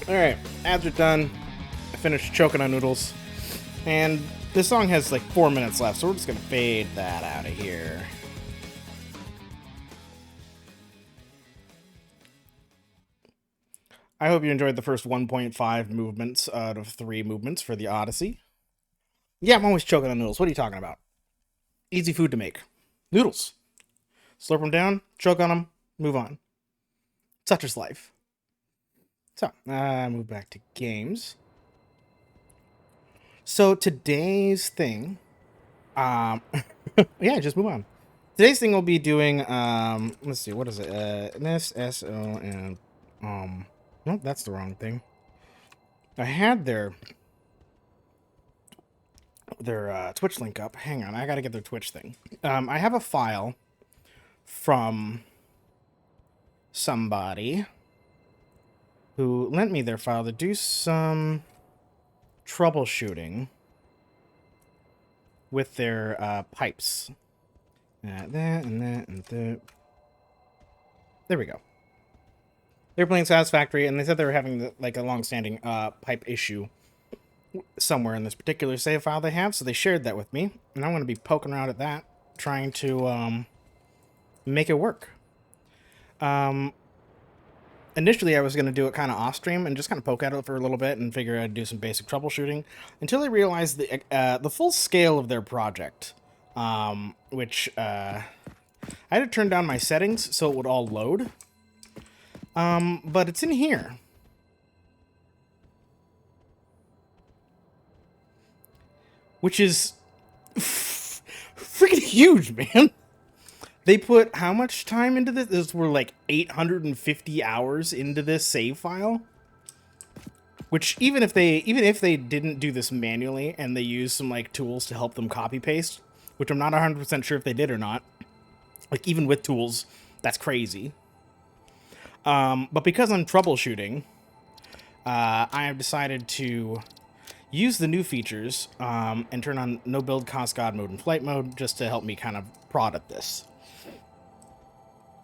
Alright, ads are done. I finished choking on noodles. And this song has like 4 minutes left, so we're just gonna fade that out of here. I hope you enjoyed the first 1.5 movements out of 3 movements for the Odyssey. Yeah, I'm always choking on noodles. What are you talking about? Easy food to make. Noodles. Slurp them down, choke on them, move on. Such is life. So, move back to games. So today's thing, yeah, just move on. Today's thing will be doing, let's see, what is it? NS, SO, and, nope, that's the wrong thing. I had their Twitch link up. Hang on, I gotta get their Twitch thing. I have a file from somebody who lent me their file to do some troubleshooting with their pipes. That and that and that. There we go. They were playing Satisfactory, and they said they were having like a long-standing pipe issue somewhere in this particular save file they have, so they shared that with me, and I'm going to be poking around at that, trying to make it work. Initially, I was going to do it kind of off-stream and just kind of poke at it for a little bit and figure I'd do some basic troubleshooting until I realized the full scale of their project, which I had to turn down my settings so it would all load, but it's in here. Which is freaking huge, man. They put how much time into this? This were like 850 hours into this save file. Which even if they didn't do this manually and they used some like tools to help them copy paste, which I'm not 100% sure if they did or not. Like even with tools, that's crazy. But because I'm troubleshooting, I have decided to use the new features and turn on no build cost god mode and flight mode just to help me kind of prod at this.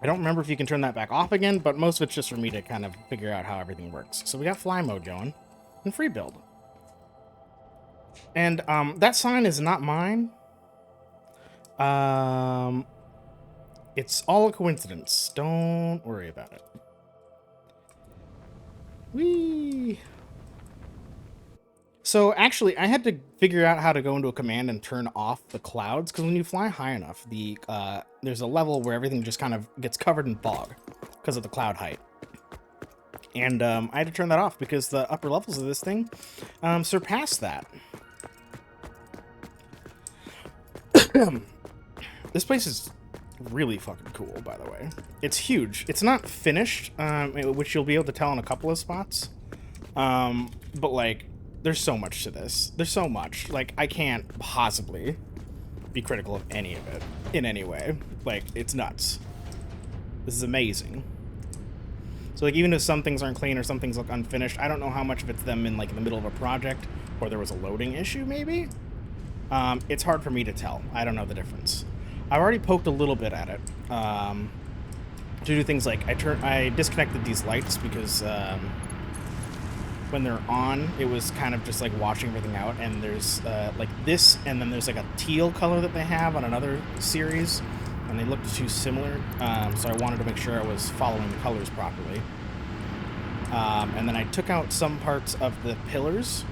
I don't remember if you can turn that back off again, but most of it's just for me to kind of figure out how everything works. So we got fly mode going and free build. And that sign is not mine. It's all a coincidence. Don't worry about it. Whee! So actually, I had to figure out how to go into a command and turn off the clouds, because when you fly high enough, there's a level where everything just kind of gets covered in fog because of the cloud height. And I had to turn that off because the upper levels of this thing surpass that. This place is really fucking cool, by the way. It's huge. It's not finished, which you'll be able to tell in a couple of spots. But like, there's so much to this. There's so much. Like, I can't possibly be critical of any of it in any way. Like, it's nuts. This is amazing. So, like, even if some things aren't clean or some things look unfinished, I don't know how much of it's them in, like, the middle of a project or there was a loading issue, maybe? It's hard for me to tell. I don't know the difference. I've already poked a little bit at it. To do things like, I disconnected these lights because, when they're on, it was kind of just like washing everything out, and there's like this, and then there's like a teal color that they have on another series, and they looked too similar, so I wanted to make sure I was following the colors properly. And then I took out some parts of the pillars,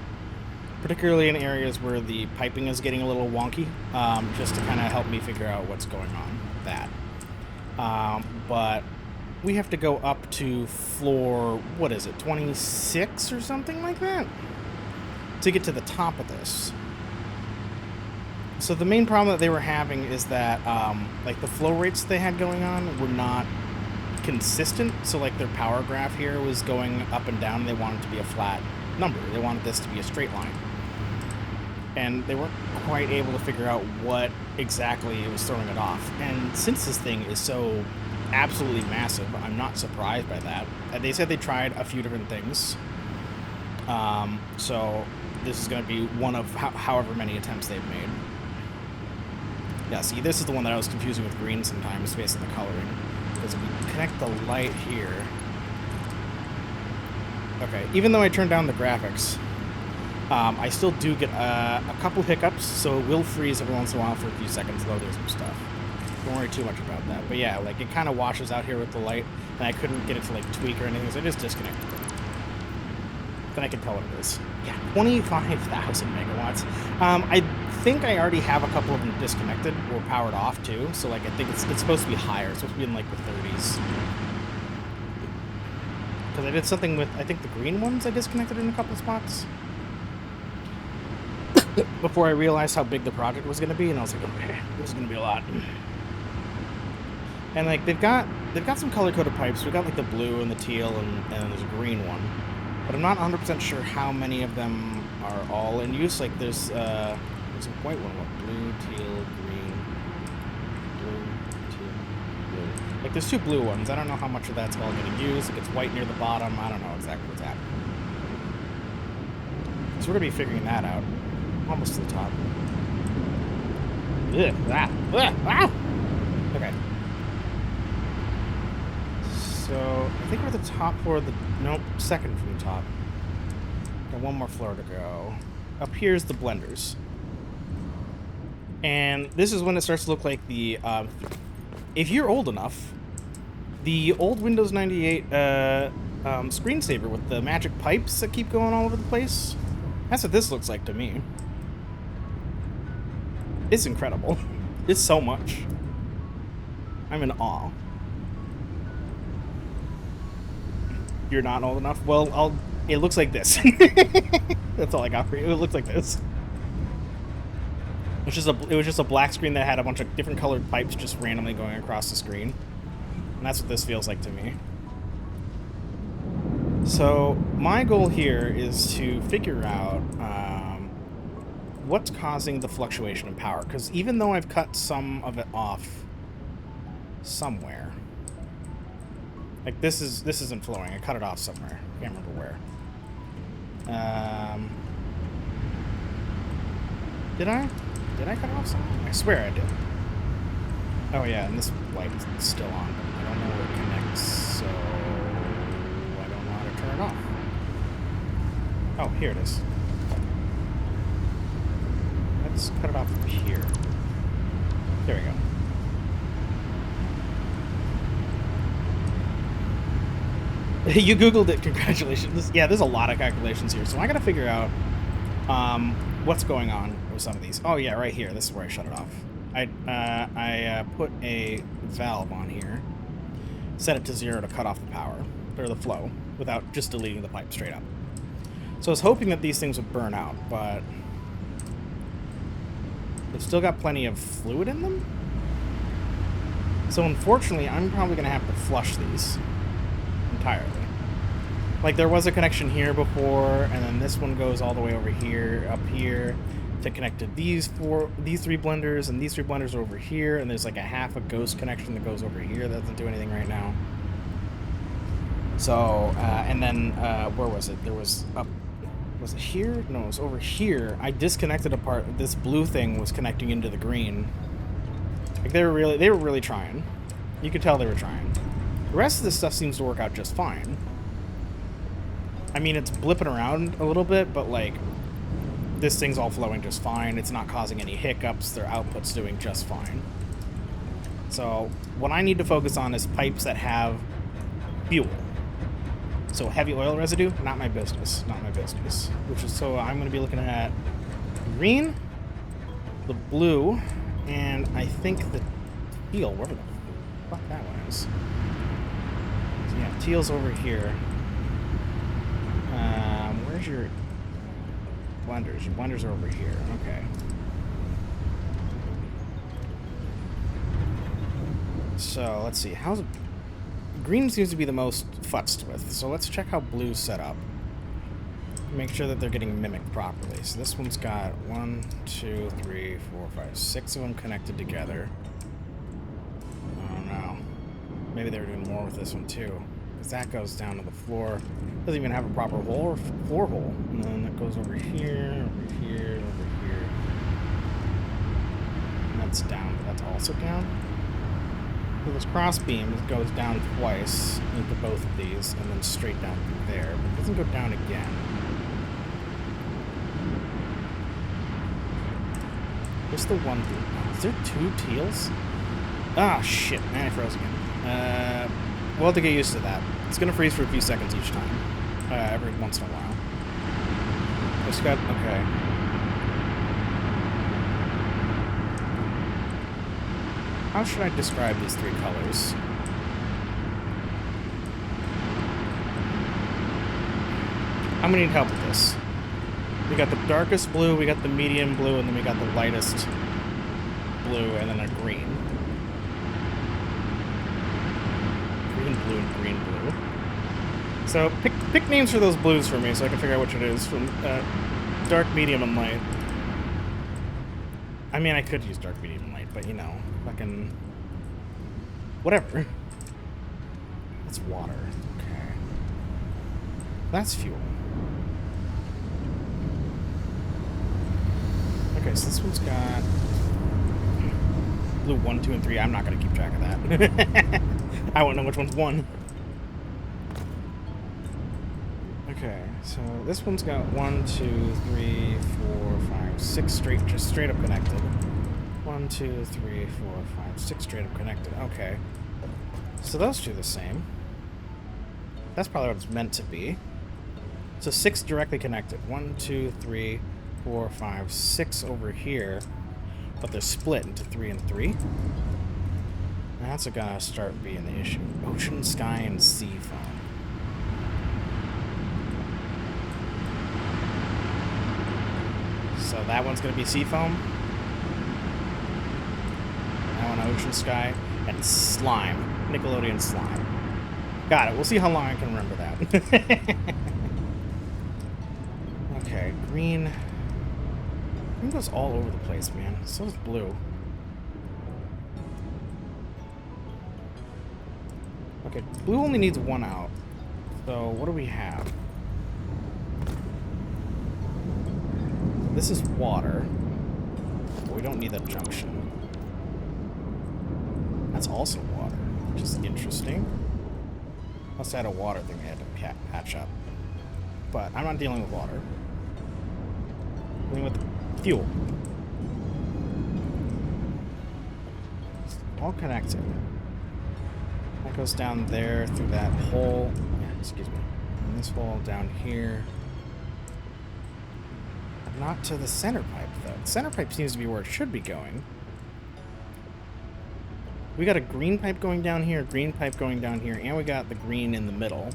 particularly in areas where the piping is getting a little wonky, just to kind of help me figure out what's going on with that. But we have to go up to floor, what is it, 26 or something like that, to get to the top of this. So the main problem that they were having is that, like, the flow rates they had going on were not consistent. So, like, their power graph here was going up and down, and they wanted it to be a flat number. They wanted this to be a straight line. And they weren't quite able to figure out what exactly it was throwing it off. And since this thing is so absolutely massive, I'm not surprised by that. They said they tried a few different things. So this is going to be one of however many attempts they've made. Yeah, see, this is the one that I was confusing with green sometimes based on the coloring. Because if we connect the light here, Okay, even though I turned down the graphics, I still do get a couple hiccups, so it will freeze every once in a while for a few seconds loading some stuff. Don't worry too much about that. But yeah, like, it kind of washes out here with the light, and I couldn't get it to, like, tweak or anything, so I just disconnected it. Then I can tell what it is. Yeah, 25,000 megawatts. I think I already have a couple of them disconnected or powered off, too, so, like, I think it's supposed to be higher. It's supposed to be in, like, the 30s. Because I did something with, I think, the green ones I disconnected in a couple spots. Before I realized how big the project was going to be, and I was like, okay, this is going to be a lot. And, like, they've got some color-coded pipes. We've got, like, the blue and the teal, and there's a green one. But I'm not 100% sure how many of them are all in use. Like, there's a white one. What? Blue, teal, green. Blue, teal, blue. Like, there's 2 blue ones. I don't know how much of that's all getting used. It gets white near the bottom. I don't know exactly what's happening. So we're going to be figuring that out. Almost to the top. Ugh, Okay. So, I think we're at the top floor of the... Nope, second from the top. Got one more floor to go. Up here's the blenders. And this is when it starts to look like the... if you're old enough, the old Windows 98 screensaver with the magic pipes that keep going all over the place, that's what this looks like to me. It's incredible. It's so much. I'm in awe. You're not old enough? Well, it looks like this. That's all I got for you. It looks like this. It was just a black screen that had a bunch of different colored pipes just randomly going across the screen. And that's what this feels like to me. So, my goal here is to figure out what's causing the fluctuation in power. Because even though I've cut some of it off somewhere, like this isn't flowing. I cut it off somewhere. Can't remember where. Did I cut it off somewhere? I swear I did. Oh yeah, and this light is still on. I don't know where it connects, so I don't know how to turn it off. Oh, here it is. Let's cut it off here. There we go. You Googled it, congratulations. Yeah, there's a lot of calculations here, so I gotta figure out what's going on with some of these. Oh yeah, right here, this is where I shut it off. I put a valve on here, set it to 0 to cut off the power, or the flow, without just deleting the pipe straight up. So I was hoping that these things would burn out, but they've still got plenty of fluid in them. So unfortunately, I'm probably gonna have to flush these entirely. Like, there was a connection here before, and then this one goes all the way over here, up here, to connect to these 3 blenders, and these 3 blenders are over here, and there's like a half a ghost connection that goes over here that doesn't do anything right now. So, and then, where was it? There was up, was it here? No, it was over here. I disconnected a part. This blue thing was connecting into the green. Like, they were really trying. You could tell they were trying. The rest of this stuff seems to work out just fine. I mean, it's blipping around a little bit, but, like, this thing's all flowing just fine. It's not causing any hiccups. Their output's doing just fine. So, what I need to focus on is pipes that have fuel. So, heavy oil residue, not my business. Not my business. Which is, so I'm going to be looking at green, the blue, and I think the teal, wherever the fuck that one is. So, yeah, teal's over here. Where's your blenders? Your blenders are over here. Okay. So, let's see. How's it? Green seems to be the most futzed with. So, let's check how blue's set up. Make sure that they're getting mimicked properly. So, this one's got 1, 2, 3, 4, 5, 6 of them connected together. Oh, no. Maybe they were doing more with this one, too. That goes down to the floor. Doesn't even have a proper hole or floor hole. And then it goes over here, over here, over here. And that's down, but that's also down. So this cross beam goes down twice into both of these, and then straight down through there, but it doesn't go down again. What's the one blue? Is there 2 teals? Ah, shit. Man, I froze again. We'll have to get used to that. It's gonna freeze for a few seconds each time. Every once in a while. Just got... Okay. How should I describe these 3 colors? I'm gonna need help with this. We got the darkest blue, we got the medium blue, and then we got the lightest blue, and then a green. Green, blue, and green, blue. So pick names for those blues for me so I can figure out which it is from dark, medium, and light. I mean, I could use dark, medium, and light, but you know, fucking... Whatever. That's water. Okay. That's fuel. Okay, so this one's got... Blue 1, 2, and 3. I'm not going to keep track of that. I won't know which one's 1. Okay, so this one's got 1, 2, 3, 4, 5, 6 just straight up connected. 1, 2, 3, 4, 5, 6 straight up connected. Okay. So those two are the same. That's probably what it's meant to be. So 6 directly connected. 1, 2, 3, 4, 5, 6 over here. But they're split into 3 and 3. That's gonna start being the issue. Ocean, sky, and sea foam. So that one's gonna be sea foam. That one ocean, sky, and slime. Nickelodeon slime. Got it. We'll see how long I can remember that. Okay, green. Green goes all over the place, man. So does blue. Okay, blue only needs 1 out. So what do we have? This is water. But we don't need that junction. That's also water, which is interesting. Must have had a water thing they had to patch up. But I'm not dealing with water. I'm dealing with fuel. It's all connected. That goes down there through that hole. Yeah, excuse me. And this hole down here. Not to the center pipe, though. The center pipe seems to be where it should be going. We got a green pipe going down here, green pipe going down here, and we got the green in the middle.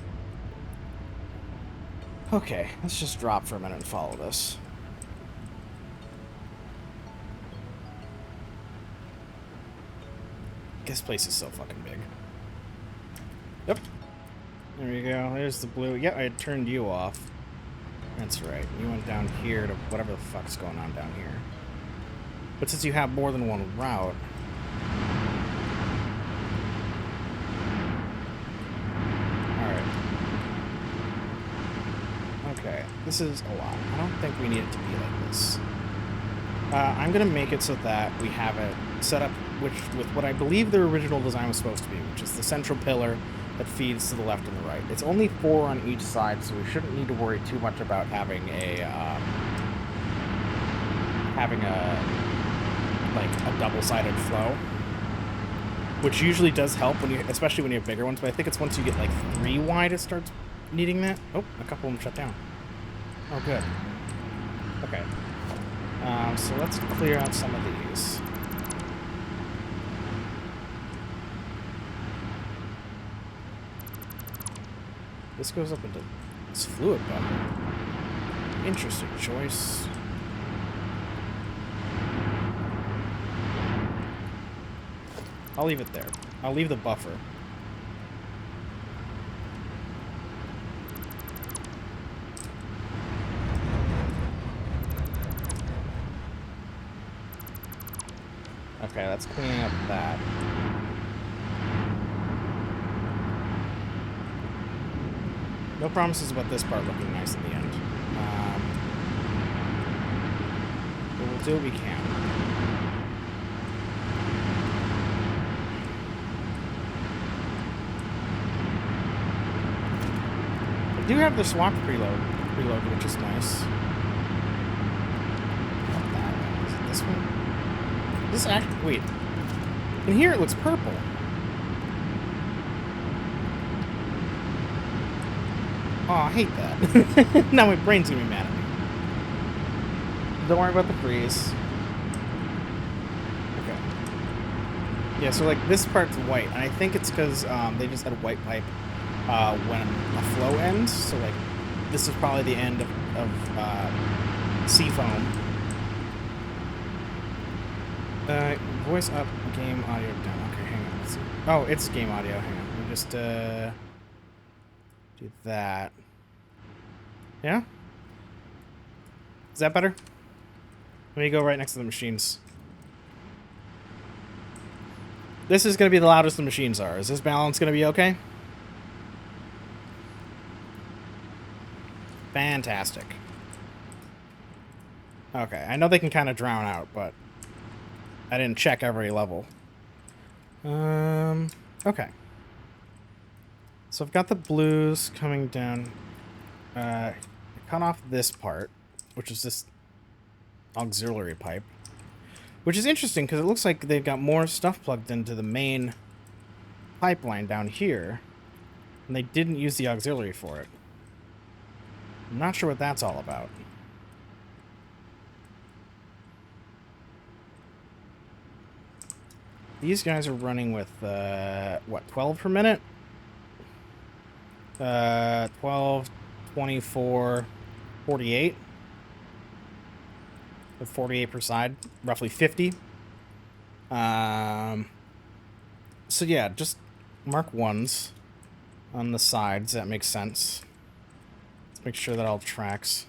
Okay, let's just drop for a minute and follow this. This place is so fucking big. Yep. There you go. There's the blue. Yep, I had turned you off. That's right. You went down here to whatever the fuck's going on down here. But since you have more than one route... Alright. Okay. This is a lot. I don't think we need it to be like this. I'm going to make it so that we have it set up with what I believe the original design was supposed to be, which is the central pillar that feeds to the left and the right. It's only 4 on each side, so we shouldn't need to worry too much about having a double-sided flow, which usually does help when you, especially when you have bigger ones. But I think it's once you get like 3 wide, it starts needing that. Oh, a couple of them shut down. Oh, good. Okay. So let's clear out some of these. This goes up into this fluid bubble. Interesting choice. I'll leave it there. I'll leave the buffer. Okay, that's cleaning up that. No promises about this part looking nice in the end. But we'll do what we can. do have the swap preload, which is nice. Not that one. Is it this one? This actually, wait. In here it looks purple. Oh, I hate that. Now my brain's gonna be mad at me. Don't worry about the freeze. Okay. Yeah, so like this part's white, and I think it's because they just had white pipe when a flow ends. So like this is probably the end of seafoam. Voice up, game audio down. Okay, hang on. Let's see. Oh, it's game audio. Hang on. We'll just do that. Yeah? Is that better? Let me go right next to the machines. This is going to be the loudest the machines are. Is this balance going to be okay? Fantastic. Okay, I know they can kind of drown out, but I didn't check every level. Okay. So I've got the blues coming down. Cut off this part, which is this auxiliary pipe. Which is interesting, because it looks like they've got more stuff plugged into the main pipeline down here. And they didn't use the auxiliary for it. I'm not sure what that's all about. These guys are running with, what, 12 per minute? 12, 24, 48. With 48 per side, roughly 50. So yeah, just mark ones on the sides. That makes sense. Let's make sure that all tracks.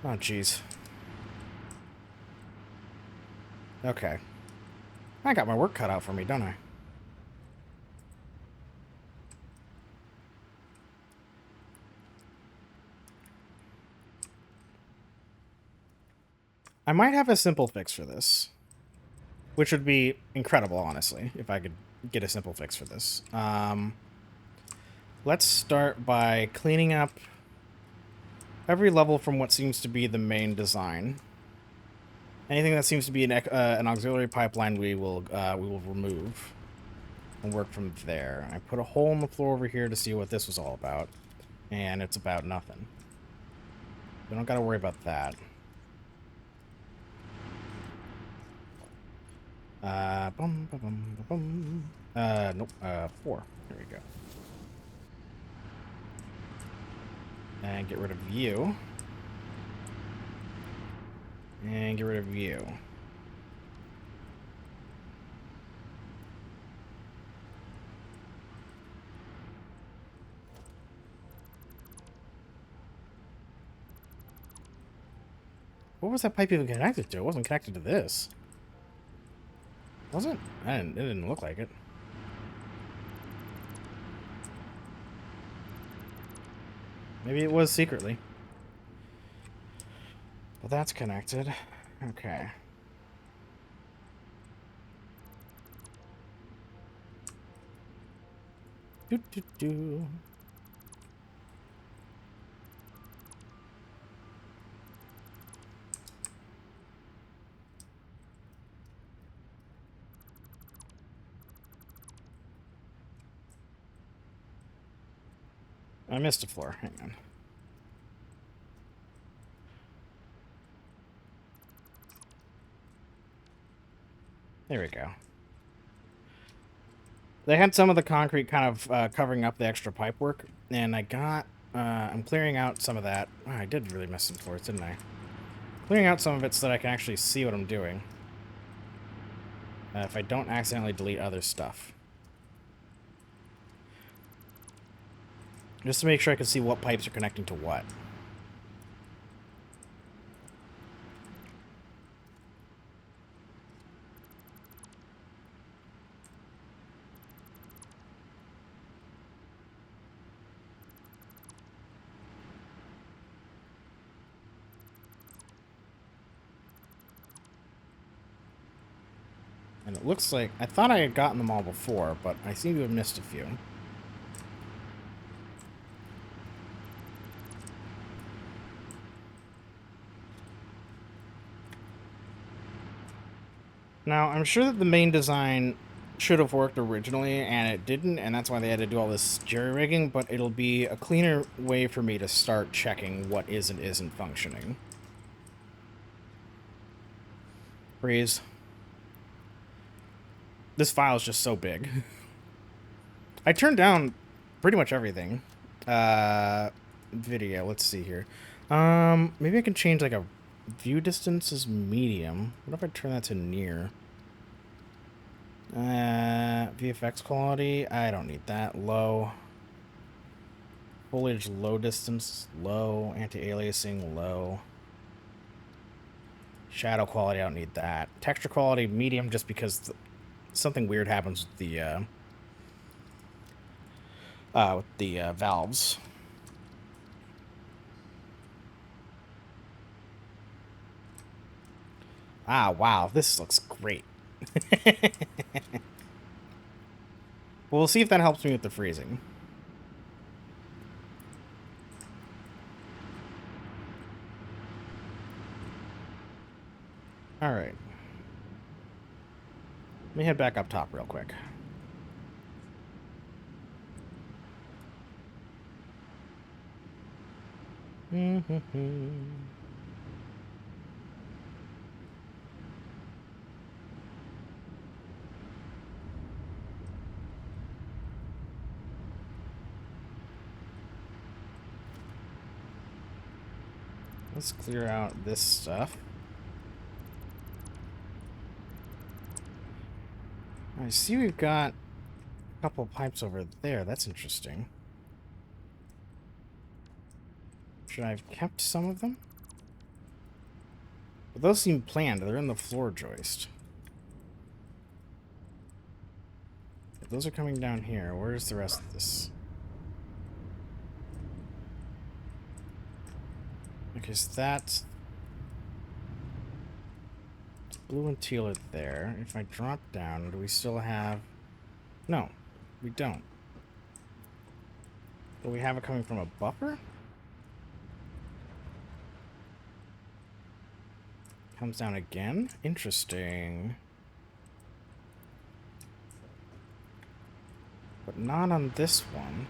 Oh, jeez. Okay. I got my work cut out for me, don't I? I might have a simple fix for this, which would be incredible, honestly, if I could get a simple fix for this. Let's start by cleaning up every level from what seems to be the main design. Anything that seems to be an auxiliary pipeline, we will remove and work from there. I put a hole in the floor over here to see what this was all about, and it's about nothing. We don't got to worry about that. Nope, 4. There we go. And get rid of you. And get rid of you. What was that pipe even connected to? It wasn't connected to this. Was it? It didn't look like it. Maybe it was secretly. But that's connected. Okay. Do. I missed a floor. Hang on. There we go. They had some of the concrete kind of covering up the extra pipe work, and I got... I'm clearing out some of that. Oh, I did really miss some floors, didn't I? Clearing out some of it so that I can actually see what I'm doing. If I don't accidentally delete other stuff. Just to make sure I can see what pipes are connecting to what. And it looks like... I thought I had gotten them all before, but I seem to have missed a few. Now, I'm sure that the main design should have worked originally, and it didn't, and that's why they had to do all this jerry-rigging, but it'll be a cleaner way for me to start checking what is and isn't functioning. Freeze. This file is just so big. I turned down pretty much everything. Video, let's see here. Maybe I can change, like, a view distance as medium. What if I turn that to near? VFX quality, I don't need that. Low. Foliage low distance, low. Anti-aliasing, low. Shadow quality, I don't need that. Texture quality, medium, just because something weird happens with the valves. Ah, wow, this looks great. Well, we'll see if that helps me with the freezing. All right. Let me head back up top real quick. Let's clear out this stuff. I see we've got a couple pipes over there. That's interesting. Should I have kept some of them? But those seem planned. They're in the floor joist. If those are coming down here. Where's the rest of this? Okay, so that's... blue and teal are there. If I drop down, do we still have... No, we don't. But we have it coming from a buffer? Comes down again? Interesting. But not on this one.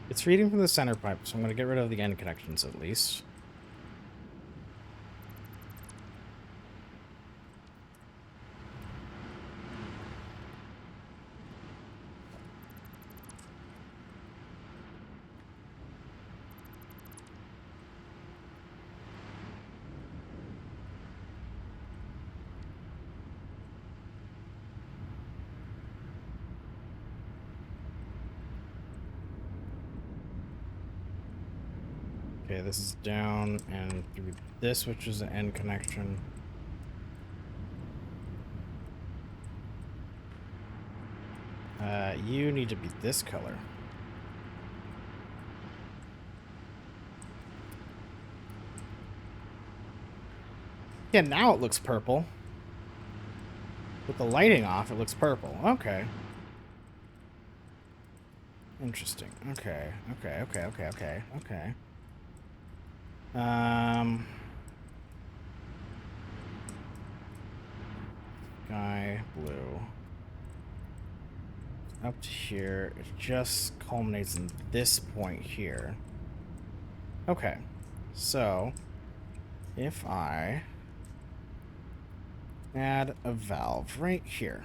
It's reading from the center pipe, so I'm going to get rid of the end connections at least. Okay, this is down and through this, which is an end connection. You need to be this color. Yeah, now it looks purple. With the lighting off, it looks purple. Okay. Interesting. Okay. Okay. Sky blue. Up to here, it just culminates in this point here. Okay, so if I add a valve right here,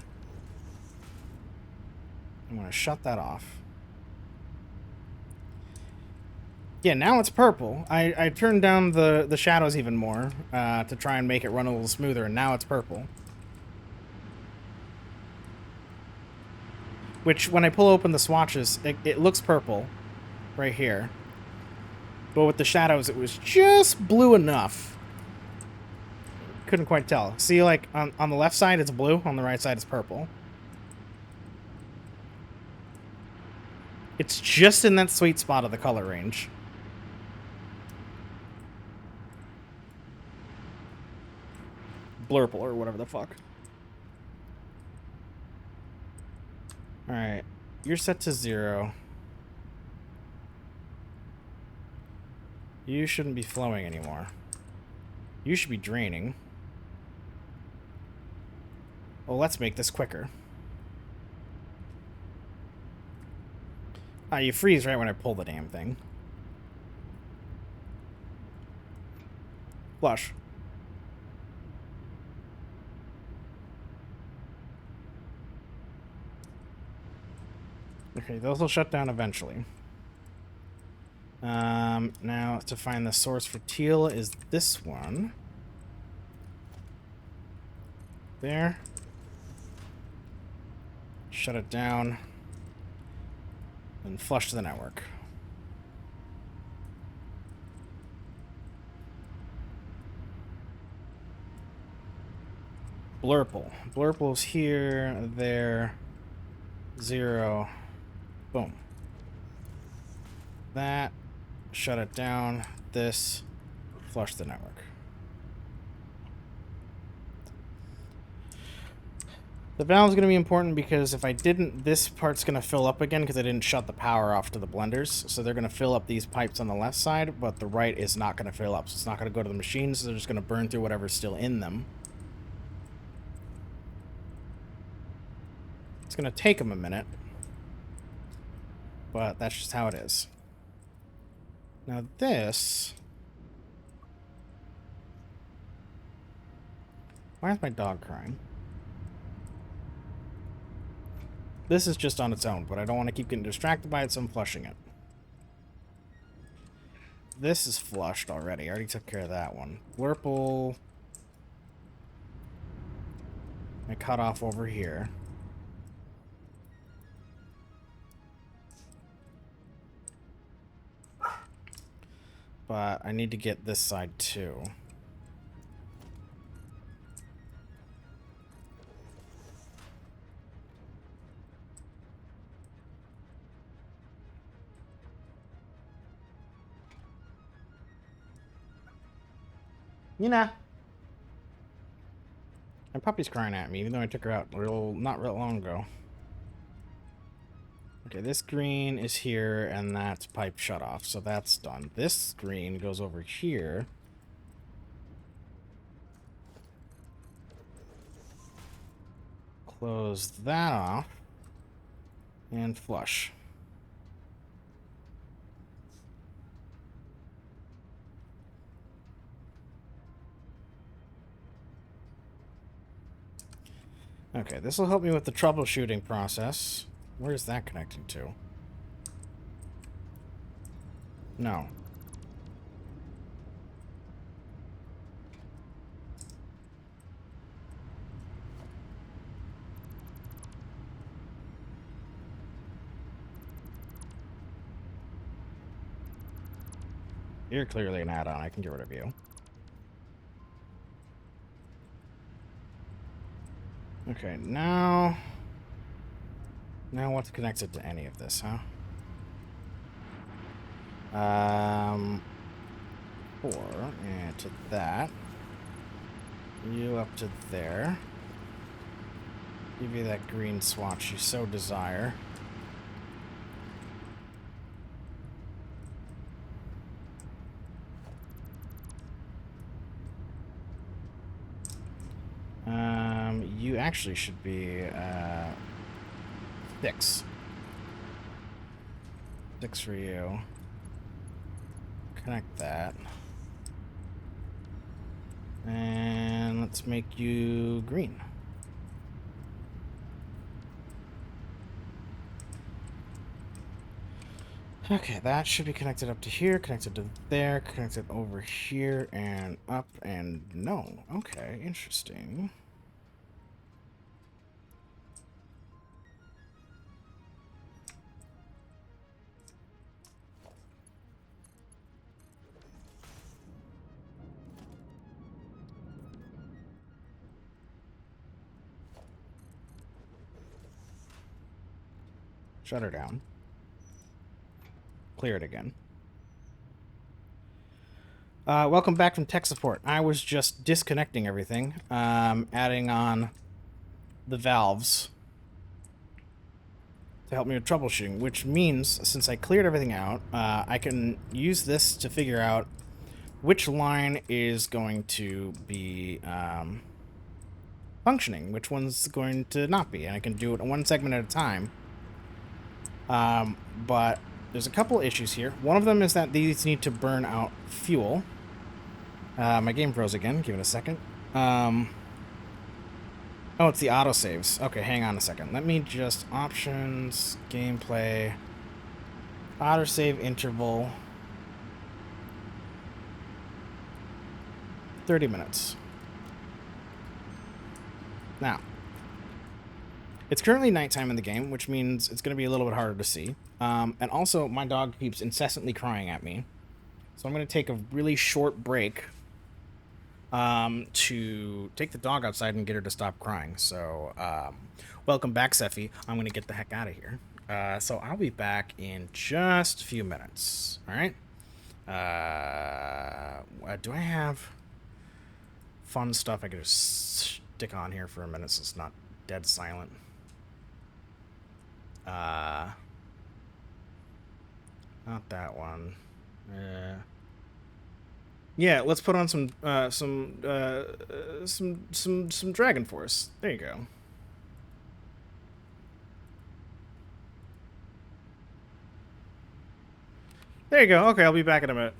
I'm going to shut that off. Yeah, now it's purple. I turned down the shadows even more to try and make it run a little smoother, and now it's purple. Which, when I pull open the swatches, it looks purple right here. But with the shadows, it was just blue enough. Couldn't quite tell. See, like, on the left side, it's blue. On the right side, it's purple. It's just in that sweet spot of the color range. Blurple or whatever the fuck. Alright. You're set to 0. You shouldn't be flowing anymore. You should be draining. Well, let's make this quicker. Ah, you freeze right when I pull the damn thing. Flush. Okay, those will shut down eventually. Now, to find the source for teal is this one. There. Shut it down. And flush the network. Blurple. Blurple's here, there, 0. Boom. That. Shut it down. This. Flush the network. The valve's going to be important because if I didn't, this part's going to fill up again because I didn't shut the power off to the blenders. So they're going to fill up these pipes on the left side, but the right is not going to fill up. So it's not going to go to the machines, so they're just going to burn through whatever's still in them. It's going to take them a minute, but that's just how it is. Now this... Why is my dog crying? This is just on its own, but I don't want to keep getting distracted by it, so I'm flushing it. This is flushed already. I already took care of that one. Blurple. I cut off over here. But I need to get this side too. You know. My puppy's crying at me, even though I took her out not real long ago. Okay, this green is here, and that's pipe shut off, so that's done. This green goes over here. Close that off. And flush. Okay, this will help me with the troubleshooting process. Where is that connecting to? No. You're clearly an add-on. I can get rid of you. Okay, now what's connected to any of this, huh? 4, and to that. You up to there. Give you that green swatch you so desire. You actually should be 6. 6 for you. Connect that. And let's make you green. Okay, that should be connected up to here, connected to there, connected over here, and up, and no. Okay, interesting. Shut her down. Clear it again. Welcome back from tech support. I was just disconnecting everything, adding on the valves to help me with troubleshooting, which means since I cleared everything out, I can use this to figure out which line is going to be functioning, which one's going to not be, and I can do it one segment at a time. But there's a couple issues here. One of them is that these need to burn out fuel. My game froze again. Give it a second. Oh, it's the autosaves. Okay, hang on a second. Let me just... Options, gameplay, autosave interval, 30 minutes. Now, it's currently nighttime in the game, which means it's going to be a little bit harder to see. And also, my dog keeps incessantly crying at me. So I'm going to take a really short break to take the dog outside and get her to stop crying. So, welcome back, Seffi. I'm going to get the heck out of here. So I'll be back in just a few minutes. All right? Do I have fun stuff I could just stick on here for a minute so it's not dead silent? Not that one. Yeah, let's put on some Dragon Force. There you go. There you go. Okay, I'll be back in a minute.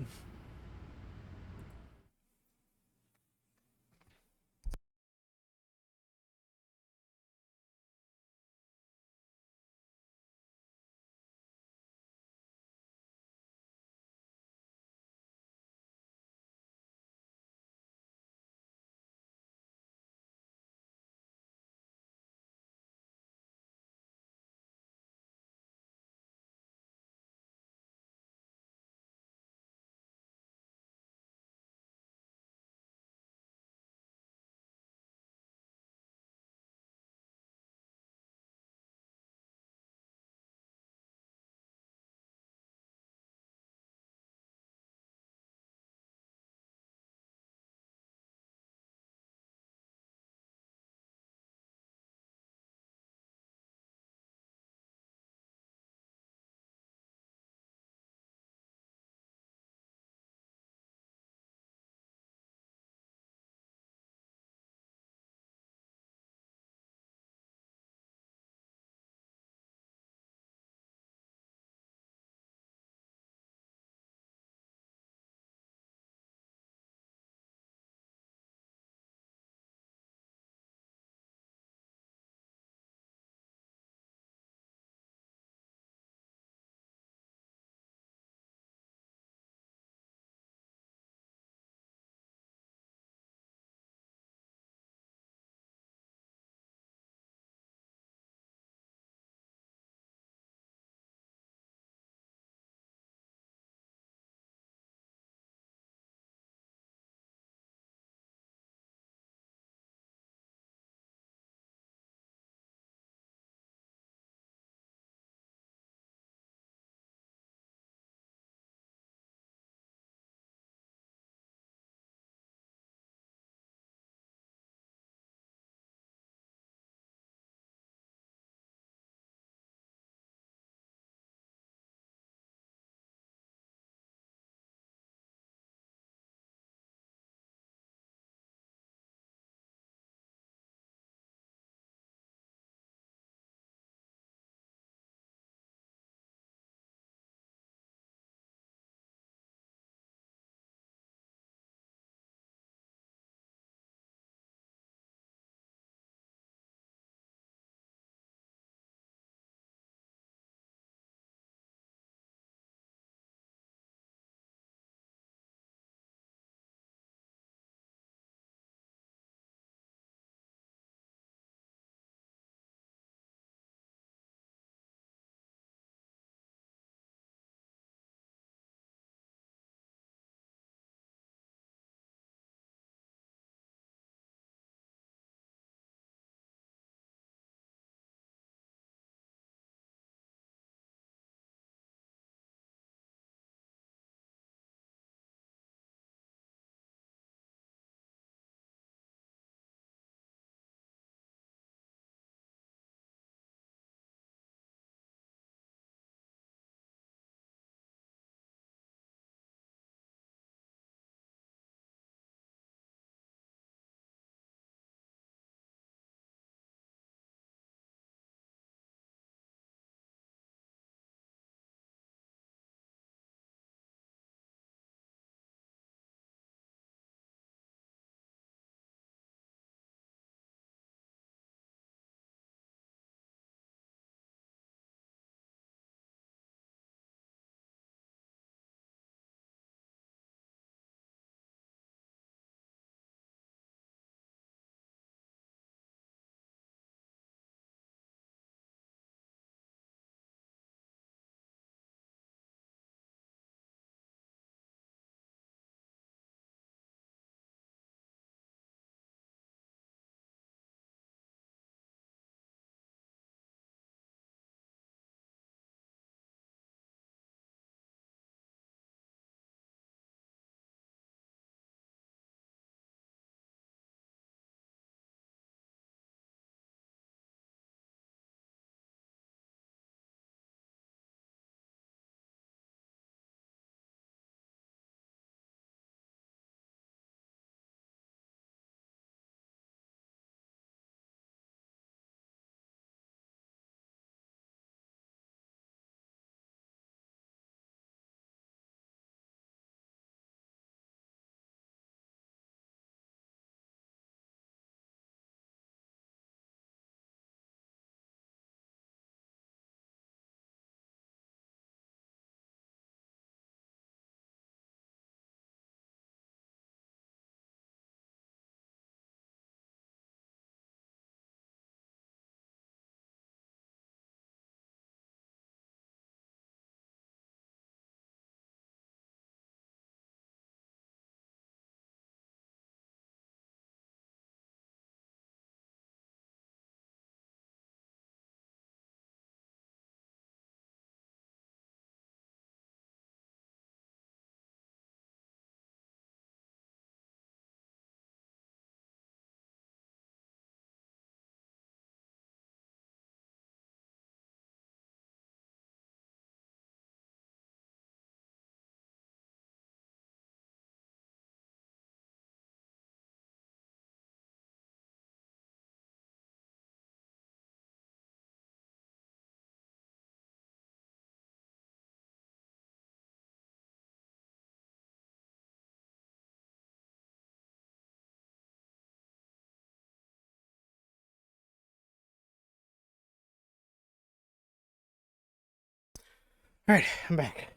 Alright, I'm back.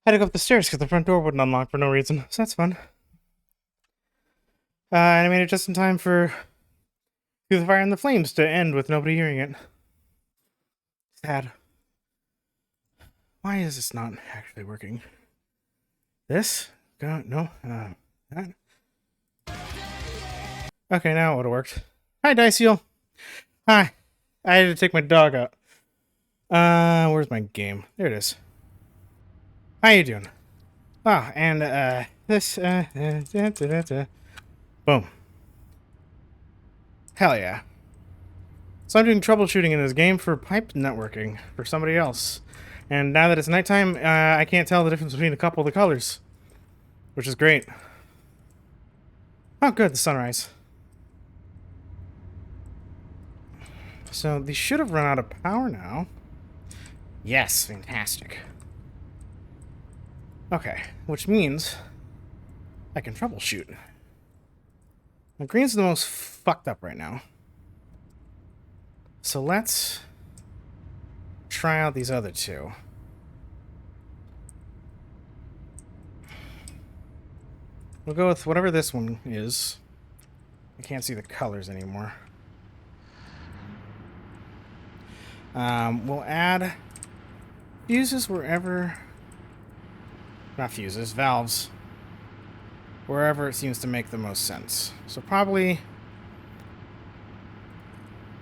Had to go up the stairs because the front door wouldn't unlock for no reason, so that's fun. And I made it just in time for Through the Fire and the Flames to end with nobody hearing it. Sad. Why is this not actually working? This? No. That? Okay, now it would have worked. Hi, Diceal. Hi. I had to take my dog out. Where's my game? There it is. How you doing? Oh, and, this, boom. Hell yeah. So I'm doing troubleshooting in this game for pipe networking for somebody else. And now that it's nighttime, I can't tell the difference between a couple of the colors. Which is great. Oh, good, the sunrise. So these should have run out of power now. Yes, fantastic. Okay, which means I can troubleshoot. Now, green's the most fucked up right now. So let's try out these other two. We'll go with whatever this one is. I can't see the colors anymore. We'll add fuses wherever... Not fuses, valves. Wherever it seems to make the most sense. So probably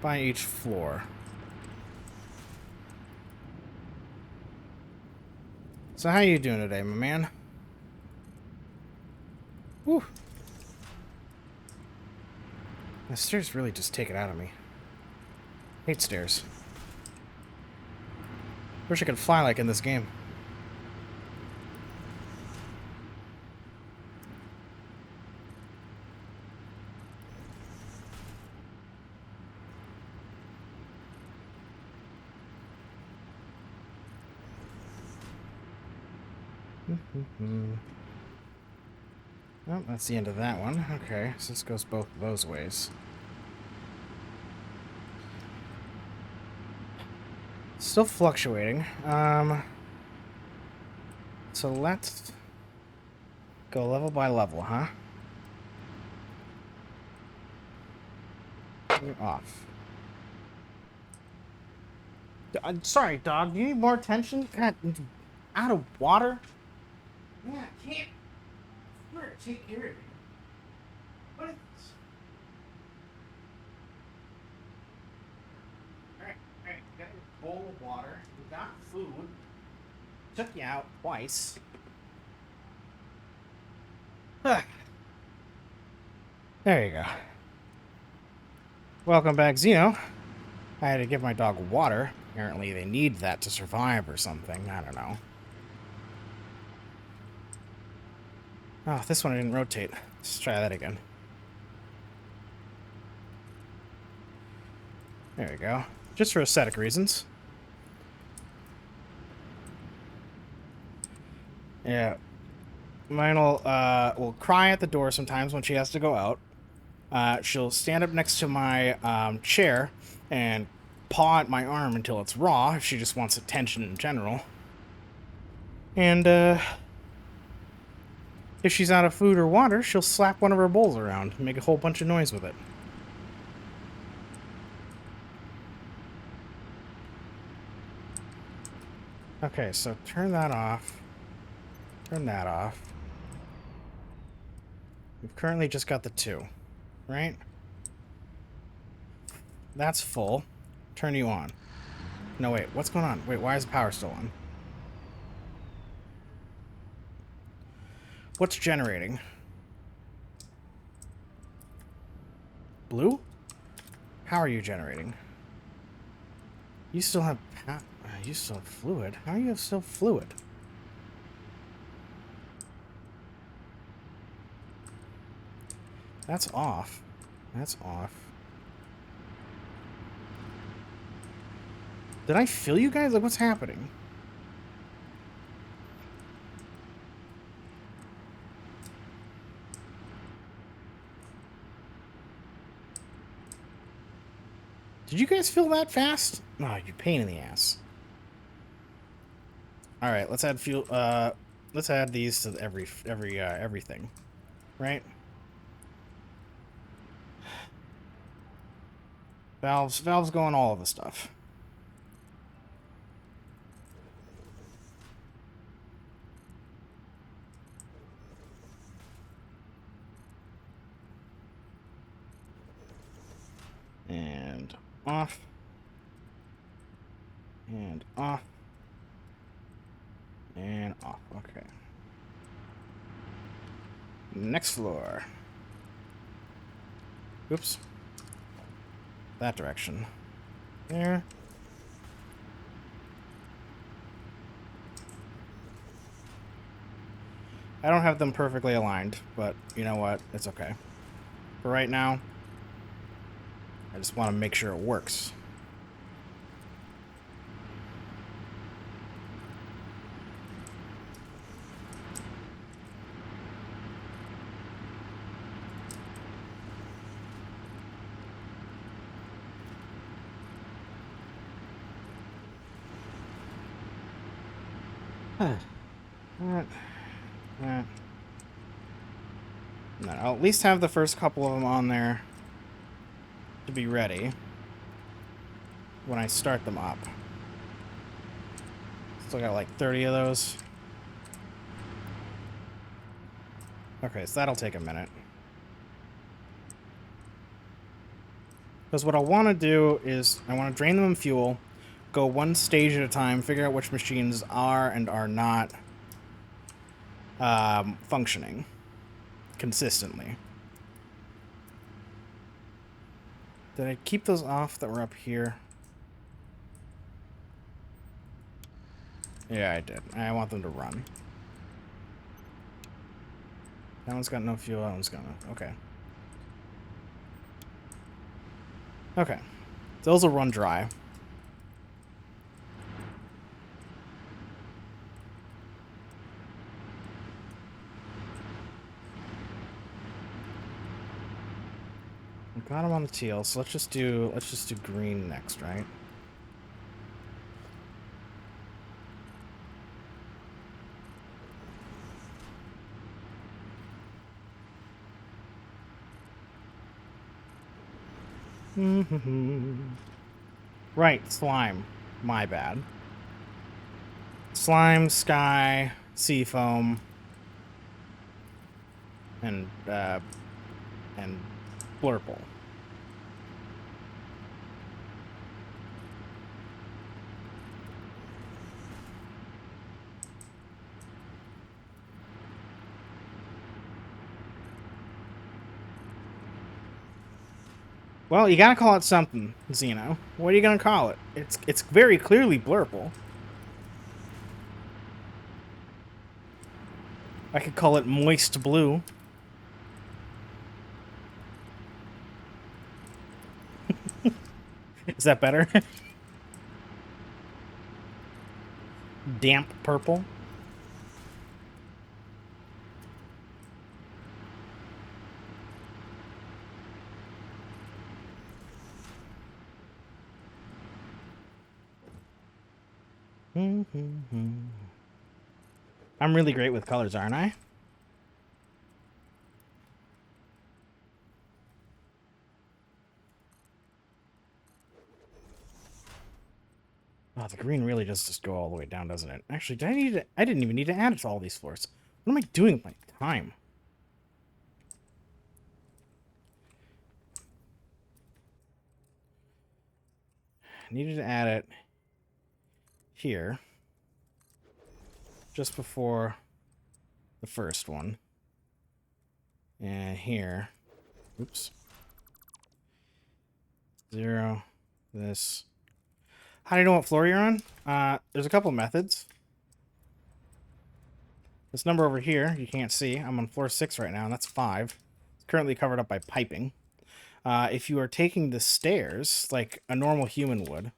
by each floor. So how you doing today, my man? Whew. The stairs really just take it out of me. Hate stairs. Wish I could fly like in this game. Oh, that's the end of that one. Okay, so this goes both those ways. Still fluctuating. So let's go level by level, huh? You're off. Sorry, dog. Do you need more attention? God, out of water? Yeah, I can't. I'm gonna take care of you. What is this? Alright. Got your bowl of water. We got food. Took you out twice. There you go. Welcome back, Xeno. I had to give my dog water. Apparently they need that to survive or something. I don't know. Oh, this one didn't rotate. Let's try that again. There we go. Just for aesthetic reasons. Yeah. Mine will cry at the door sometimes when she has to go out. She'll stand up next to my chair and paw at my arm until it's raw if she just wants attention in general. And if she's out of food or water, she'll slap one of her bowls around and make a whole bunch of noise with it. Okay, so turn that off. Turn that off. We've currently just got the 2, right? That's full. Turn you on. No, wait, what's going on? Wait, why is the power still on? What's generating? Blue? How are you generating? You still have you still have fluid. How are you still fluid? That's off. That's off. Did I fill you guys? Like, what's happening? Did you guys fill that fast? Oh, you pain in the ass. All right, let's add fuel. Let's add these to everything, right? Valves go on all of the stuff. And off. And off. And off. Okay. Next floor. Oops. That direction. There. I don't have them perfectly aligned, but you know what? It's okay. For right now, I just want to make sure it works. No, I'll at least have the first couple of them on there to be ready when I start them up. Still got like 30 of those. Okay, so that'll take a minute. Because what I want to do is I want to drain them of fuel, go one stage at a time, figure out which machines are and are not functioning consistently. Did I keep those off that were up here? Yeah, I did. I want them to run. That one's got no fuel, that one's got no... Okay. Okay. Those will run dry. I got them on the teal, so let's just do green next, right? Right, slime. My bad. Slime, sky, sea foam, and blurple. Well, you gotta call it something, Xeno. What are you gonna call it? It's very clearly blurple. I could call it moist blue. Is that better? Damp purple. I'm really great with colors, aren't I? Oh, the green really does just go all the way down, doesn't it? Actually, I didn't even need to add it to all these floors. What am I doing with my time? I needed to add it here. Just before the first one. And here. Oops. 0. This. How do you know what floor you're on? There's a couple methods. This number over here, you can't see. I'm on floor 6 right now, and that's 5. It's currently covered up by piping. If you are taking the stairs, like a normal human would.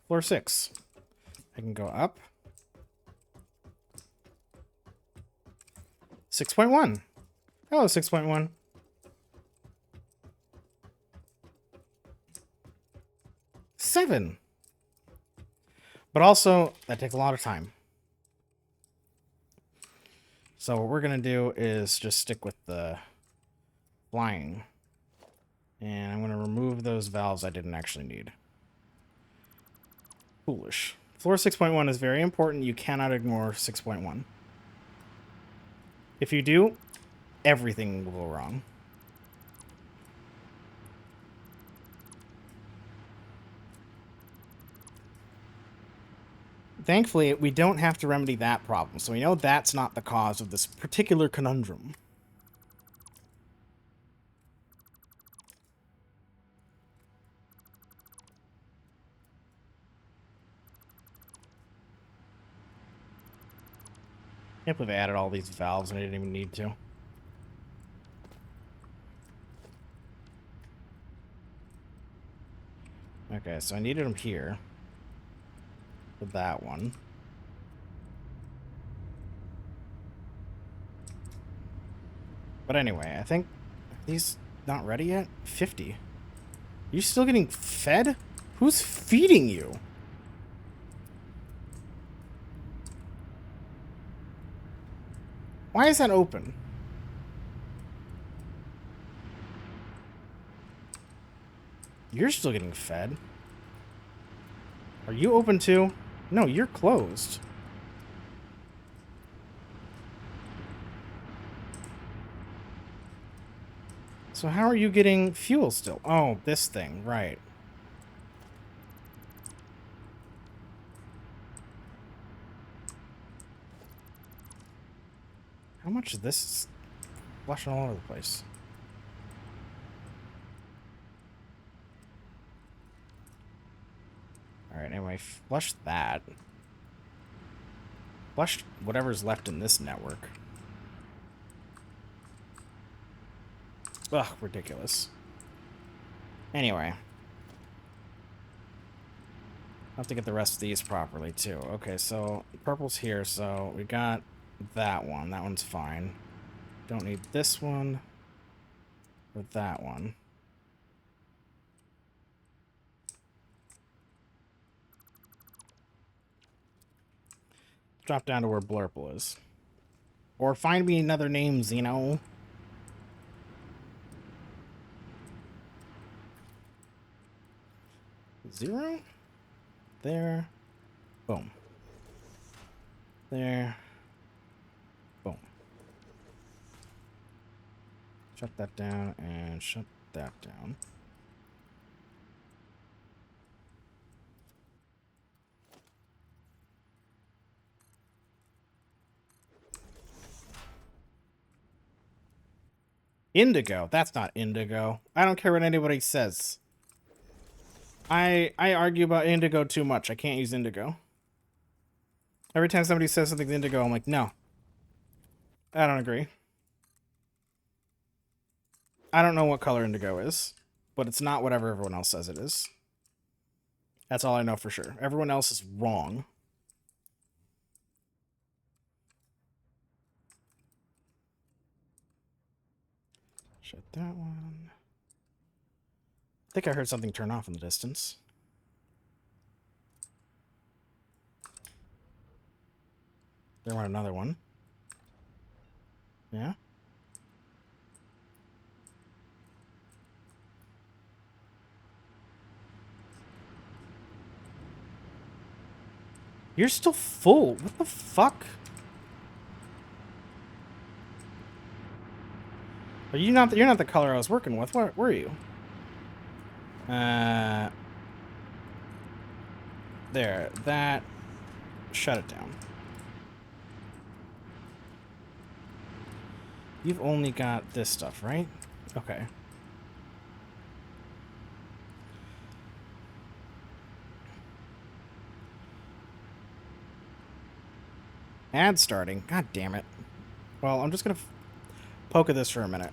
Floor 6. I can go up. 6.1. Hello, 6.1. Seven. But also, that takes a lot of time. So what we're going to do is just stick with the flying. And I'm going to remove those valves I didn't actually need. Foolish. Floor 6.1 is very important. You cannot ignore 6.1. If you do, everything will go wrong. Thankfully, we don't have to remedy that problem, so we know that's not the cause of this particular conundrum. Can't believe I added all these valves and I didn't even need to. Okay, so I needed them here. For that one. But anyway, I think... Are these not ready yet? 50. You still getting fed? Who's feeding you? Why is that open? You're still getting fed. Are you open too? No, you're closed. So how are you getting fuel still? Oh, this thing, right. How much is this flushing all over the place? Alright, anyway, flush that. Flush whatever's left in this network. Ugh, ridiculous. Anyway. I'll have to get the rest of these properly, too. Okay, so purple's here, so we got that one. That one's fine. Don't need this one or that one. Drop down to where Blurple is. Or find me another name, Xeno. Zero? There. Boom. There. Boom. Shut that down and shut that down. Indigo. That's not indigo. I don't care what anybody says. I argue about indigo too much. I can't use indigo. Every time somebody says something's indigo, I'm like, no. I don't agree. I don't know what color indigo is, but it's not whatever everyone else says it is. That's all I know for sure. Everyone else is wrong. Shut that one. I think I heard something turn off in the distance. There went another one. Yeah? You're still full. What the fuck? Are you not? You're not the color I was working with. What were you? There. That. Shut it down. You've only got this stuff, right? Okay. Ad starting. God damn it. Well, I'm just gonna poke at this for a minute.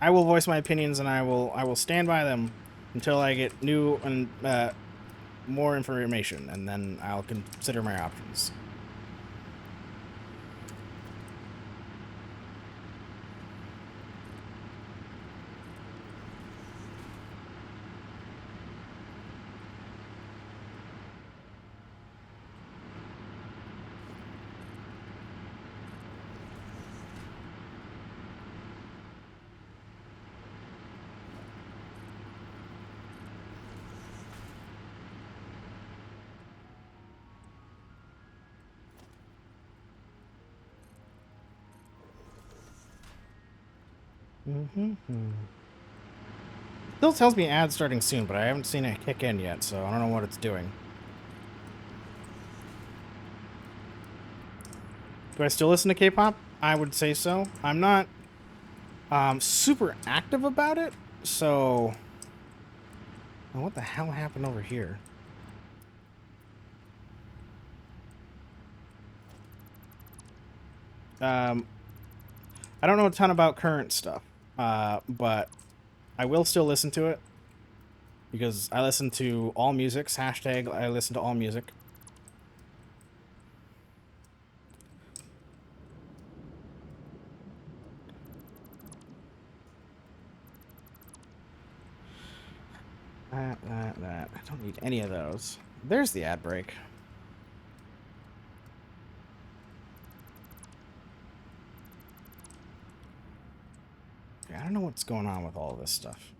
I will voice my opinions, and I will stand by them until I get new and more information, and then I'll consider my options. Still tells me ads starting soon, but I haven't seen it kick in yet, so I don't know what it's doing. Do I still listen to K-pop? I would say so. I'm not super active about it, so... Oh, what the hell happened over here? I don't know a ton about current stuff, but I will still listen to it because I listen to all musics. Hashtag I listen to all music. That. I don't need any of those. There's the ad break. Okay, I don't know what's going on with all this stuff.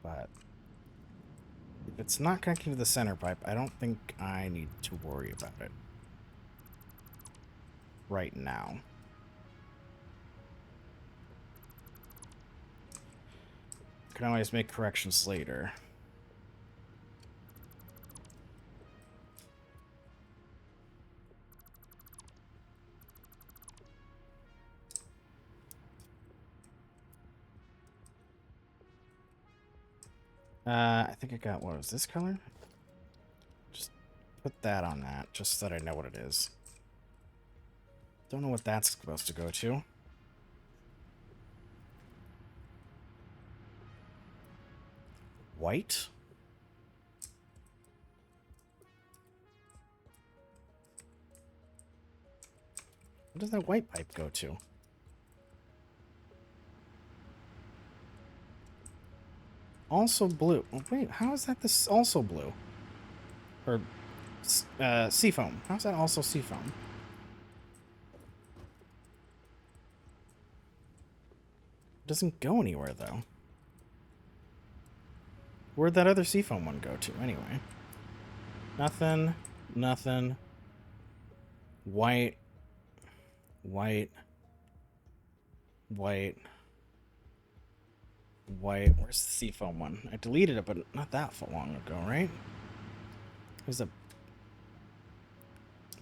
But if it's not connecting to the center pipe, I don't think I need to worry about it right now. Can always make corrections later. I think I got, what was this color? Just put that on that, just so that I know what it is. Don't know what that's supposed to go to. White? What does that white pipe go to? Also blue. Oh, wait, how is that this also blue? Or seafoam. How's that also seafoam? It doesn't go anywhere, though. Where'd that other seafoam one go to, anyway? Nothing. Nothing. White. White. White. White. Where's the seafoam one? I deleted it, but not that long ago, right? There's a...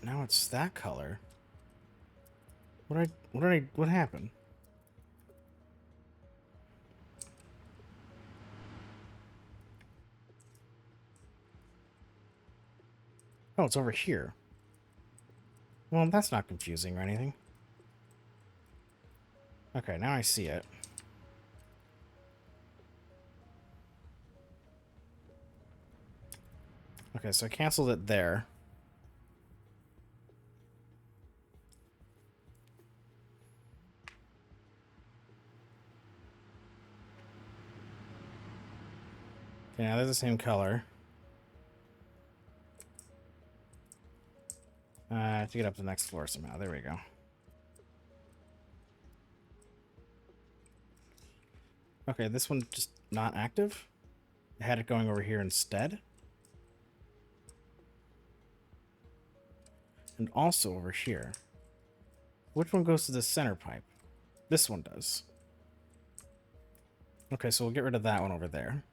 Now it's that color. What happened? Oh, it's over here. Well, that's not confusing or anything. Okay, now I see it. Okay, so I canceled it there. Okay, now they're the same color. I have to get up to the next floor somehow. There we go. Okay, this one's just not active. I had it going over here instead. And also over here. Which one goes to the center pipe? This one does. Okay, so we'll get rid of that one over there.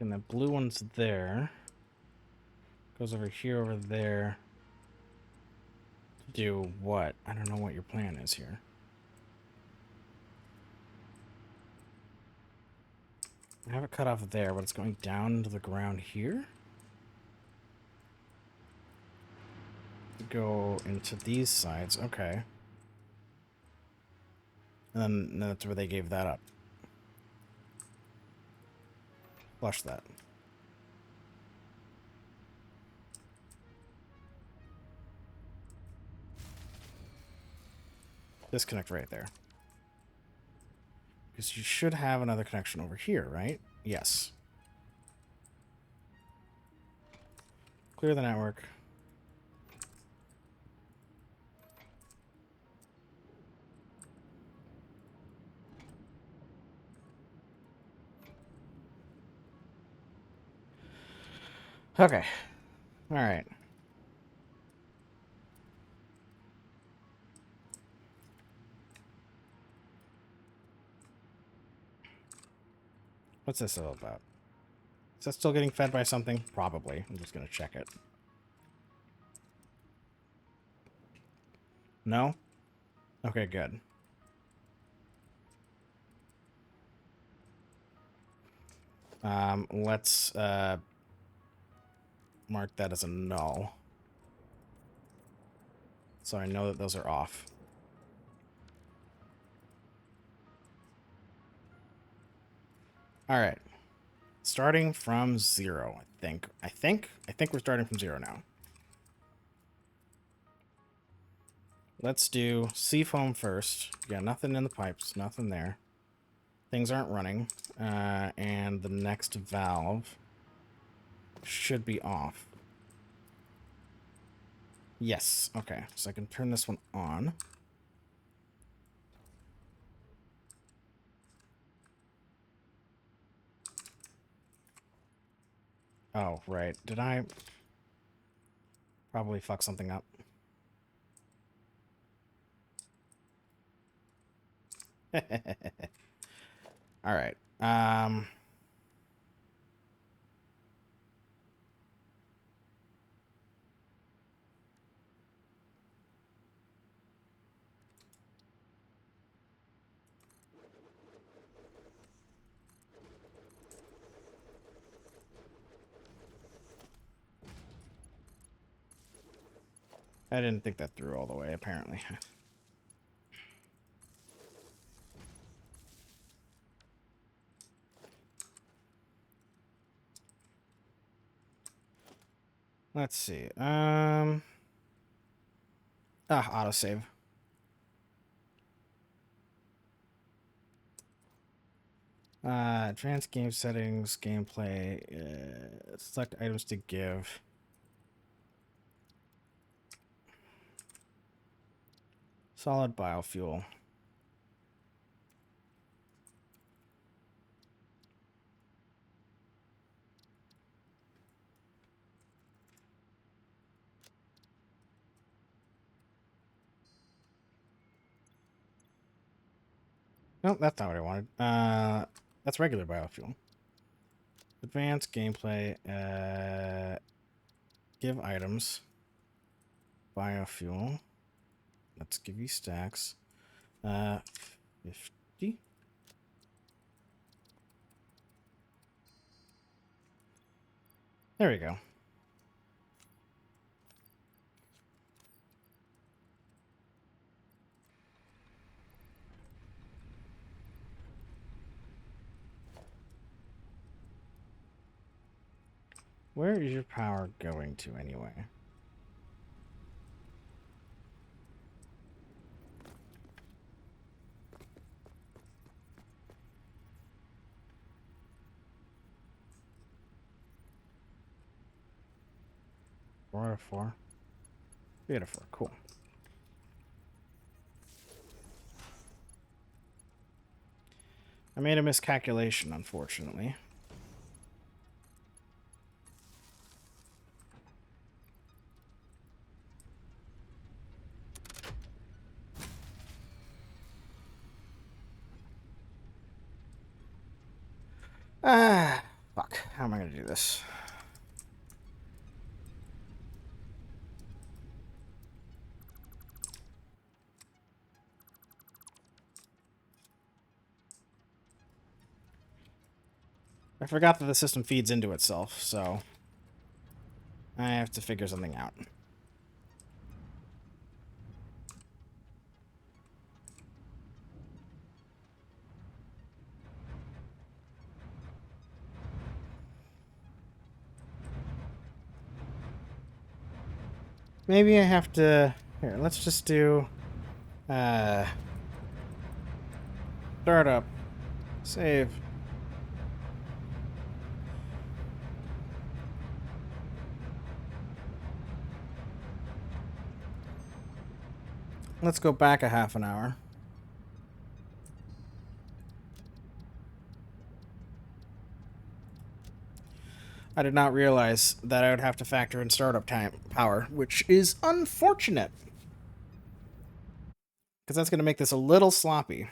And the blue one's there. Goes over here, over there. Do what? I don't know what your plan is here. I have it cut off there, but it's going down into the ground here. Go into these sides. Okay. And then that's where they gave that up. Flush that. Disconnect right there. Because you should have another connection over here, right? Yes. Clear the network. Okay. All right. What's this all about? Is that still getting fed by something? Probably. I'm just going to check it. No? Okay, good. Let's mark that as a null. So I know that those are off. All right. Starting from 0, I think. I think we're starting from 0 now. Let's do seafoam first. Yeah, nothing in the pipes, nothing there. Things aren't running. And the next valve should be off. Yes, okay. So I can turn this one on. Oh, right. Did I probably fuck something up? All right. I didn't think that through all the way, apparently. Let's see. Autosave. Advanced game settings, gameplay, select items to give. Solid biofuel. Nope, that's not what I wanted. That's regular biofuel. Advanced gameplay, give items. Biofuel. Let's give you stacks. 50. There we go. Where is your power going to anyway? Four out of 4. 3 out of 4. Cool. I made a miscalculation, unfortunately. Fuck. How am I going to do this? I forgot that the system feeds into itself, so I have to figure something out. Maybe I have to... Here, let's just do... Startup. Save. Let's go back a half an hour. I did not realize that I would have to factor in startup time power, which is unfortunate. Because that's going to make this a little sloppy.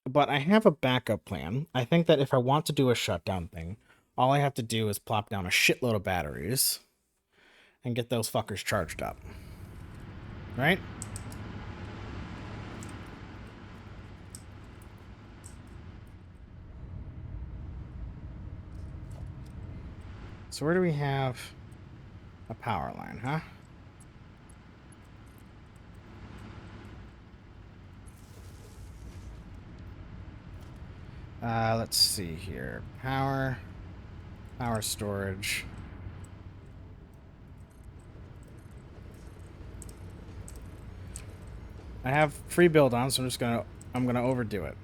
But I have a backup plan. I think that if I want to do a shutdown thing, all I have to do is plop down a shitload of batteries and get those fuckers charged up. Right? So where do we have a power line, huh? Let's see here. Power storage. I have free build on, so I'm gonna overdo it.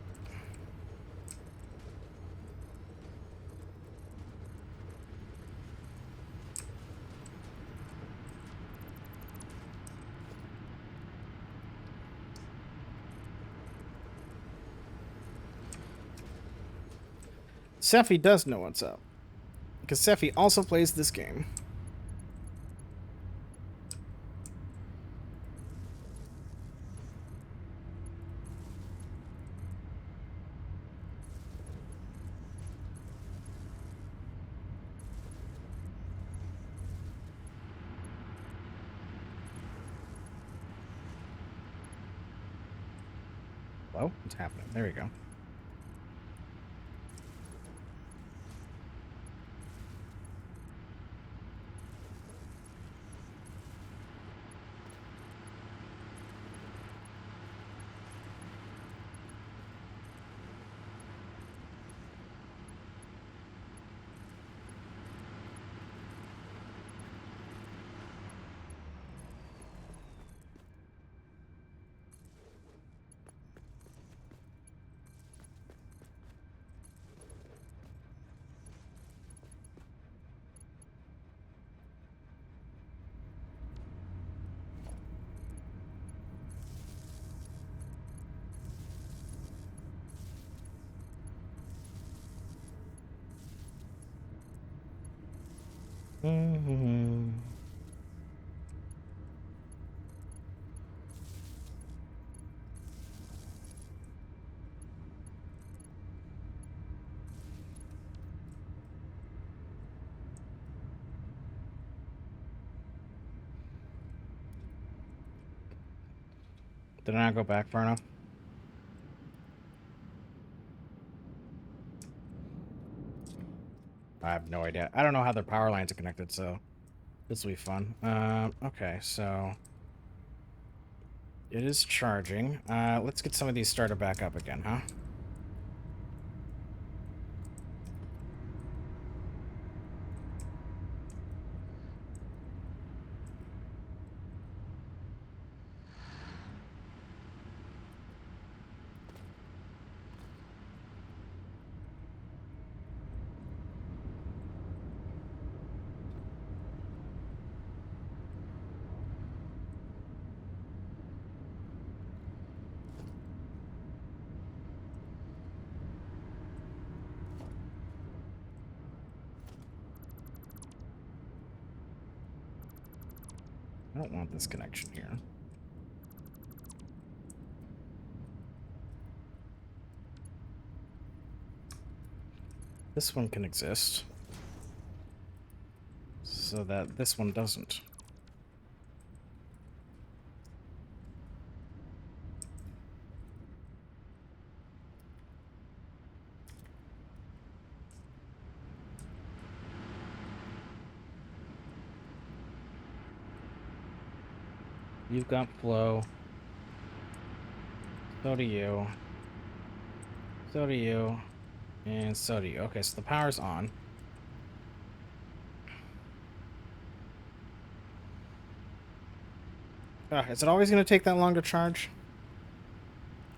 Sephi does know what's up, because Sephi also plays this game. Hello? What's happening? There we go. Mm-hmm. Did I not go back far enough? I have no idea. I don't know how their power lines are connected, so this will be fun. Okay, so it is charging. Let's get some of these started back up again, huh? I don't want this connection here. This one can exist, so that this one doesn't. You've got flow. So do you. So do you. And so do you. Okay, so the power's on. Is it always going to take that long to charge?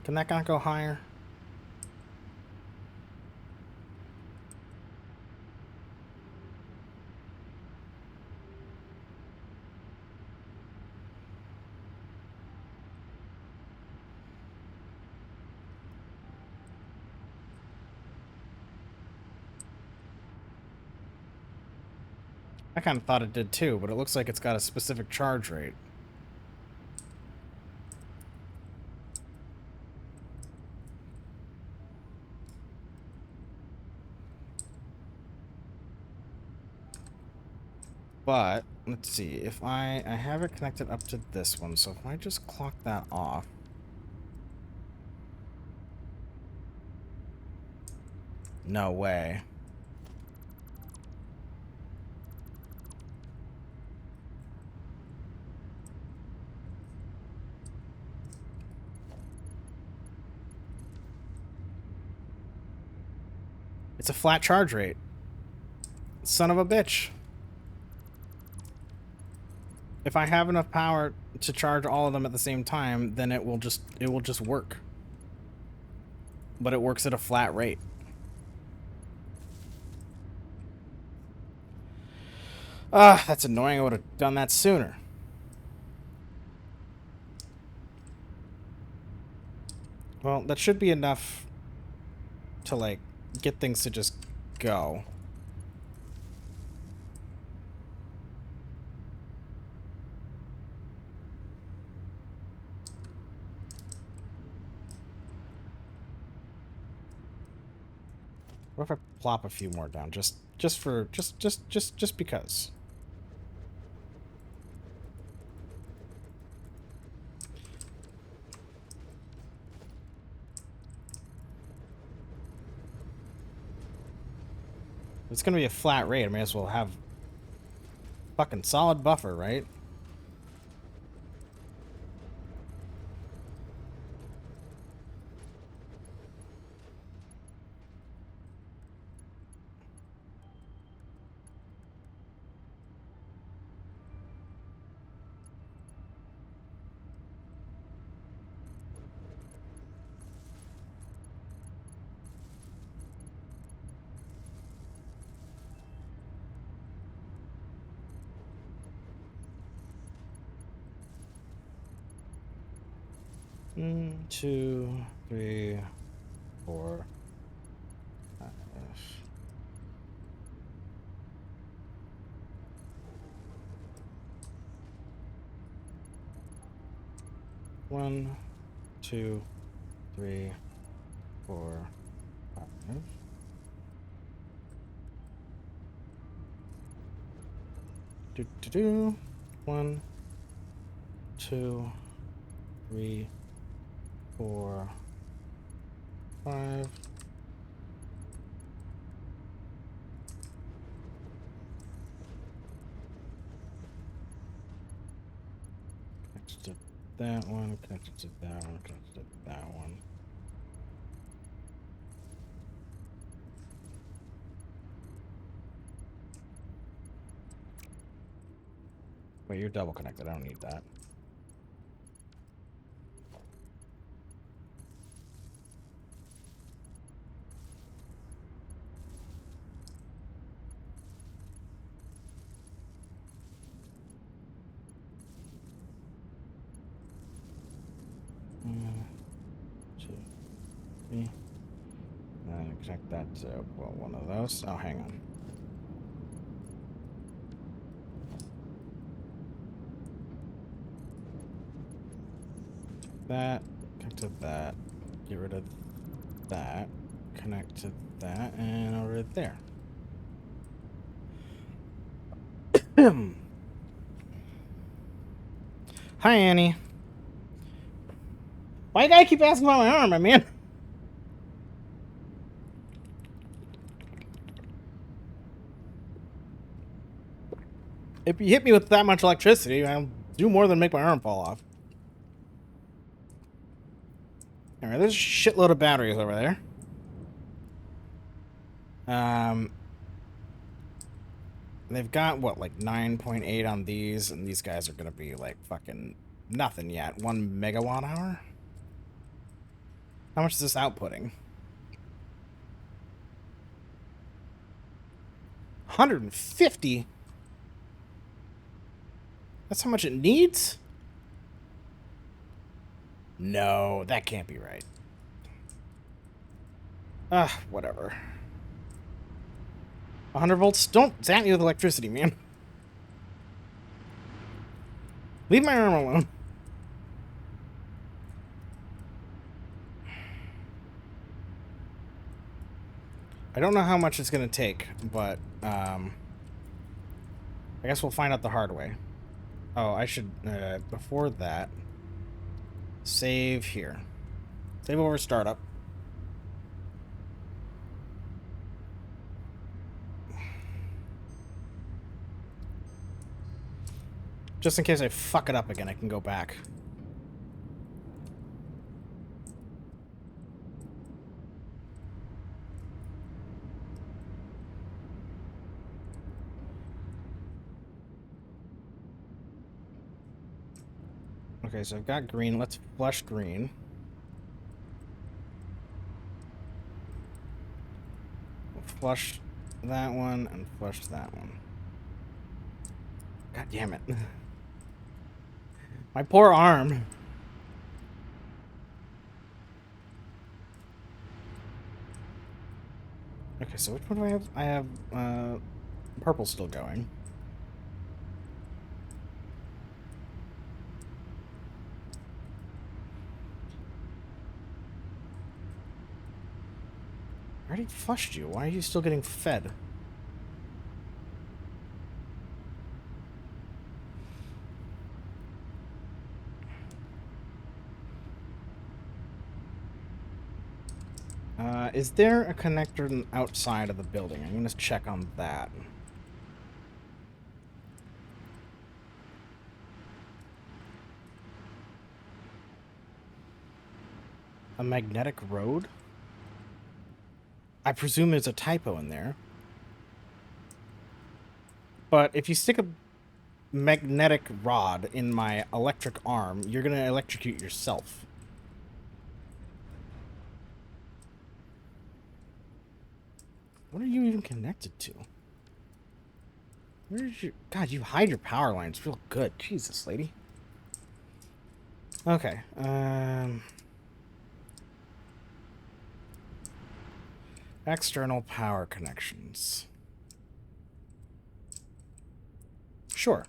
Can that not go higher? I kind of thought it did too, but it looks like it's got a specific charge rate. But let's see, if I have it connected up to this one, so if I just clock that off. No way. It's a flat charge rate. Son of a bitch. If I have enough power to charge all of them at the same time, then it will just work. But it works at a flat rate. That's annoying. I would have done that sooner. Well, that should be enough to, like, get things to just go. What if I plop a few more down, just because? It's gonna be a flat rate. I may as well have fucking solid buffer, right? Two, three, four, five. One, two, three, four, five. Do. One, two, three, four, five. Connected to that one, connected to that one, connected to that one. Wait, you're double connected. I don't need that. Two, three. Connect that to, well, one of those. Oh, hang on. That, connect to that, get rid of that, connect to that, and over there. Hi, Annie. Why you gotta keep asking about my arm, my man? If you hit me with that much electricity, I'll do more than make my arm fall off. Alright, there's a shitload of batteries over there. They've got, what, like 9.8 on these, and these guys are gonna be, like, fucking nothing yet. 1 megawatt hour? How much is this outputting? 150? That's how much it needs? No, that can't be right. Whatever. 100 volts? Don't zap me with electricity, man. Leave my arm alone. I don't know how much it's going to take, but I guess we'll find out the hard way. Oh, I should, before that, save here. Save over startup. Just in case I fuck it up again, I can go back. Okay, so I've got green. Let's flush green. We'll flush that one and flush that one. God damn it. My poor arm. Okay, so which one do I have? I have, purple still going. I already flushed you. Why are you still getting fed? Is there a connector outside of the building? I'm going to check on that. A magnetic road? I presume there's a typo in there. But if you stick a magnetic rod in my electric arm, you're going to electrocute yourself. What are you even connected to? Where's your... God, you hide your power lines real good. Jesus, lady. Okay. External power connections. Sure.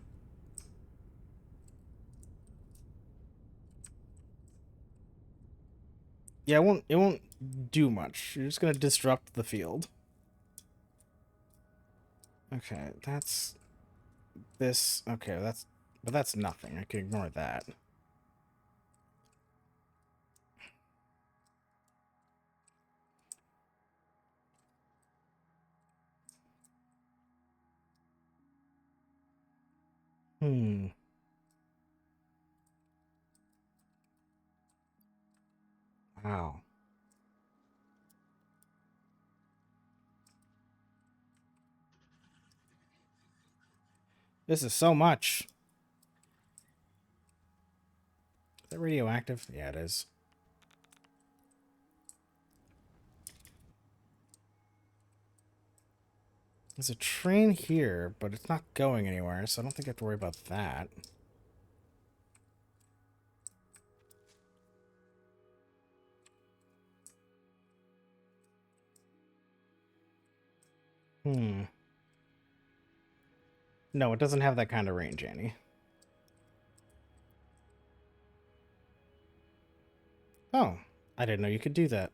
Yeah, it won't do much. You're just gonna disrupt the field. Okay, that's this. Okay, but that's nothing. I can ignore that. Wow. This is so much. Is that radioactive? Yeah, it is. There's a train here, but it's not going anywhere, so I don't think I have to worry about that. No, it doesn't have that kind of range, Annie. Oh, I didn't know you could do that.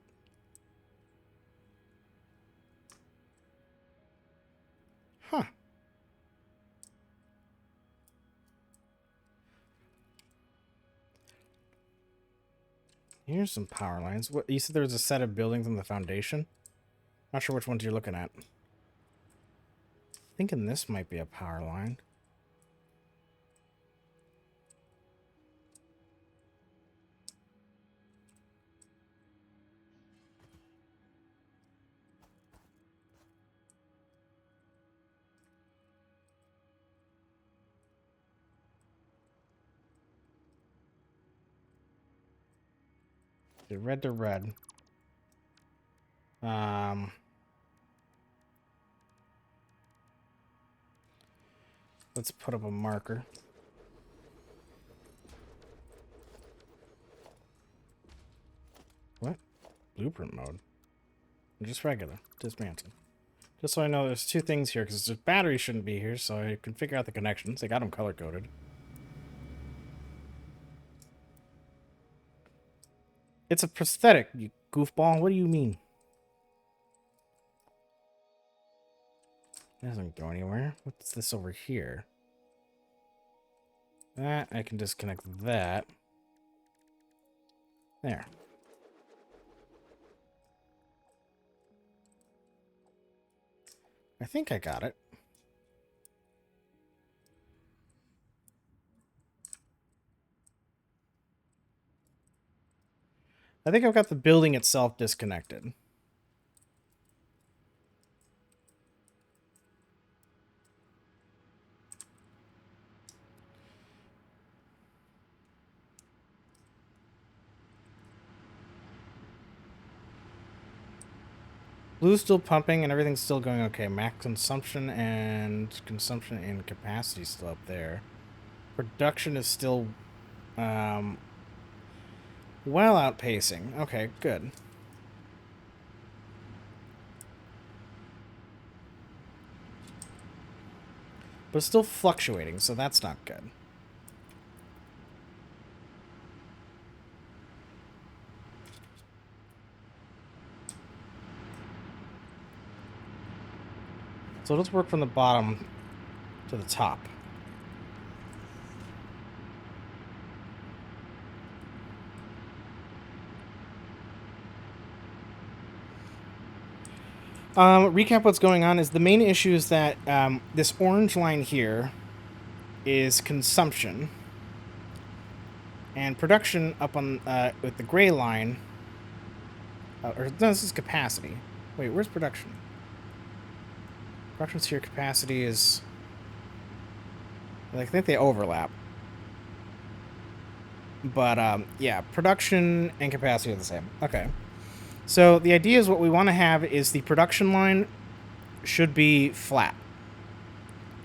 Huh. Here's some power lines. What, you said there was a set of buildings on the foundation? Not sure which ones you're looking at. Thinking this might be a power line. The red to red. Let's put up a marker. What? Blueprint mode? Just regular. Dismantle. Just so I know there's two things here, because the battery shouldn't be here, so I can figure out the connections. I got them color-coded. It's a prosthetic, you goofball. What do you mean? It doesn't go anywhere. What's this over here? That, I can disconnect that. There. I think I got it. I think I've got the building itself disconnected. Blue's still pumping and everything's still going okay. Max consumption and capacity still up there. Production is still well outpacing. Okay, good. But it's still fluctuating, so that's not good. So let's work from the bottom to the top. Recap what's going on is the main issue is that this orange line here is consumption. And production up on with the gray line, or no, this is capacity. Wait, where's production? Production's here, capacity is... I think they overlap. But, yeah, production and capacity are the same. Okay. So, the idea is what we want to have is the production line should be flat.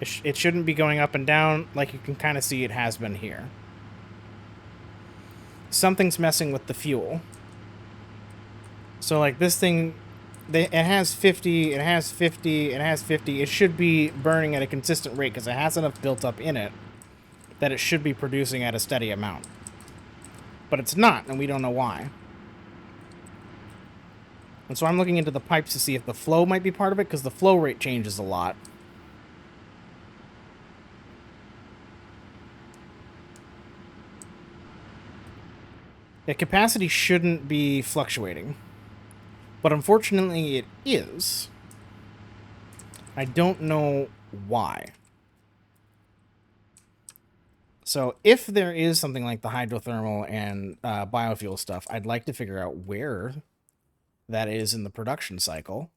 It shouldn't be going up and down like you can kind of see it has been here. Something's messing with the fuel. So, like, this thing... it has 50, it has 50, it has 50. It should be burning at a consistent rate because it has enough built up in it that it should be producing at a steady amount. But it's not, and we don't know why. And so I'm looking into the pipes to see if the flow might be part of it, because the flow rate changes a lot. The capacity shouldn't be fluctuating. But unfortunately, it is. I don't know why. So if there is something like the hydrothermal and biofuel stuff, I'd like to figure out where that is in the production cycle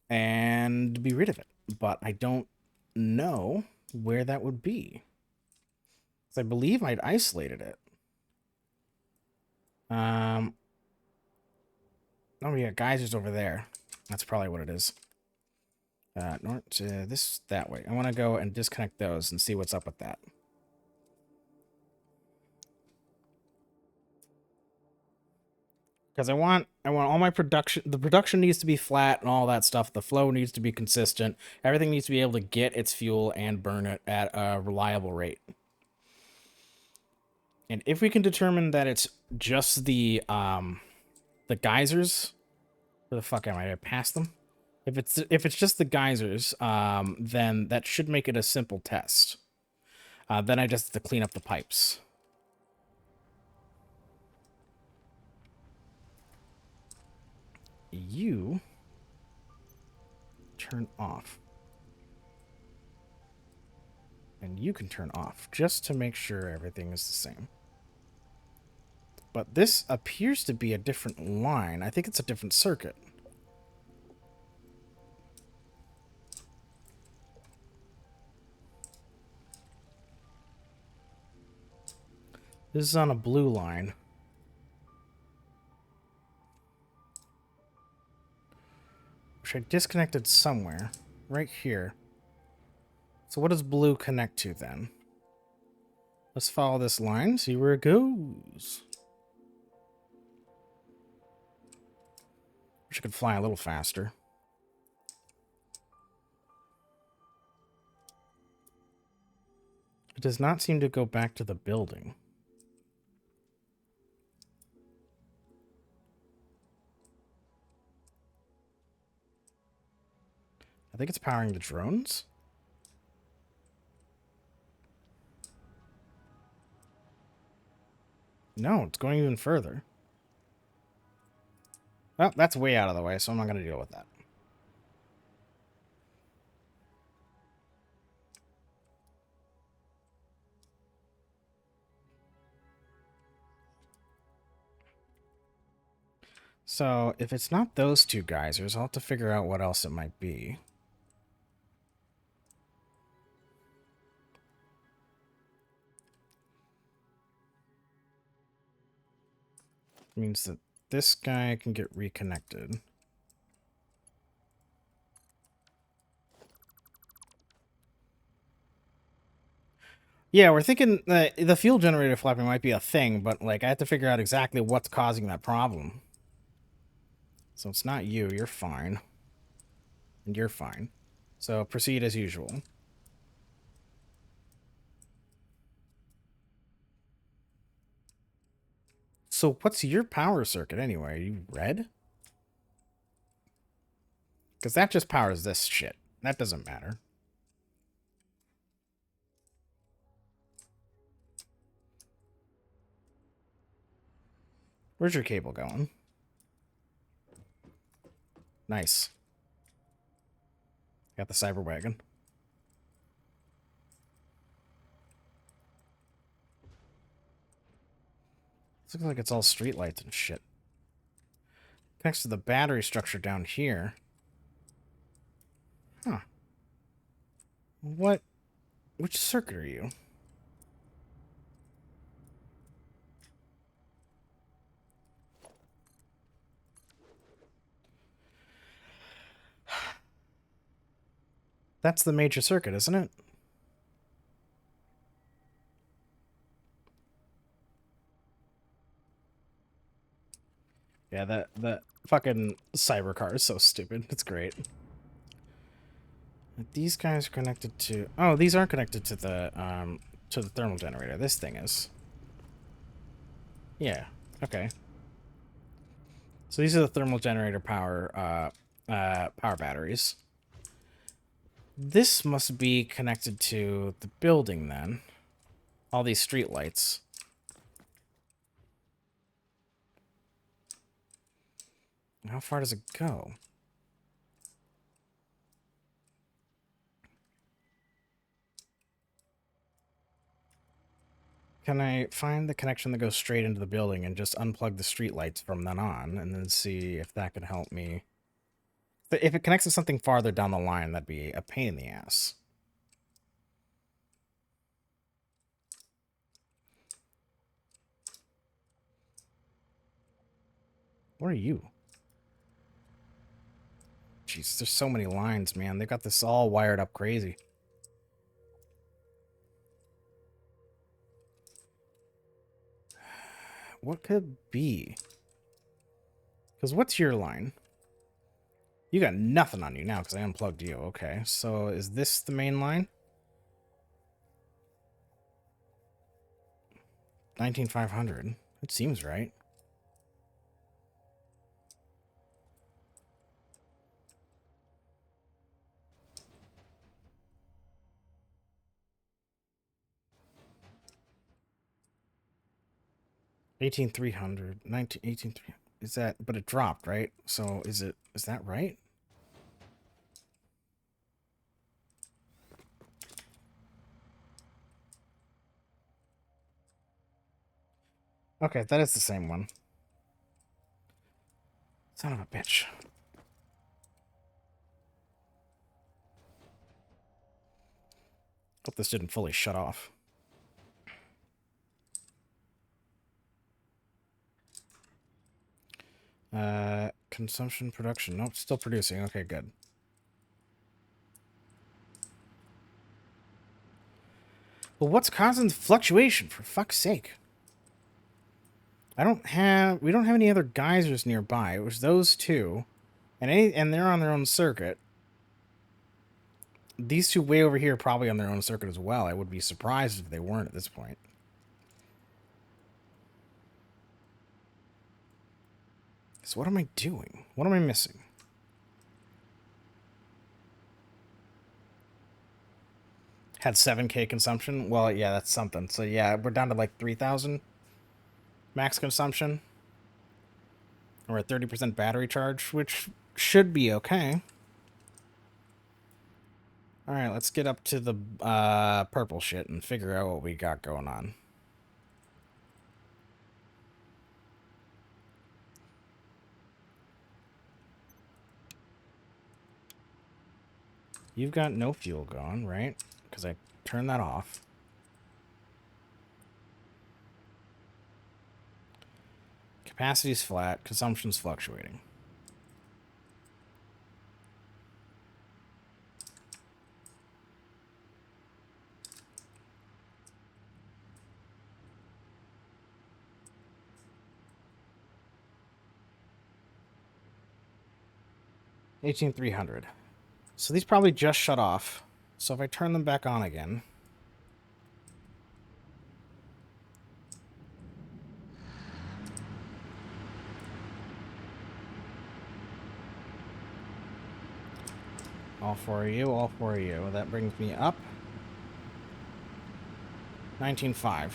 and be rid of it. But I don't know where that would be. I believe I'd isolated it. Oh, yeah, geysers over there. That's probably what it is. This that way. I want to go and disconnect those and see what's up with that. Because I want all my production... The production needs to be flat and all that stuff. The flow needs to be consistent. Everything needs to be able to get its fuel and burn it at a reliable rate. And if we can determine that it's just the geysers... Where the fuck am I? Did I pass them? If it's just the geysers, then that should make it a simple test. Then I just have to clean up the pipes. You turn off. And you can turn off, just to make sure everything is the same. But this appears to be a different line. I think it's a different circuit. This is on a blue line. which I disconnected somewhere. Right here. So what does blue connect to then? Let's follow this line, see where it goes. Wish I could fly a little faster. It does not seem to go back to the building. I think it's powering the drones. No, it's going even further. Well, that's way out of the way, so I'm not going to deal with that. So, if it's not those two geysers, I'll have to figure out what else it might be. It means that this guy can get reconnected. Yeah, we're thinking the fuel generator flapping might be a thing, but like I have to figure out exactly what's causing that problem. So it's not you, you're fine. And you're fine. So proceed as usual. So what's your power circuit anyway? Are you red? Because that just powers this shit. That doesn't matter. Where's your cable going? Nice. Got the cyber wagon. This looks like it's all streetlights and shit. Connects to the battery structure down here. Huh. What? Which circuit are you? That's the major circuit, isn't it? Yeah, that fucking cyber car is so stupid. It's great. These guys are connected to... Oh, these aren't connected to the thermal generator. This thing is. Yeah. Okay. So these are the thermal generator power batteries. This must be connected to the building then. All these street lights. How far does it go? Can I find the connection that goes straight into the building and just unplug the street lights from then on, and then see if that can help me? If it connects to something farther down the line, that'd be a pain in the ass. What are you? Jeez, there's so many lines, man. They've got this all wired up crazy. What could it be? Because what's your line? You got nothing on you now because I unplugged you. Okay, so is this the main line? 19,500. It seems right. $18,300. 18,300. Is that... But it dropped, right? So is that right? Okay, that is the same one. Son of a bitch. Hope this didn't fully shut off. Consumption, production. Nope, still producing. Okay, good. Well, what's causing the fluctuation, for fuck's sake? We don't have any other geysers nearby. It was those two. And they're on their own circuit. These two way over here are probably on their own circuit as well. I would be surprised if they weren't at this point. So what am I doing? What am I missing? Had 7K consumption? Well, yeah, that's something. So yeah, we're down to like 3,000 max consumption. We're at 30% battery charge, which should be okay. Alright, let's get up to the purple shit and figure out what we got going on. You've got no fuel going, right? Because I turned that off. Capacity's flat, consumption's fluctuating. $18,300. So these probably just shut off. So if I turn them back on again. All four of you, all four of you. That brings me up. 19.5.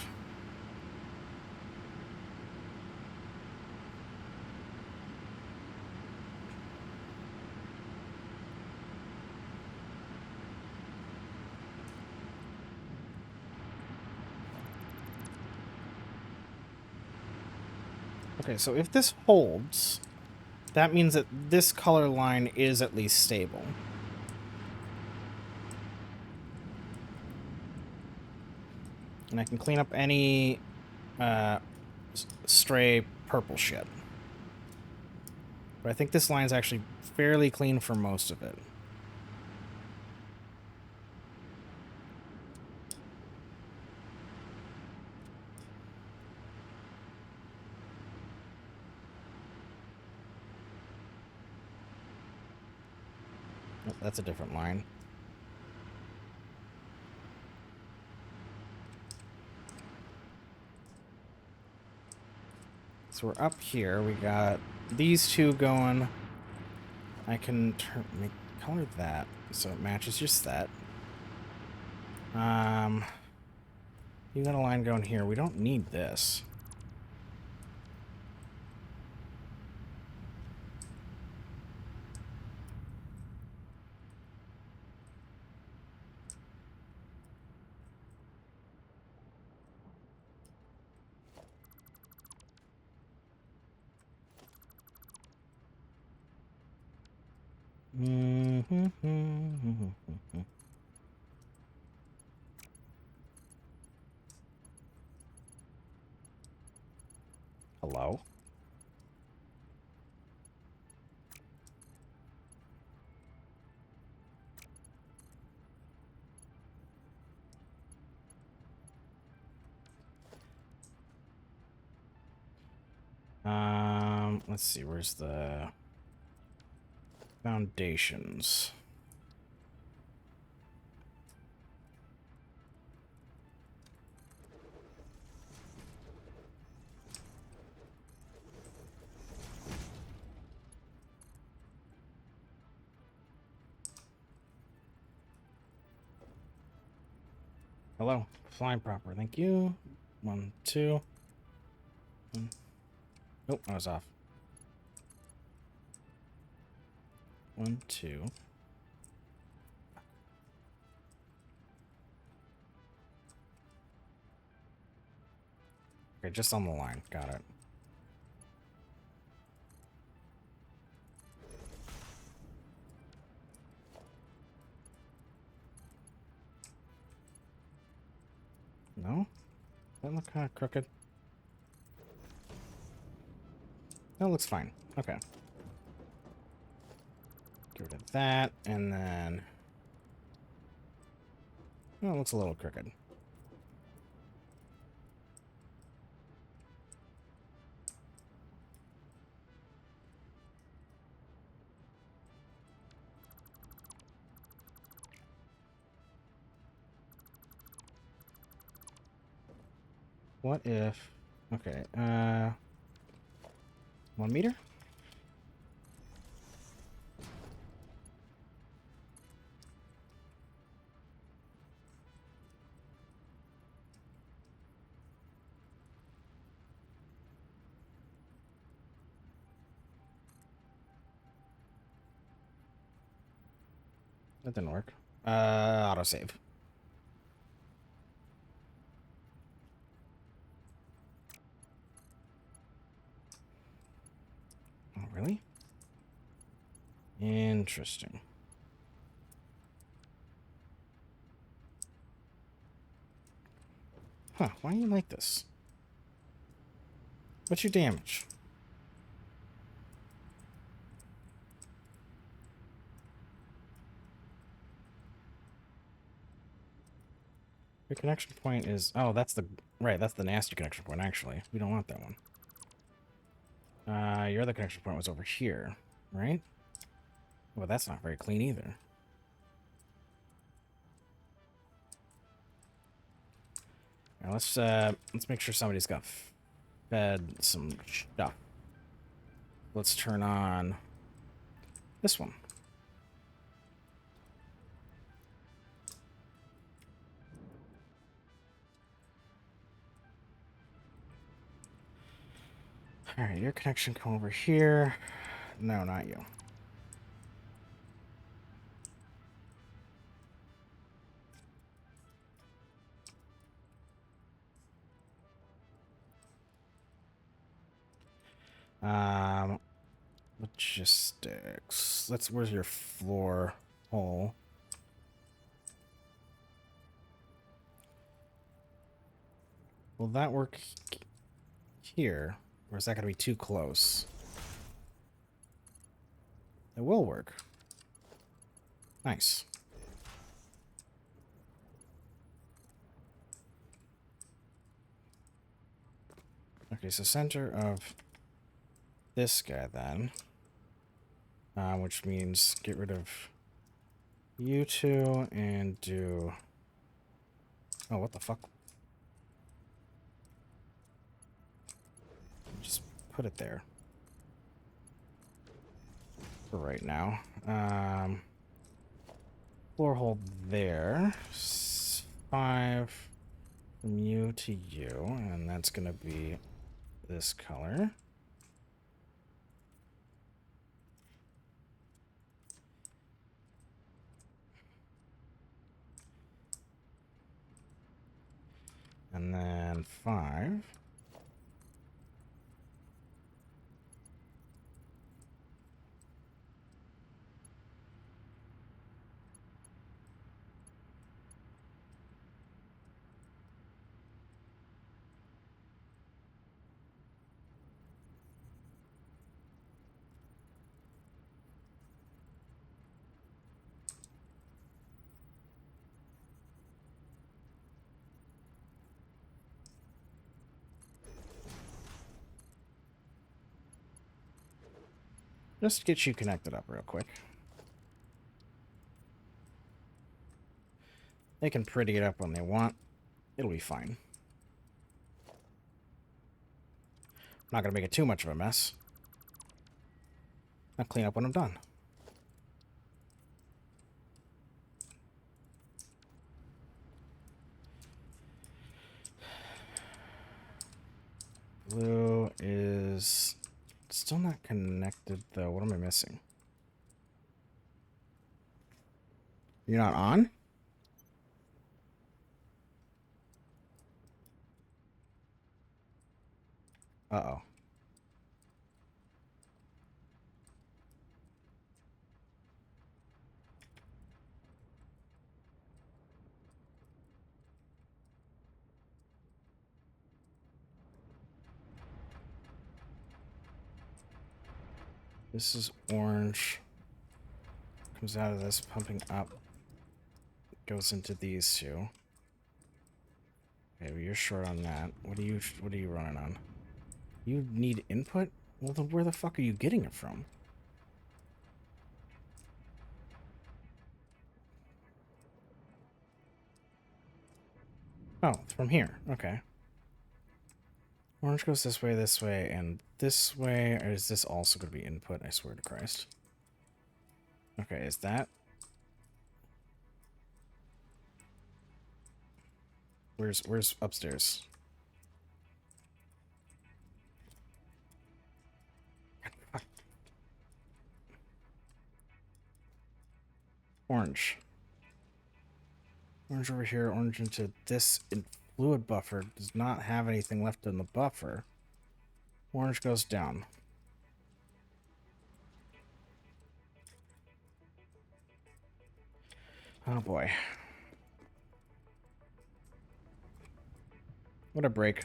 Okay, so if this holds, that means that this color line is at least stable. And I can clean up any stray purple shit. But I think this line's actually fairly clean for most of it. Oh, that's a different line. So we're up here. We got these two going. I can make color that so it matches your set. You got a line going here. We don't need this. Hello? Let's see, where's the foundations? Hello, flying proper, thank you. 1, 2. Oh, I was off. 1, 2. Okay, just on the line. Got it. No? That look kind of crooked. That looks fine. Okay. Get rid of that, and then... Oh, it looks a little crooked. What if... Okay, 1 meter? That didn't work. Autosave. Oh, really? Interesting. Huh, why do you like this? What's your damage? Your connection point is... Oh, that's the... Right, that's the nasty connection point, actually. We don't want that one. Your other connection point was over here, right? Well, that's not very clean either. Now let's make sure somebody's got fed some stuff. Let's turn on this one. All right, your connection come over here. No, not you. Logistics. Where's your floor hole? Will that work here? Or is that going to be too close? It will work. Nice. Okay, so center of this guy then. Which means get rid of you two and do... Oh, what the fuck? Just put it there. For right now. Floor hold there. 5 from you to you, and that's gonna be this color. And then 5. Just get you connected up real quick. They can pretty it up when they want. It'll be fine. I'm not going to make it too much of a mess. I'll clean up when I'm done. Blue is still not connected, though. What am I missing? You're not on? Uh-oh. This is orange. comes out of this, pumping up. Goes into these two. Okay, well, you're short on that. What are you running on? You need input? Well, then where the fuck are you getting it from? Oh, it's from here. Okay. Orange goes this way, and this way. Or is this also going to be input? I swear to Christ. Okay, is that? Where's upstairs? Orange. Orange over here, orange into this fluid buffer. Does not have anything left in the buffer. Orange goes down. Oh boy. What a break.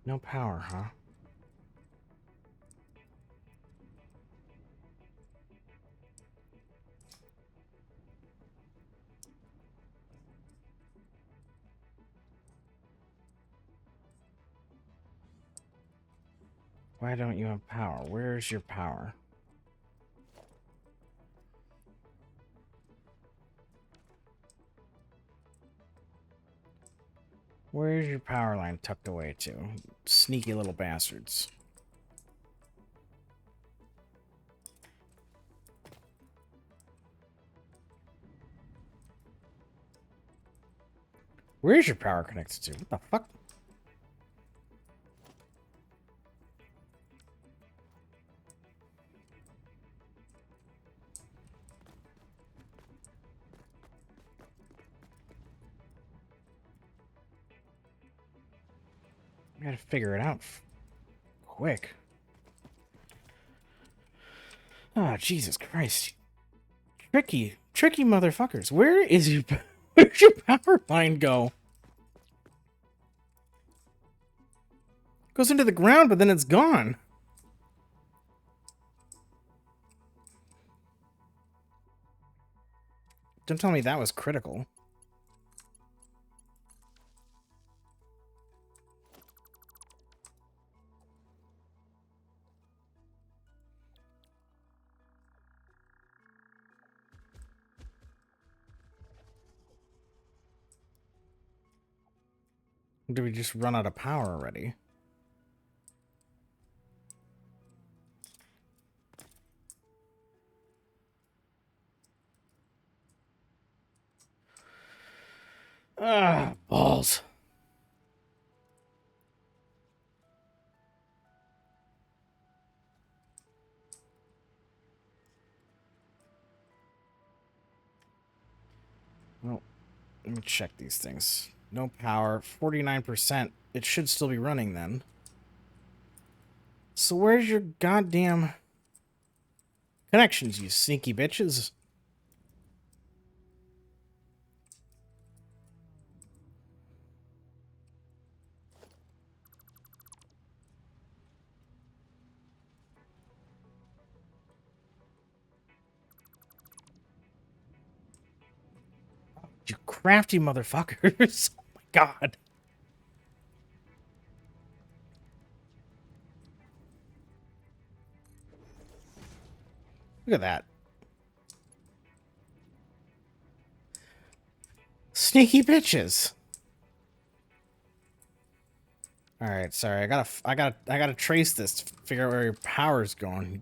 No power, huh? Why don't you have power? Where's your power? Where's your power line tucked away to? Sneaky little bastards. Where's your power connected to? What the fuck? I gotta figure it out quick. Ah, oh, Jesus Christ. Tricky motherfuckers. Where'd your power line go? Goes into the ground, but then it's gone. Don't tell me that was critical. Did we just run out of power already? Ah, balls. Well, let me check these things. No power, 49%. It should still be running then. So where's your goddamn connections, you sneaky bitches? You crafty motherfuckers. Oh my god. Look at that. Sneaky bitches. All right, sorry. I gotta trace this to figure out where your power's going.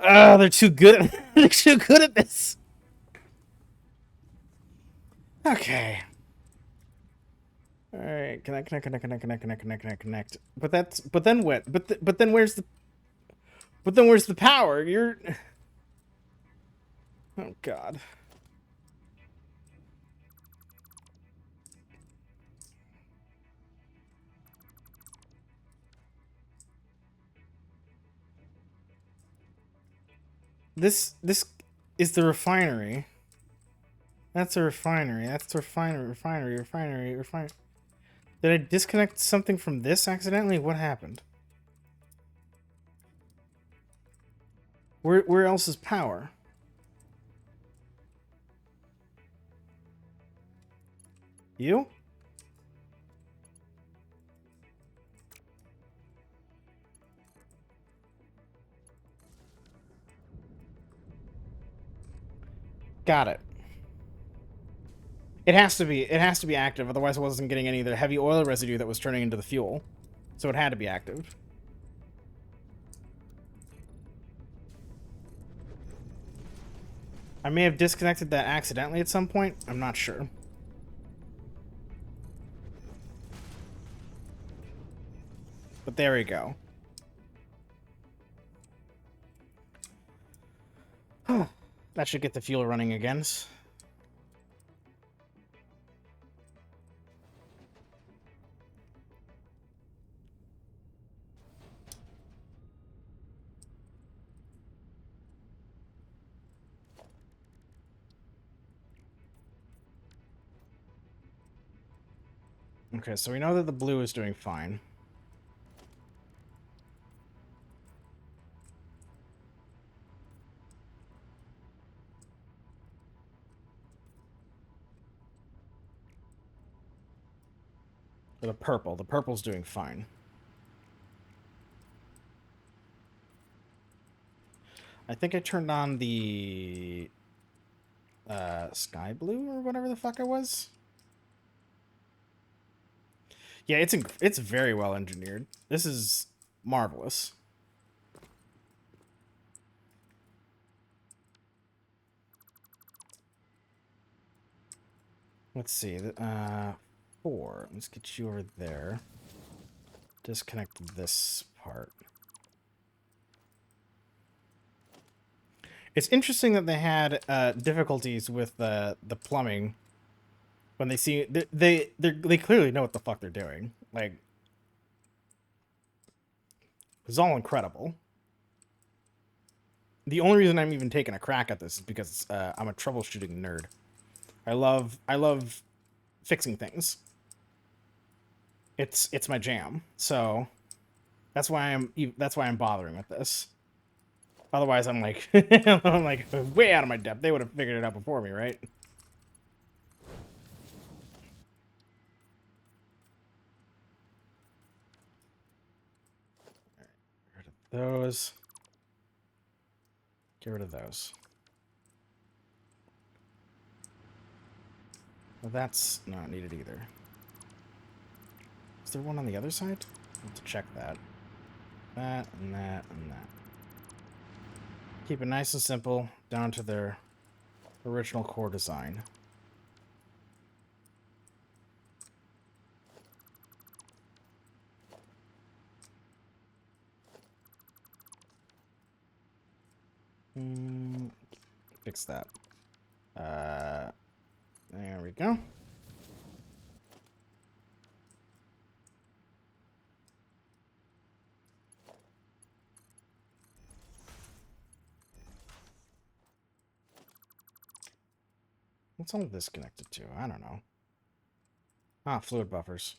Oh, they're too good. They're too good at this. Okay. All right, connect. But then what? But then where's the? But then where's the power? You're... Oh, God. This is the refinery. That's a refinery. That's the refinery. Did I disconnect something from this accidentally? What happened? Where else is power? You? Got it. It has to be active, otherwise I wasn't getting any of the heavy oil residue that was turning into the fuel. So it had to be active. I may have disconnected that accidentally at some point. I'm not sure. But there we go. That should get the fuel running again. Okay, so we know that the blue is doing fine. The purple's doing fine. I think I turned on the sky blue or whatever the fuck it was. Yeah, it's very well engineered. This is marvelous. Let's see. 4. Let's get you over there. Disconnect this part. It's interesting that they had difficulties with the plumbing. When they see they clearly know what the fuck they're doing. Like, it's all incredible. The only reason I'm even taking a crack at this is because I'm a troubleshooting nerd. I love fixing things. It's my jam. So that's why I'm bothering with this. Otherwise, I'm like I'm like way out of my depth. They would have figured it out before me, right? Those. Get rid of those. Well, that's not needed either. Is there one on the other side? I have to check that. That and that and that. Keep it nice and simple, down to their original core design. Fix that. There we go. What's all of this connected to? I don't know. Ah, fluid buffers.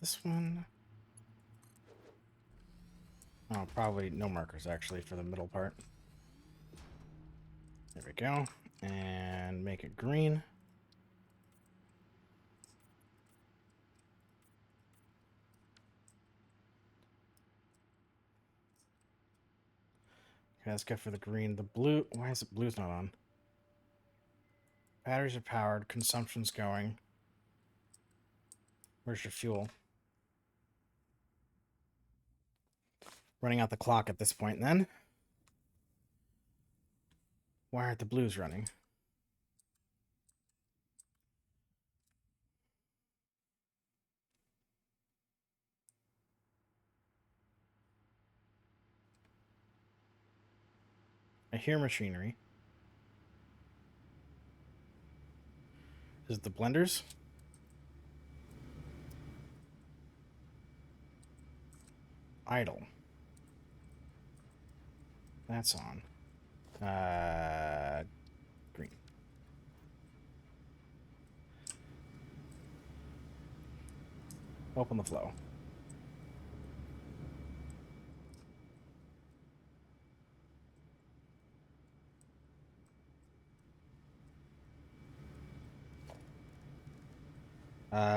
This one. Oh, probably no markers actually for the middle part. There we go. And make it green. Okay, that's good for the green. The blue, why is it blue's not on? Batteries are powered, consumption's going. Where's your fuel? Running out the clock at this point then. Why aren't the blues running? I hear machinery. Is it the blenders? Idle. That's on. Green. Open the flow.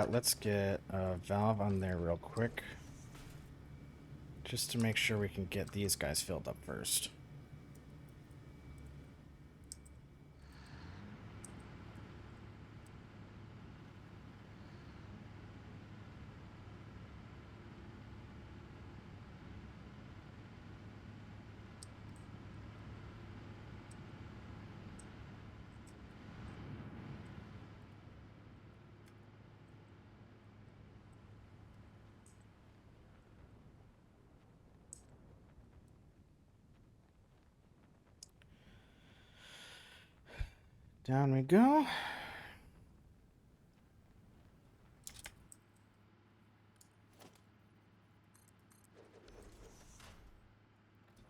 Let's get a valve on there real quick. Just to make sure we can get these guys filled up first. Down we go.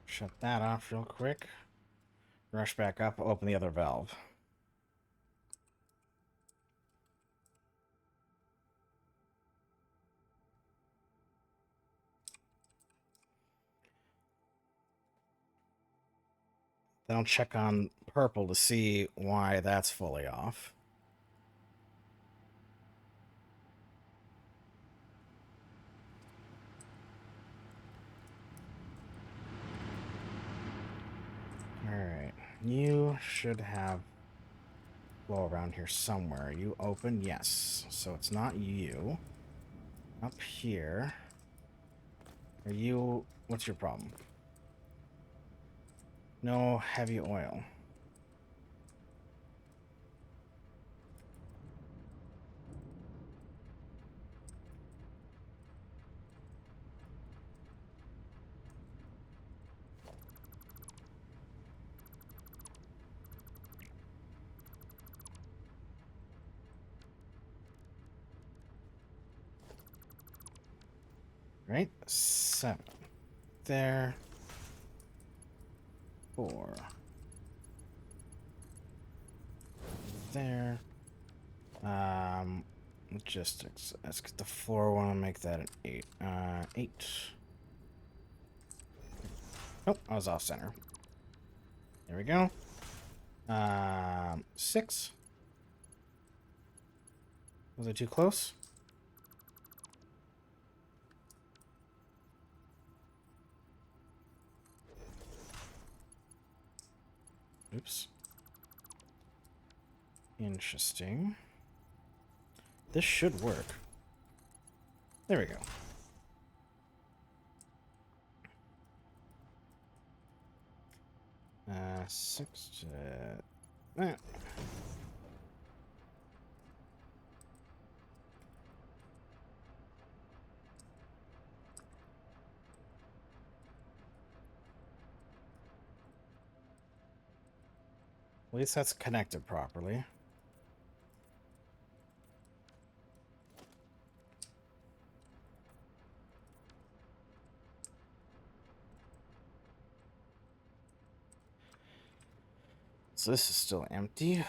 Shut that off real quick. Rush back up, open the other valve. Then I'll check on purple to see why that's fully off. Alright, you should have flow around here somewhere. Are you open? Yes. So it's not you. Up here. Are you... What's your problem? No heavy oil. Right? 7. There. 4. There. Logistics. Let's get the floor one and make that an 8. 8. Oh, I was off center. There we go. 6. Was I too close? Oops. Interesting. This should work. There we go. Six to... At least that's connected properly. So this is still empty.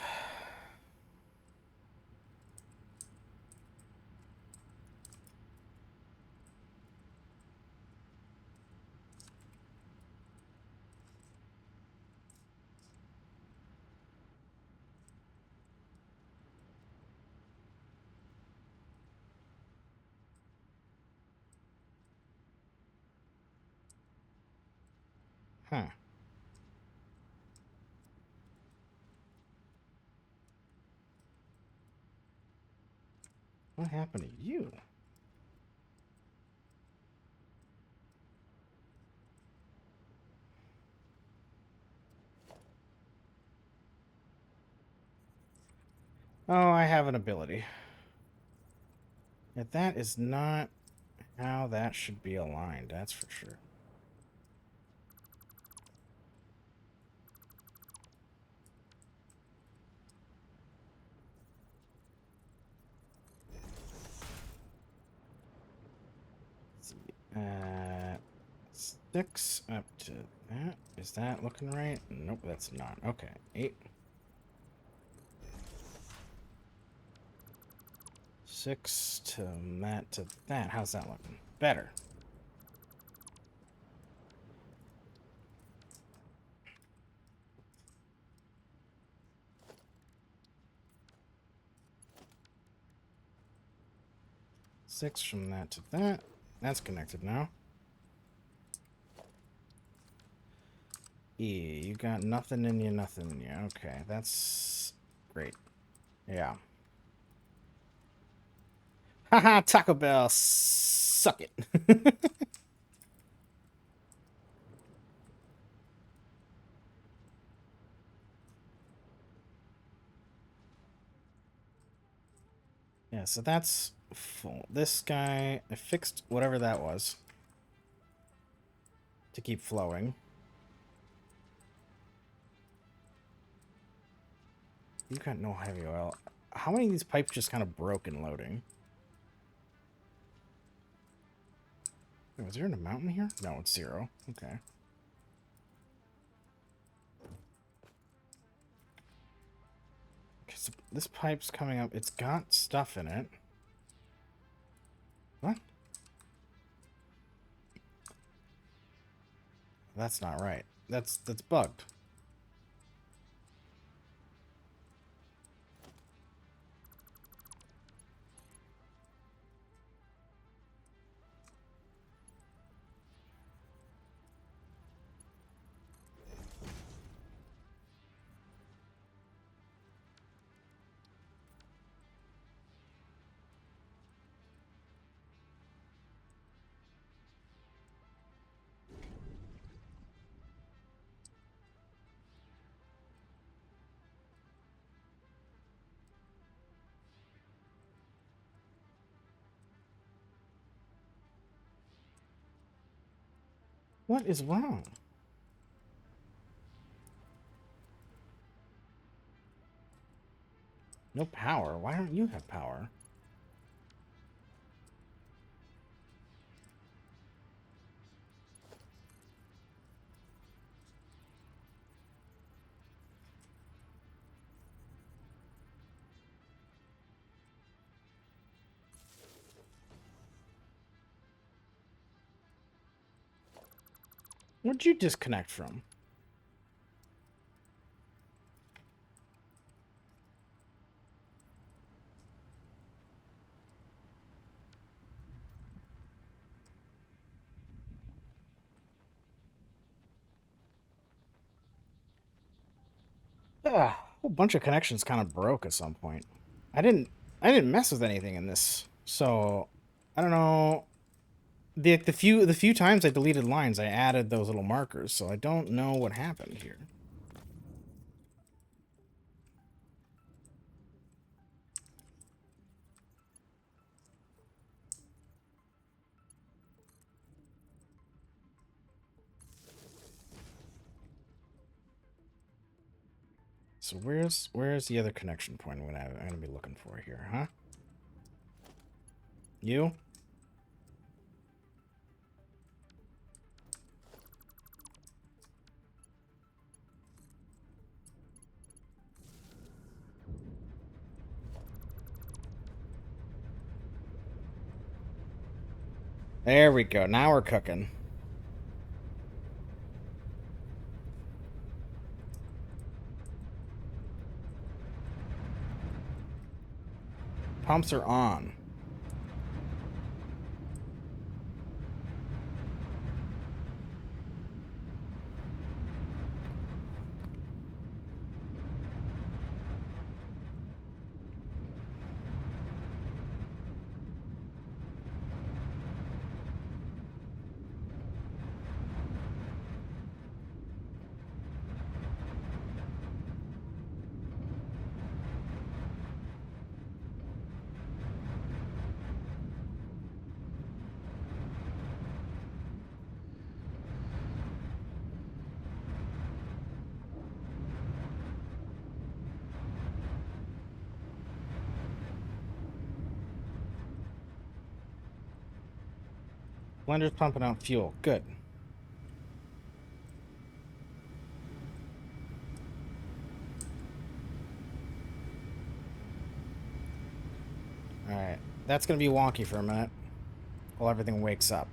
Huh. What happened to you? Oh, I have an ability. Yeah, that is not how that should be aligned, that's for sure. Let's see. 6 up to that. Is that looking right? Nope, that's not. Okay, 8. 6 to that to that. How's that looking? Better. Six from that to that. That's connected now. E, you got nothing in you, nothing in you. Okay, that's great. Yeah. Haha, Taco Bell, suck it. Yeah, so that's full. This guy, I fixed whatever that was to keep flowing. You got no heavy oil. How many of these pipes just kind of broke in loading? Wait, was there an amount in here? No, it's 0. Okay. So this pipe's coming up. It's got stuff in it. What? That's not right. That's bugged. What is wrong? No power? Why don't you have power? Where'd you disconnect from? A whole bunch of connections kind of broke at some point. I didn't mess with anything in this, so I don't know. The few times I deleted lines, I added those little markers, so I don't know what happened here. So where's the other connection point I'm gonna be looking for here, huh? You? There we go. Now we're cooking. Pumps are on. Blender's pumping out fuel. Good. Alright. That's going to be wonky for a minute while everything wakes up.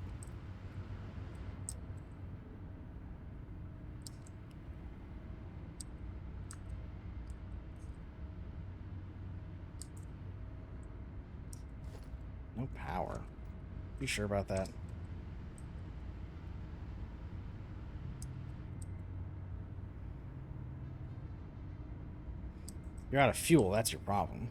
No power. You sure about that? You're out of fuel. That's your problem.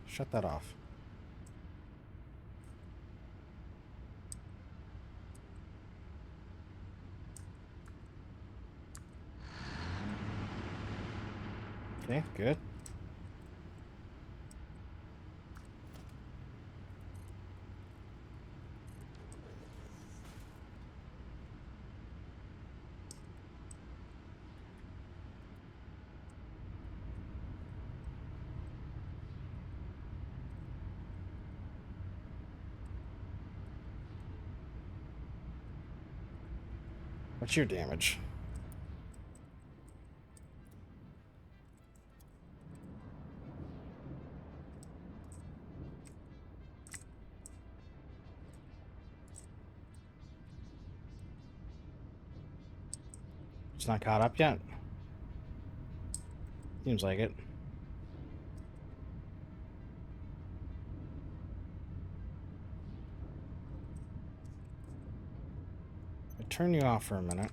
Shut that off. Okay, good. What's your damage? It's not caught up yet? Seems like it. I'll turn you off for a minute.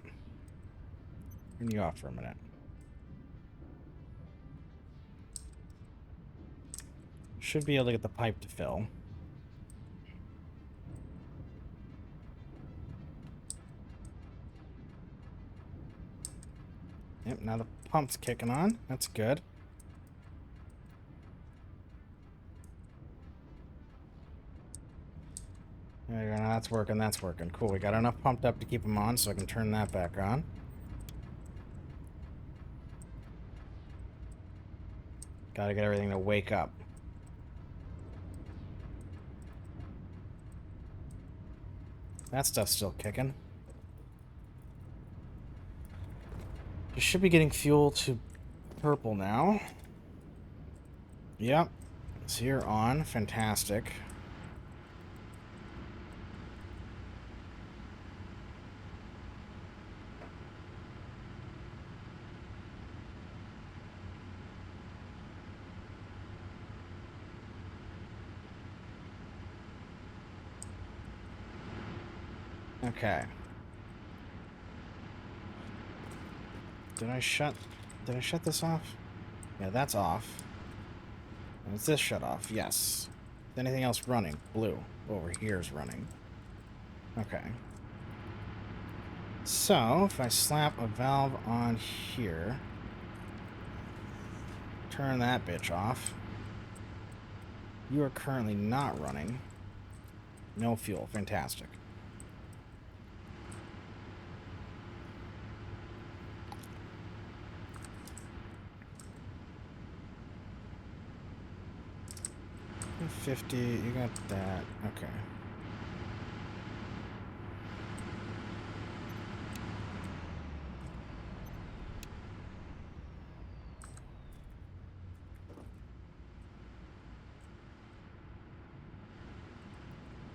Turn you off for a minute. Should be able to get the pipe to fill. Yep, now the pump's kicking on. That's good. There you go. Now that's working. That's working. Cool. We got enough pumped up to keep them on, so I can turn that back on. Gotta get everything to wake up. That stuff's still kicking. You should be getting fuel to purple now. Yep. So you're on. Fantastic. Okay. Did I shut this off? Yeah, that's off. And is this shut off? Yes. Is anything else running? Blue. Over here is running. Okay. So, if I slap a valve on here, turn that bitch off. You are currently not running. No fuel. Fantastic. $50, you got that. Okay.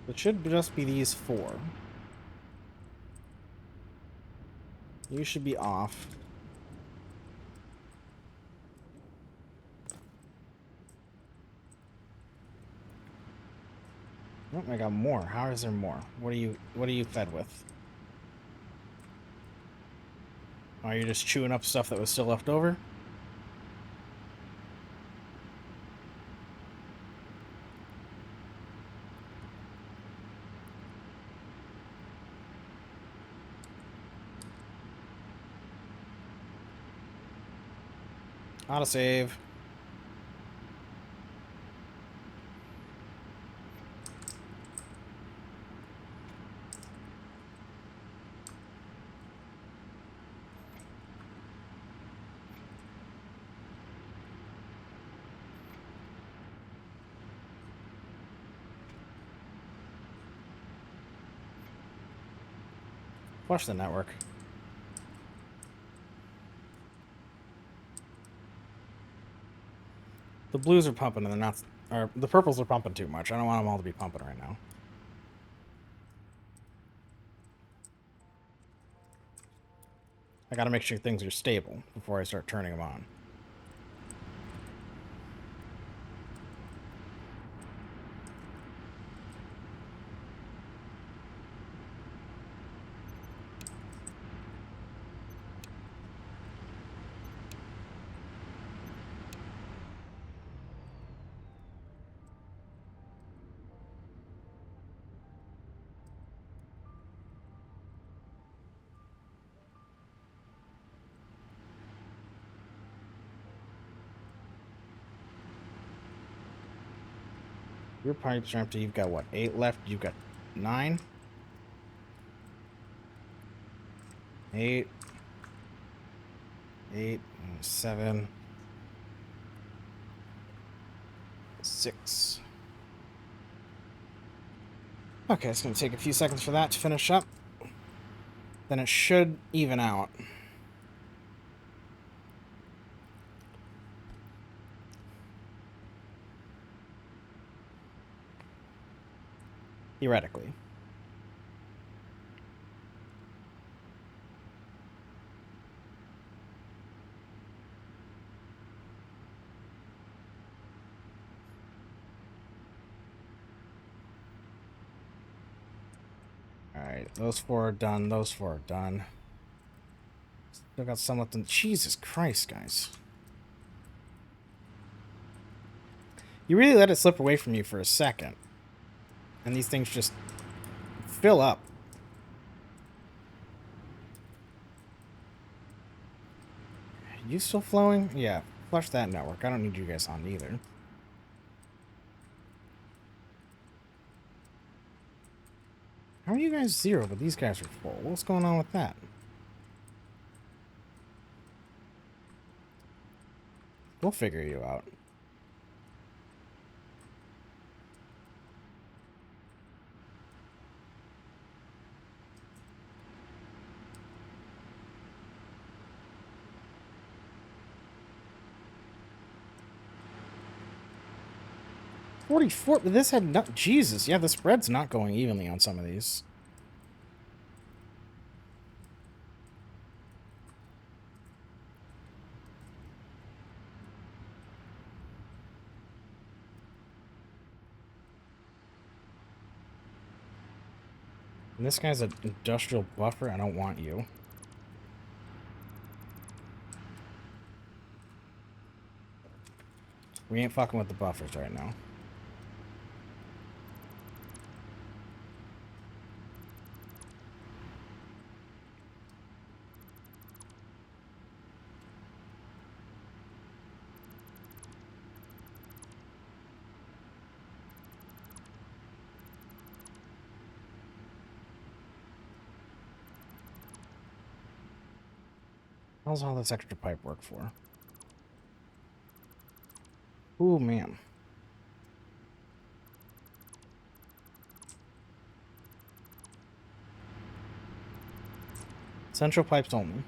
It should just be these four. You should be off. Oh, I got more. How is there more? What are you fed with? Are you just chewing up stuff that was still left over? Autosave. Flush the network. The blues are pumping and they're not... Or the purples are pumping too much. I don't want them all to be pumping right now. I gotta make sure things are stable before I start turning them on. Your pipes are empty. You've got, what, 8 left? You've got 9? 8. 8. 7. 6. Okay, it's going to take a few seconds for that to finish up. Then it should even out. Theoretically. Alright, those 4 are done. Those 4 are done. Still got some left in... Jesus Christ, guys. You really let it slip away from you for a second. And these things just fill up. You still flowing? Yeah, flush that network. I don't need you guys on either. How are you guys 0, but these guys are full? What's going on with that? We'll figure you out. $44, but this had no... Jesus, yeah, the spread's not going evenly on some of these. And this guy's an industrial buffer. I don't want you. We ain't fucking with the buffers right now. How's all this extra pipe work for? Ooh, man. Central pipes only.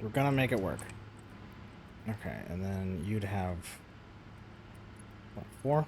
We're gonna make it work. Okay, and then you'd have... what, 4?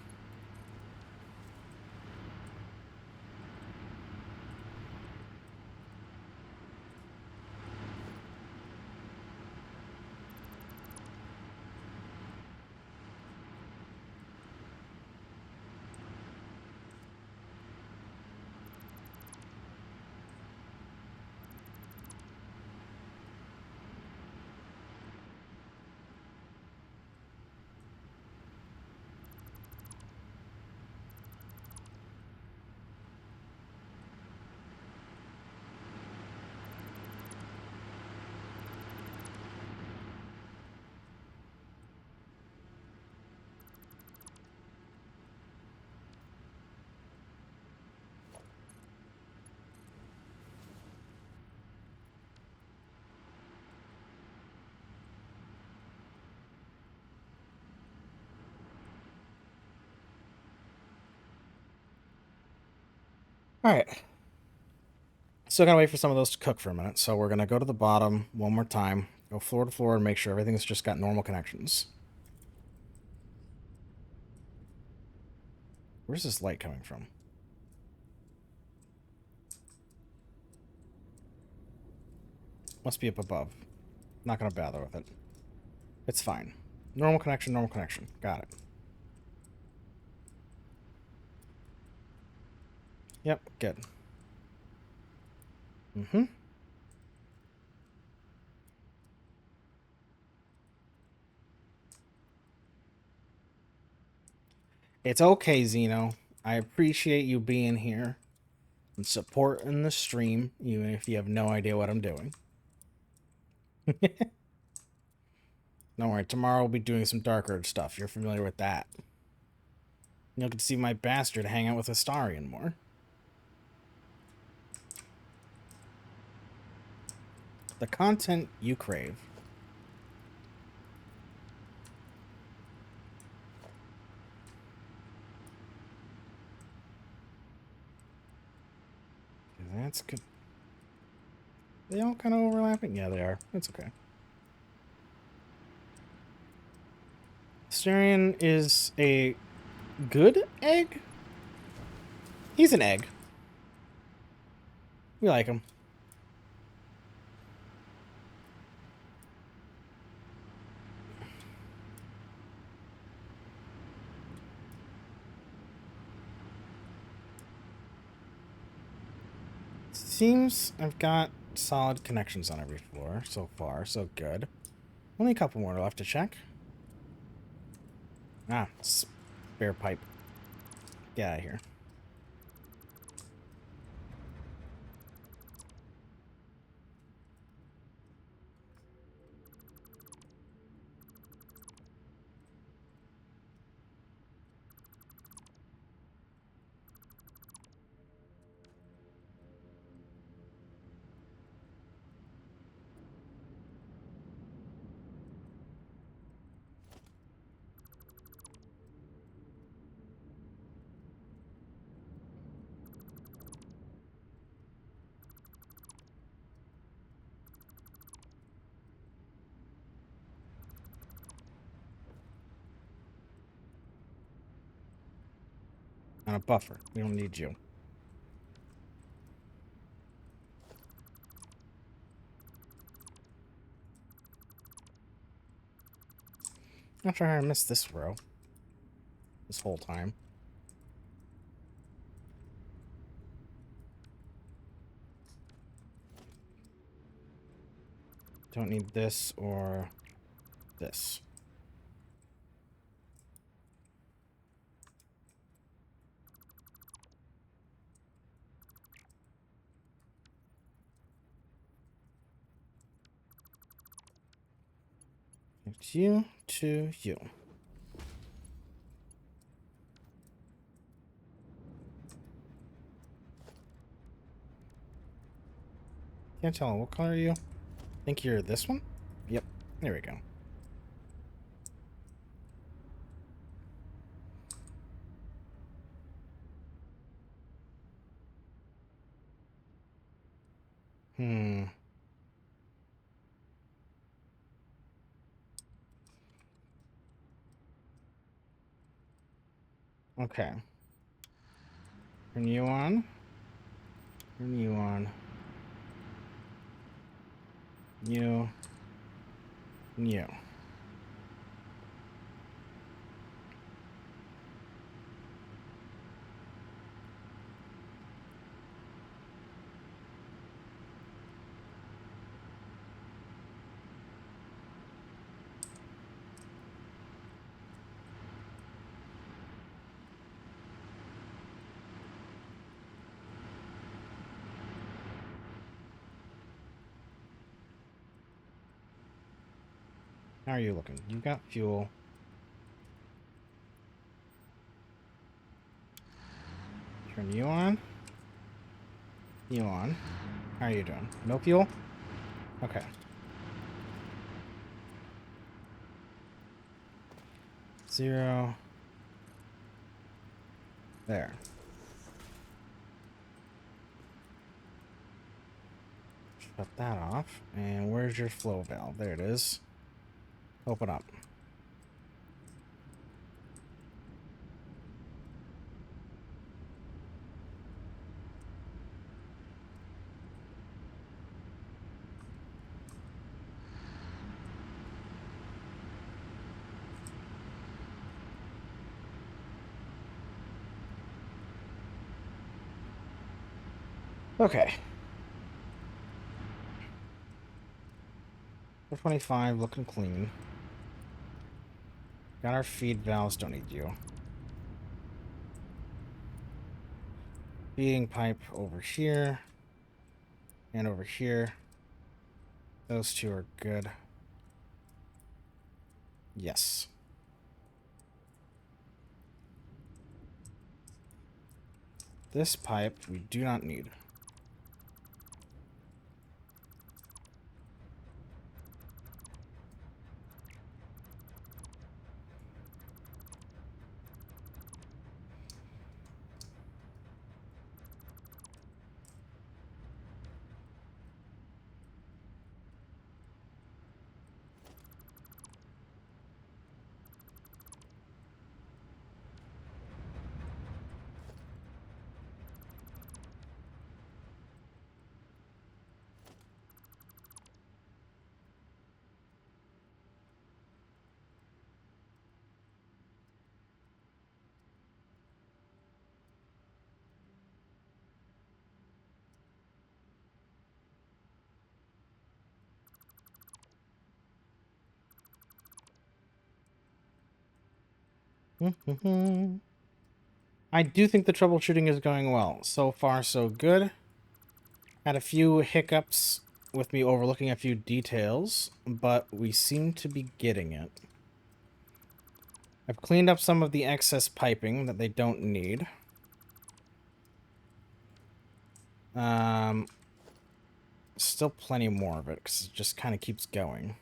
All right. Still gotta wait for some of those to cook for a minute, so we're gonna go to the bottom one more time, go floor to floor, and make sure everything's just got normal connections. Where's this light coming from? Must be up above. Not gonna bother with it. It's fine. Normal connection, normal connection. Got it. Yep, good. Mm-hmm. It's okay, Zeno. I appreciate you being here and supporting the stream, even if you have no idea what I'm doing. Don't worry, tomorrow we'll be doing some Dark Urge stuff. You're familiar with that. You'll get to see my bastard hang out with Astarion more. The content you crave. That's good. They all kind of overlapping? Yeah, they are. That's okay. Astarion is a good egg? He's an egg. We like him. Seems I've got solid connections on every floor so far, so good. Only a couple more left to check. Ah, spare pipe. Get out of here. On a buffer. We don't need you. Not sure how I missed this row. This whole time. Don't need this or this. It's you to you. Can't tell. What color are you? Think you're this one? Yep. There we go. Okay. Turn you on. Turn you on. You. You. How are you looking? You got fuel. Turn you on. You on. How are you doing? No fuel? Okay. Zero. There. Shut that off. And where's your flow valve? There it is. Open up. Okay. 425 looking clean. Got our feed valves, don't need you. Feeding pipe over here. And over here. Those two are good. Yes. This pipe we do not need. I do think the troubleshooting is going well. So far, so good. Had a few hiccups with me overlooking a few details, but we seem to be getting it. I've cleaned up some of the excess piping that they don't need. Still plenty more of it, because it just kind of keeps going.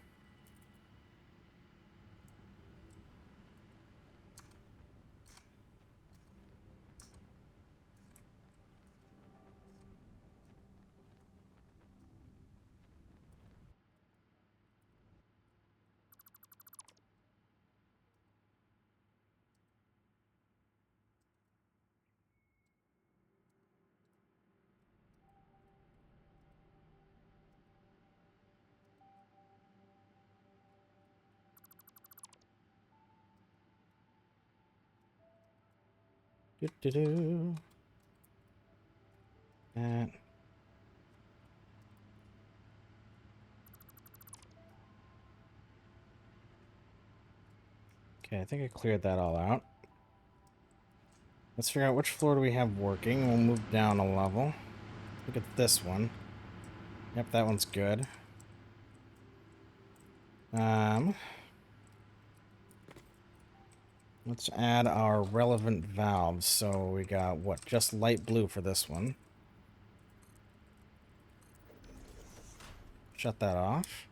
Do-do-do. That. Okay, I think I cleared that all out. Let's figure out which floor do we have working. We'll move down a level. Look at this one. Yep, that one's good. Let's add our relevant valves. So we got, what, just light blue for this one. Shut that off.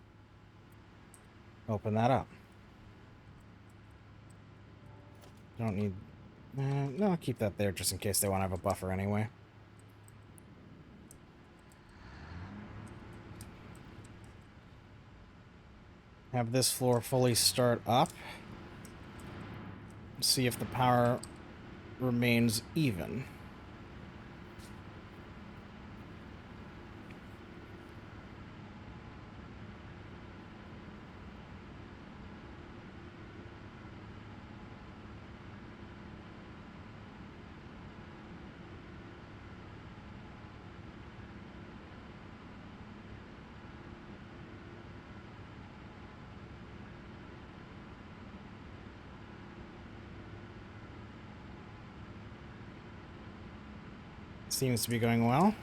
Open that up. Don't need... no, I'll keep that there just in case they want to have a buffer anyway. Have this floor fully start up. See if the power remains even. Seems to be going well.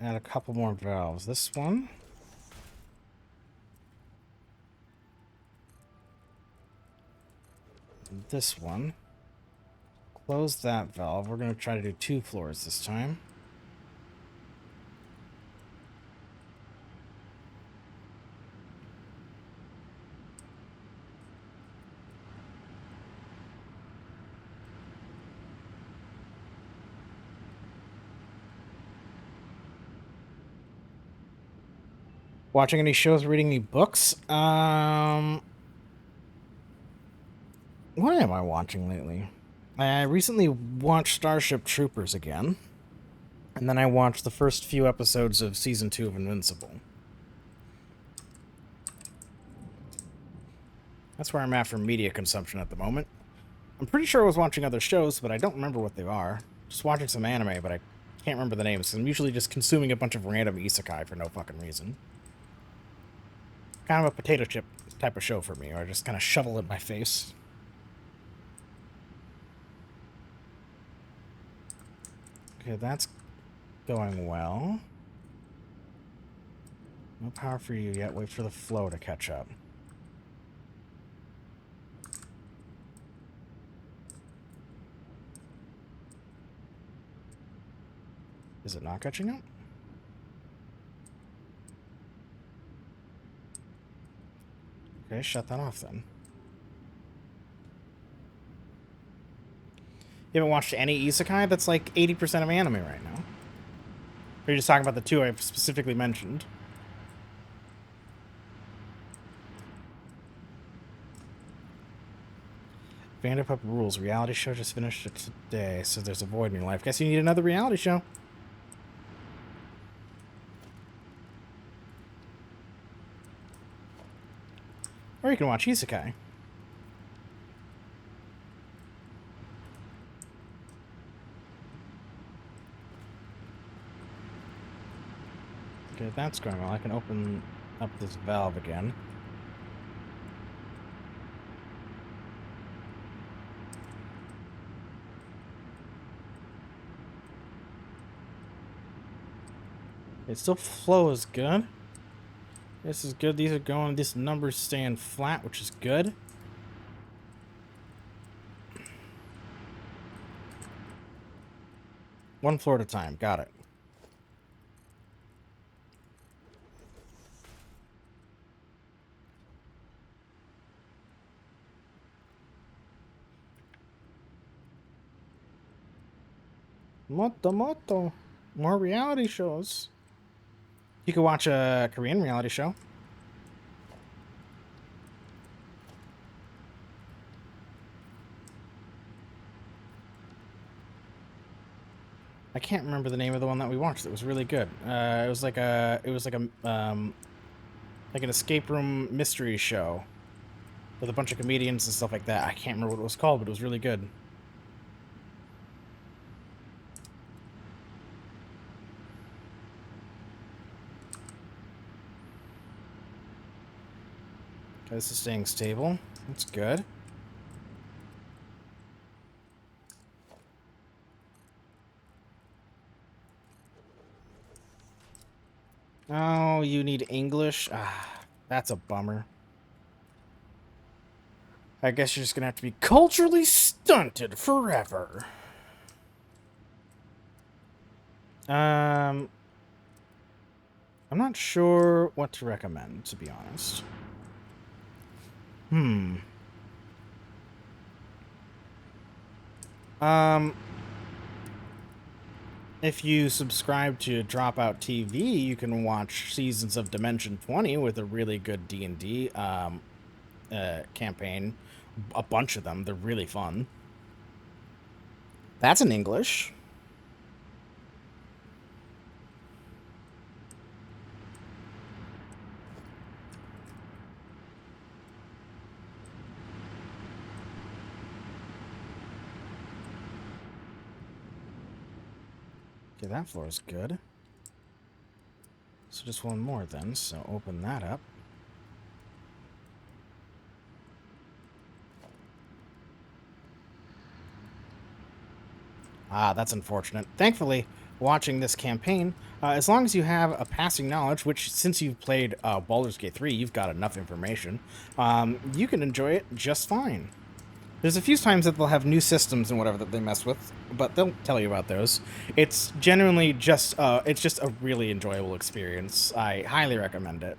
Add a couple more valves. This one. This one. Close that valve. We're going to try to do 2 floors this time. Watching any shows, reading any books? What am I watching lately? I recently watched Starship Troopers again. And then I watched the first few episodes of Season 2 of Invincible. That's where I'm at for media consumption at the moment. I'm pretty sure I was watching other shows, but I don't remember what they are. Just watching some anime, but I can't remember the names. I'm usually just consuming a bunch of random isekai for no fucking reason. Kind of a potato chip type of show for me, or I just kind of shovel it in my face. Okay, that's going well. No power for you yet. Wait for the flow to catch up. Is it not catching up? Okay, shut that off then. You haven't watched any isekai? That's like 80% of anime right now. Or are you just talking about the two I've specifically mentioned? Vanderpump Rules. Reality show just finished it today, so there's a void in your life. Guess you need another reality show. Or you can watch isekai. Okay, that's going well. I can open up this valve again. It still flows good. This is good. These are going. This number's staying flat, which is good. One floor at a time. Got it. Moto. More reality shows. You could watch a Korean reality show. I can't remember the name of the one that we watched. It was really good. It was like an escape room mystery show with a bunch of comedians and stuff like that. I can't remember what it was called, but it was really good. Okay, this is staying stable. That's good. Oh, you need English? Ah, that's a bummer. I guess you're just gonna have to be culturally stunted forever. I'm not sure what to recommend, to be honest. If you subscribe to Dropout TV, you can watch seasons of Dimension 20 with a really good D&D campaign. A bunch of them. They're really fun. That's in English. Okay, that floor is good. So just one more then, so open that up. Ah, that's unfortunate. Thankfully, watching this campaign, as long as you have a passing knowledge, which since you've played Baldur's Gate 3, you've got enough information, you can enjoy it just fine. There's a few times that they'll have new systems and whatever that they mess with, but they'll tell you about those. It's generally just, it's just a really enjoyable experience. I highly recommend it.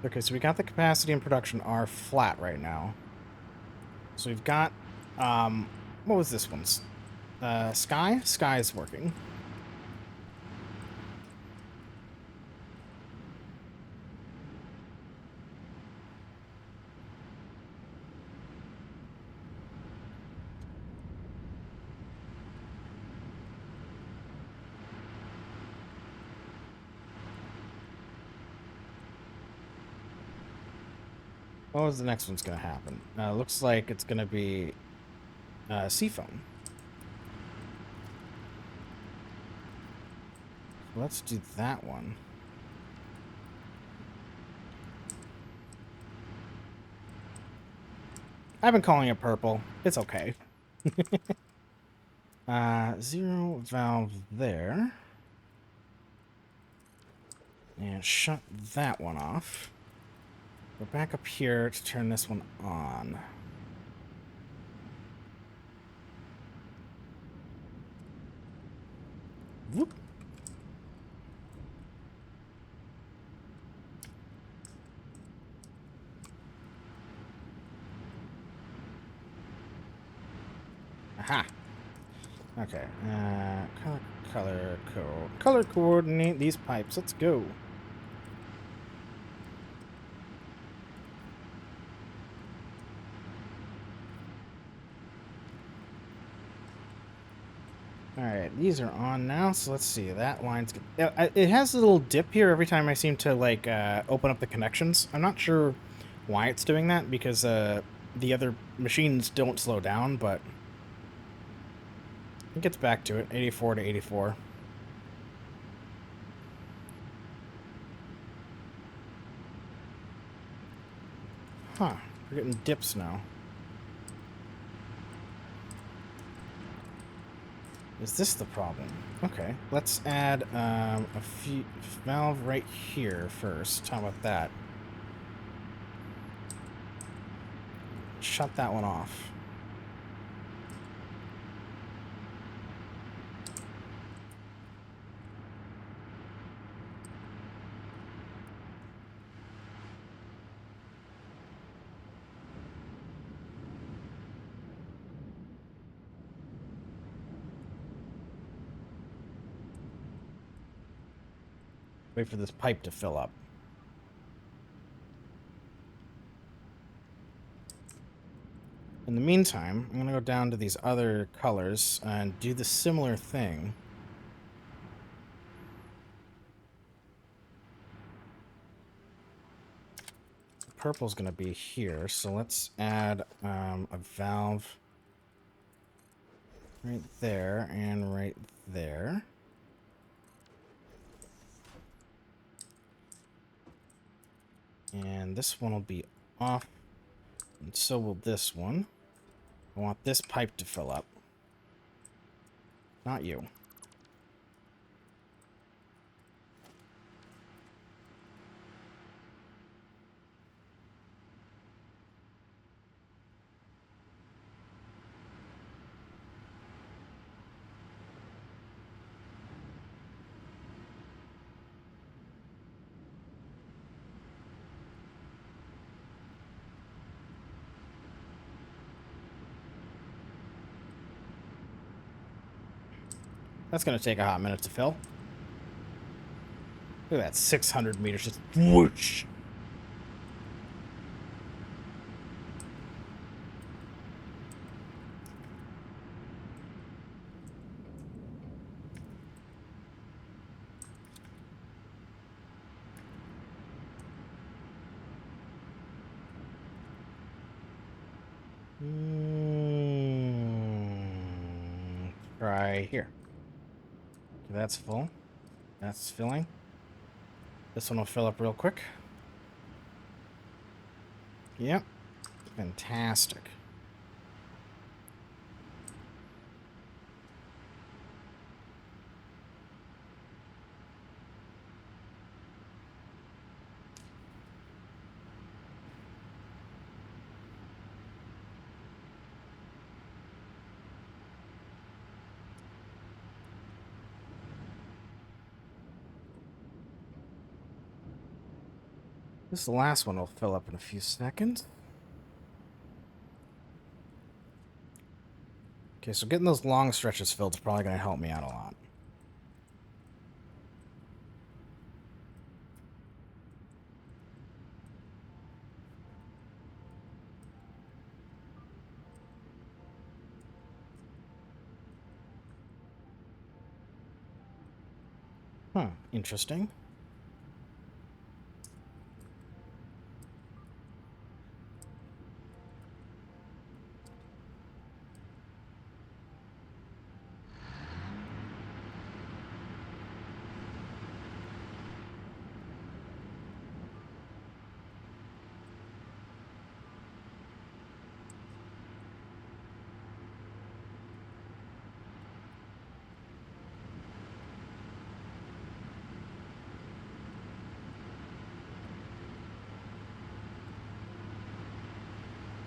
Okay, so we got the capacity and production are flat right now. So we've got, what was this one's? Sky? Sky's working. What was the next one's gonna happen? Looks like it's gonna be Seafoam. Let's do that one. I've been calling it purple. It's okay. Zero valve there. And shut that one off. Go back up here to turn this one on. Whoop. Aha. Okay. Color coordinate these pipes. Let's go. Alright, these are on now, so let's see. That line's... It has a little dip here every time I seem to, like, open up the connections. I'm not sure why it's doing that, because the other machines don't slow down, but... It gets back to it. 84 to 84. Huh. We're getting dips now. Is this the problem? Okay, let's add a valve right here first. How about that? Shut that one off. Wait for this pipe to fill up. In the meantime, I'm going to go down to these other colors and do the similar thing. Purple's going to be here, so let's add a valve right there and right there. And this one will be off, and so will this one. I want this pipe to fill up. Not you. That's going to take a hot minute to fill. Look at that, 600 meters, just whoosh. Try here. Okay, that's full. That's filling. This one will fill up real quick. Yep. Fantastic. This last one will fill up in a few seconds. Okay, so getting those long stretches filled is probably going to help me out a lot. Huh, interesting.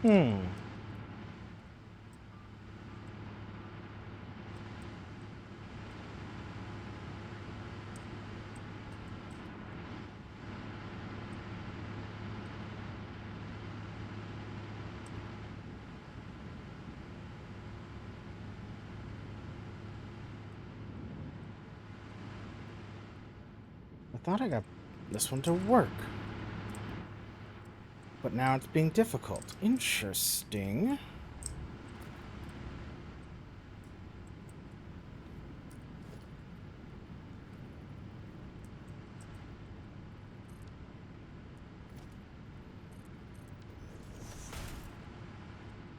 Hmm. I thought I got this one to work. But now it's being difficult. Interesting.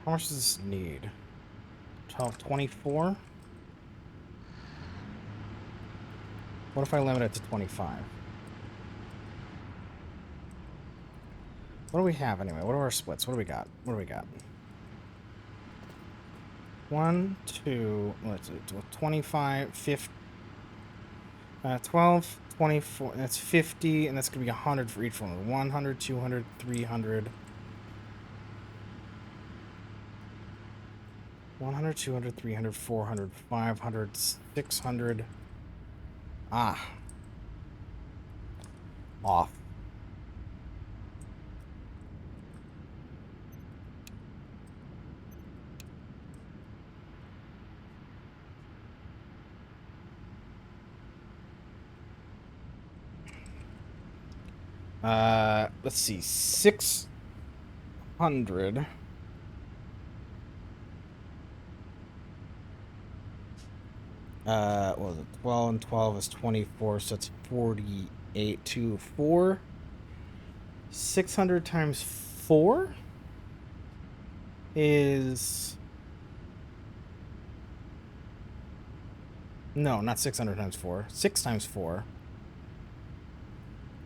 How much does this need? 24? What if I limit it to 25? What do we have anyway? What are our splits? What do we got? What do we got? 1, 2, let's see, 25, 50, 12, 24, that's 50, and that's going to be 100 for each one. 100, 200, 300. 100, 200, 300, 400, 500, 600. Ah. Off. Let's see, 600. What was it? 12 and 12 is 24, so it's 48 to 4. 600 times 4 is... No, not 600 times 4. 6 times 4.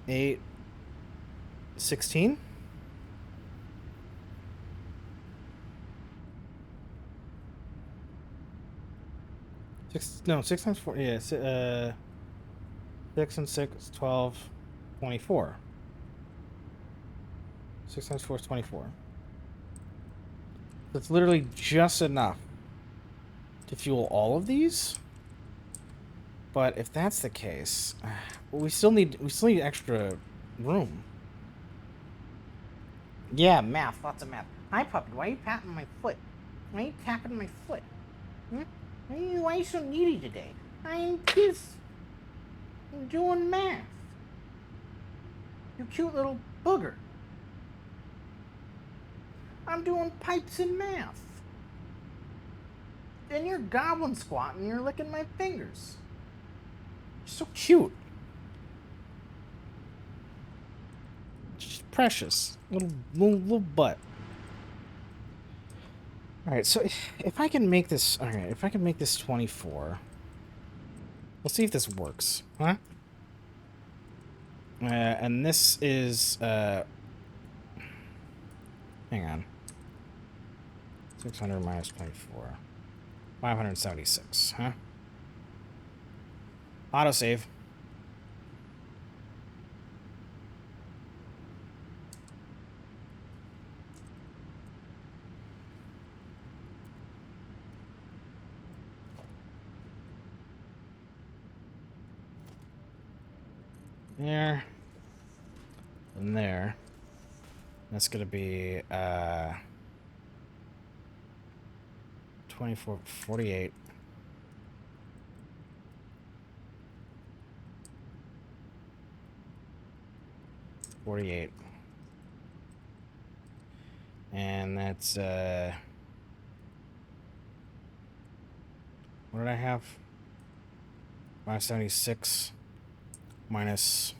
8. 16? No, 6 times 4. Yeah, 6 and 6, 12, 24. 6 times 4 is 24. That's literally just enough to fuel all of these. But if that's the case, well, we still need extra room. Yeah, math, lots of math. Hi, puppy. Why are you patting my foot? Why are you tapping my foot? Hmm? Why are you so needy today? I'm doing math. You cute little booger. I'm doing pipes and math. And you're goblin squatting and you're licking my fingers. You're so cute. Just precious. Little butt. Alright, so if I can make this... Alright, if I can make this 24... We'll see if this works. Huh? And this is... Hang on. 600 minus 24. 576, huh? Autosave. There. And there. That's gonna be, 24, 48. And that's, what did I have? 576 minus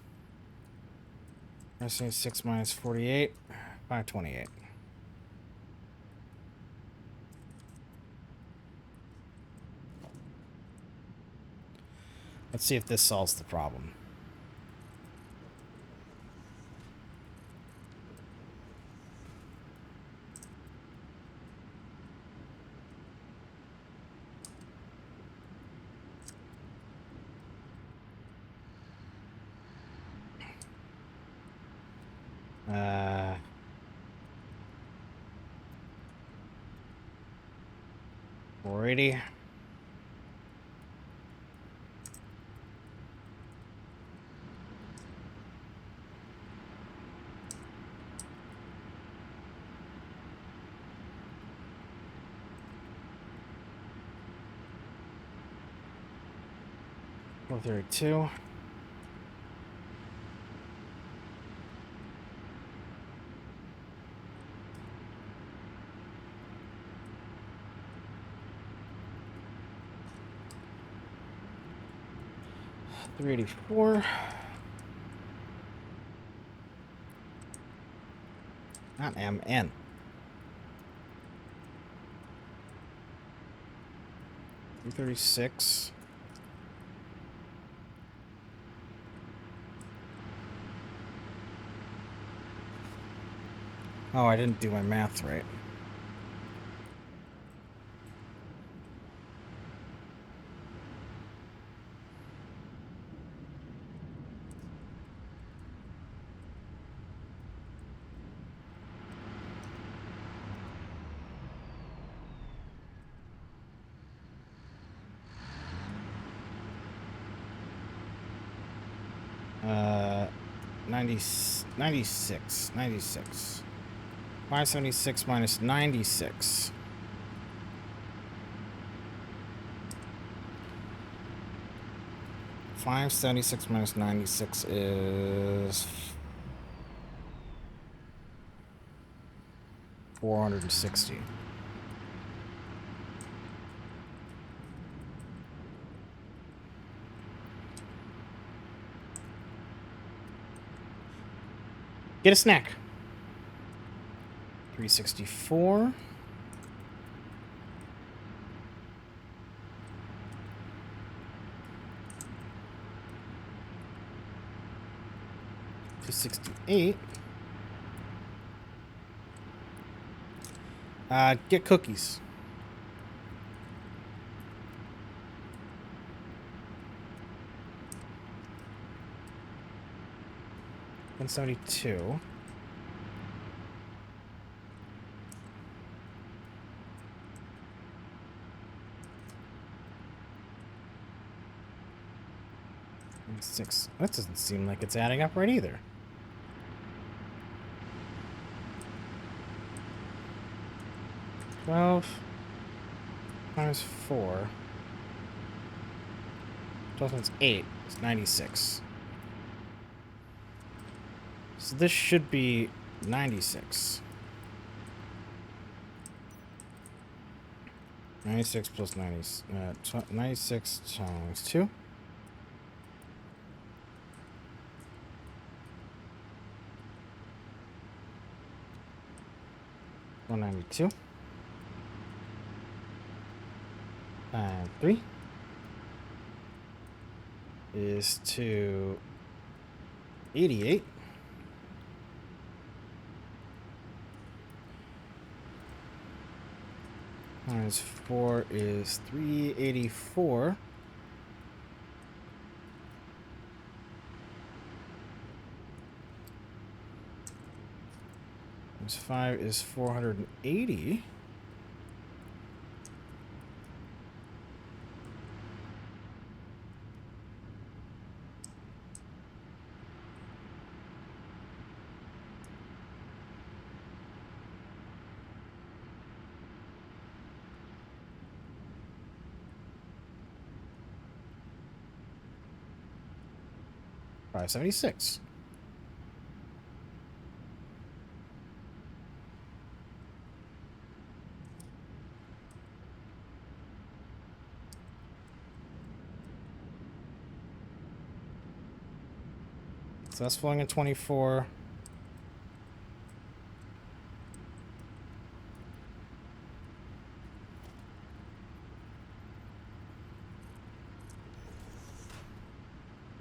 576 minus 48, 528. Let's see if this solves the problem. Uh, 480. Four 32. $384. Not MN. $336. Oh, I didn't do my math right. Uh, 96. 576 minus 96. $576 minus 96 is 460. Get a snack. 364. $268. Get cookies. $172. Six. That doesn't seem like it's adding up right either. $12 times 4. 12 times 8 is 96. So this should be 96. 96 plus 90. 96 times 2. 192. And 3 is 288. Minus 4 is 384. Minus 5 is 480. 576. So that's flowing at 24.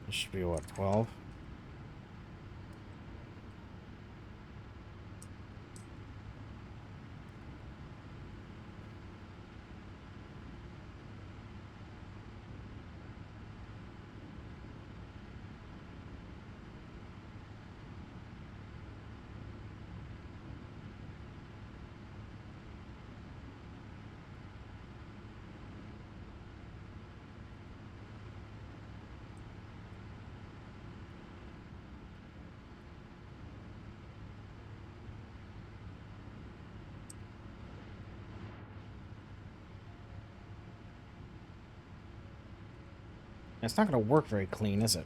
This should be what, 12? It's not going to work very clean, is it?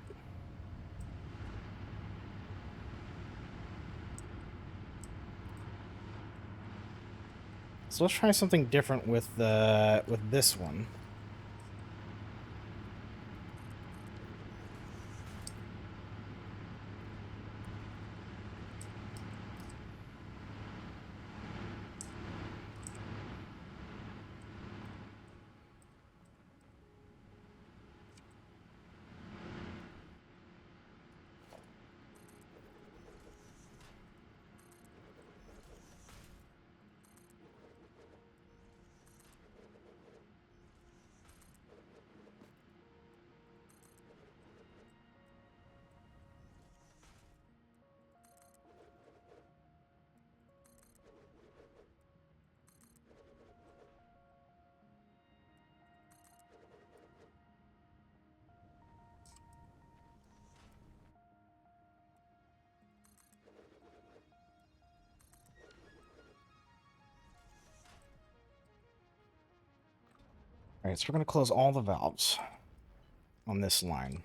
So let's try something different with this one. All right, so we're going to close all the valves on this line.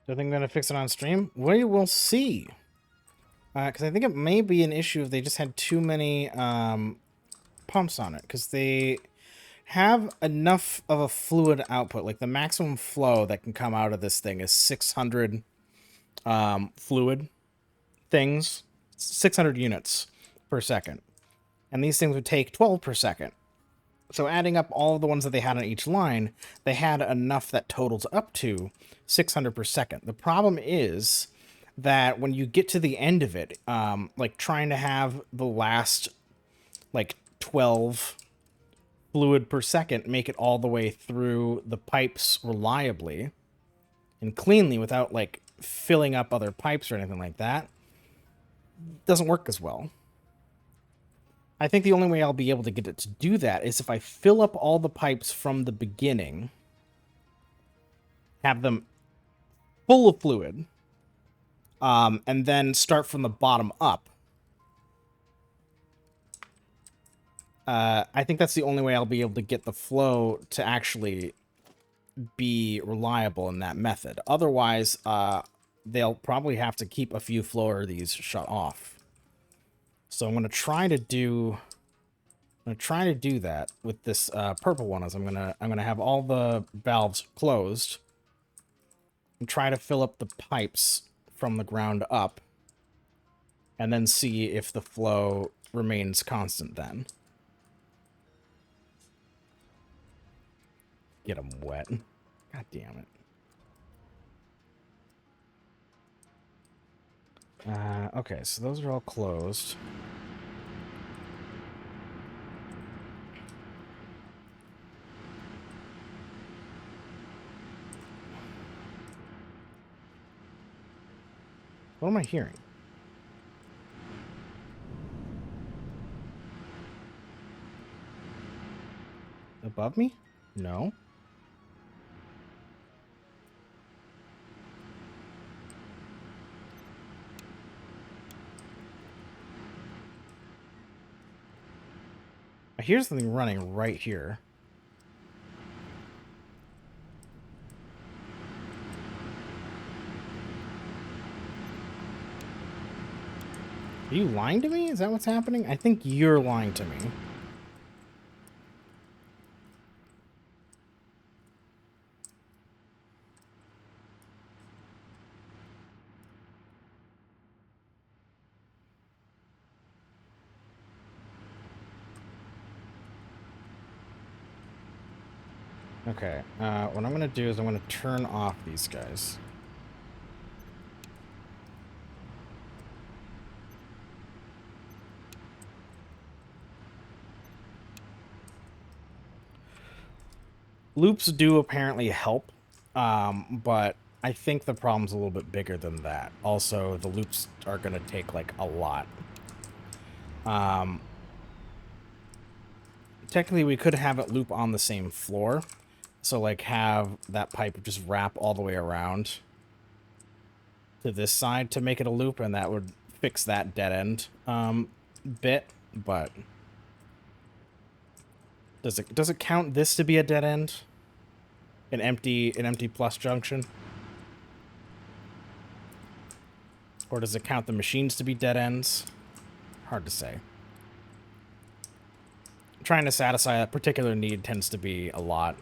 Do you think I'm going to fix it on stream? We will see. Because I think it may be an issue if they just had too many pumps on it. Because they have enough of a fluid output. Like the maximum flow that can come out of this thing is 600 fluid things. 600 units per second. And these things would take 12 per second. So adding up all of the ones that they had on each line, they had enough that totals up to 600 per second. The problem is that when you get to the end of it, like trying to have the last like 12 fluid per second make it all the way through the pipes reliably and cleanly without like filling up other pipes or anything like that, doesn't work as well. I think the only way I'll be able to get it to do that is if I fill up all the pipes from the beginning, have them full of fluid, and then start from the bottom up. I think that's the only way I'll be able to get the flow to actually be reliable in that method. Otherwise, they'll probably have to keep a few flow of these shut off. So I'm going to try to do that with this purple one. As I'm gonna have all the valves closed and try to fill up the pipes from the ground up, and then see if the flow remains constant then. Get them wet. God damn it. Okay, so those are all closed. What am I hearing? Above me? No. Here's something running right here. Are you lying to me? Is that what's happening? I think you're lying to me. Okay, what I'm going to do is I'm going to turn off these guys. Loops do apparently help, but I think the problem's a little bit bigger than that. Also, the loops are going to take, like, a lot. Technically, we could have it loop on the same floor. So, like, have that pipe just wrap all the way around to this side to make it a loop, and that would fix that dead end bit, but does it count this to be a dead end? An empty plus junction? Or does it count the machines to be dead ends? Hard to say. Trying to satisfy that particular need tends to be a lot.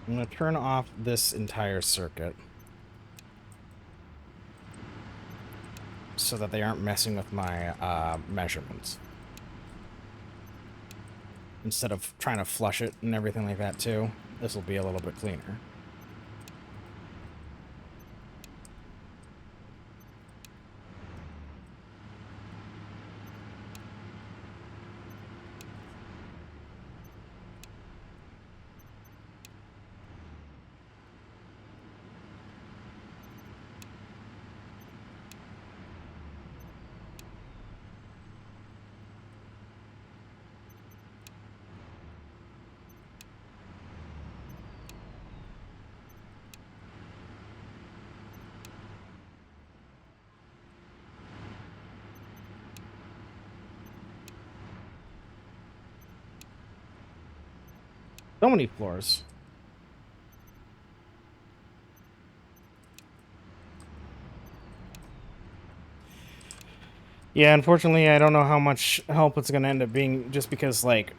I'm going to turn off this entire circuit so that they aren't messing with my measurements. Instead of trying to flush it and everything like that too, this will be a little bit cleaner. So many floors. Yeah, unfortunately, I don't know how much help it's going to end up being, just because, like,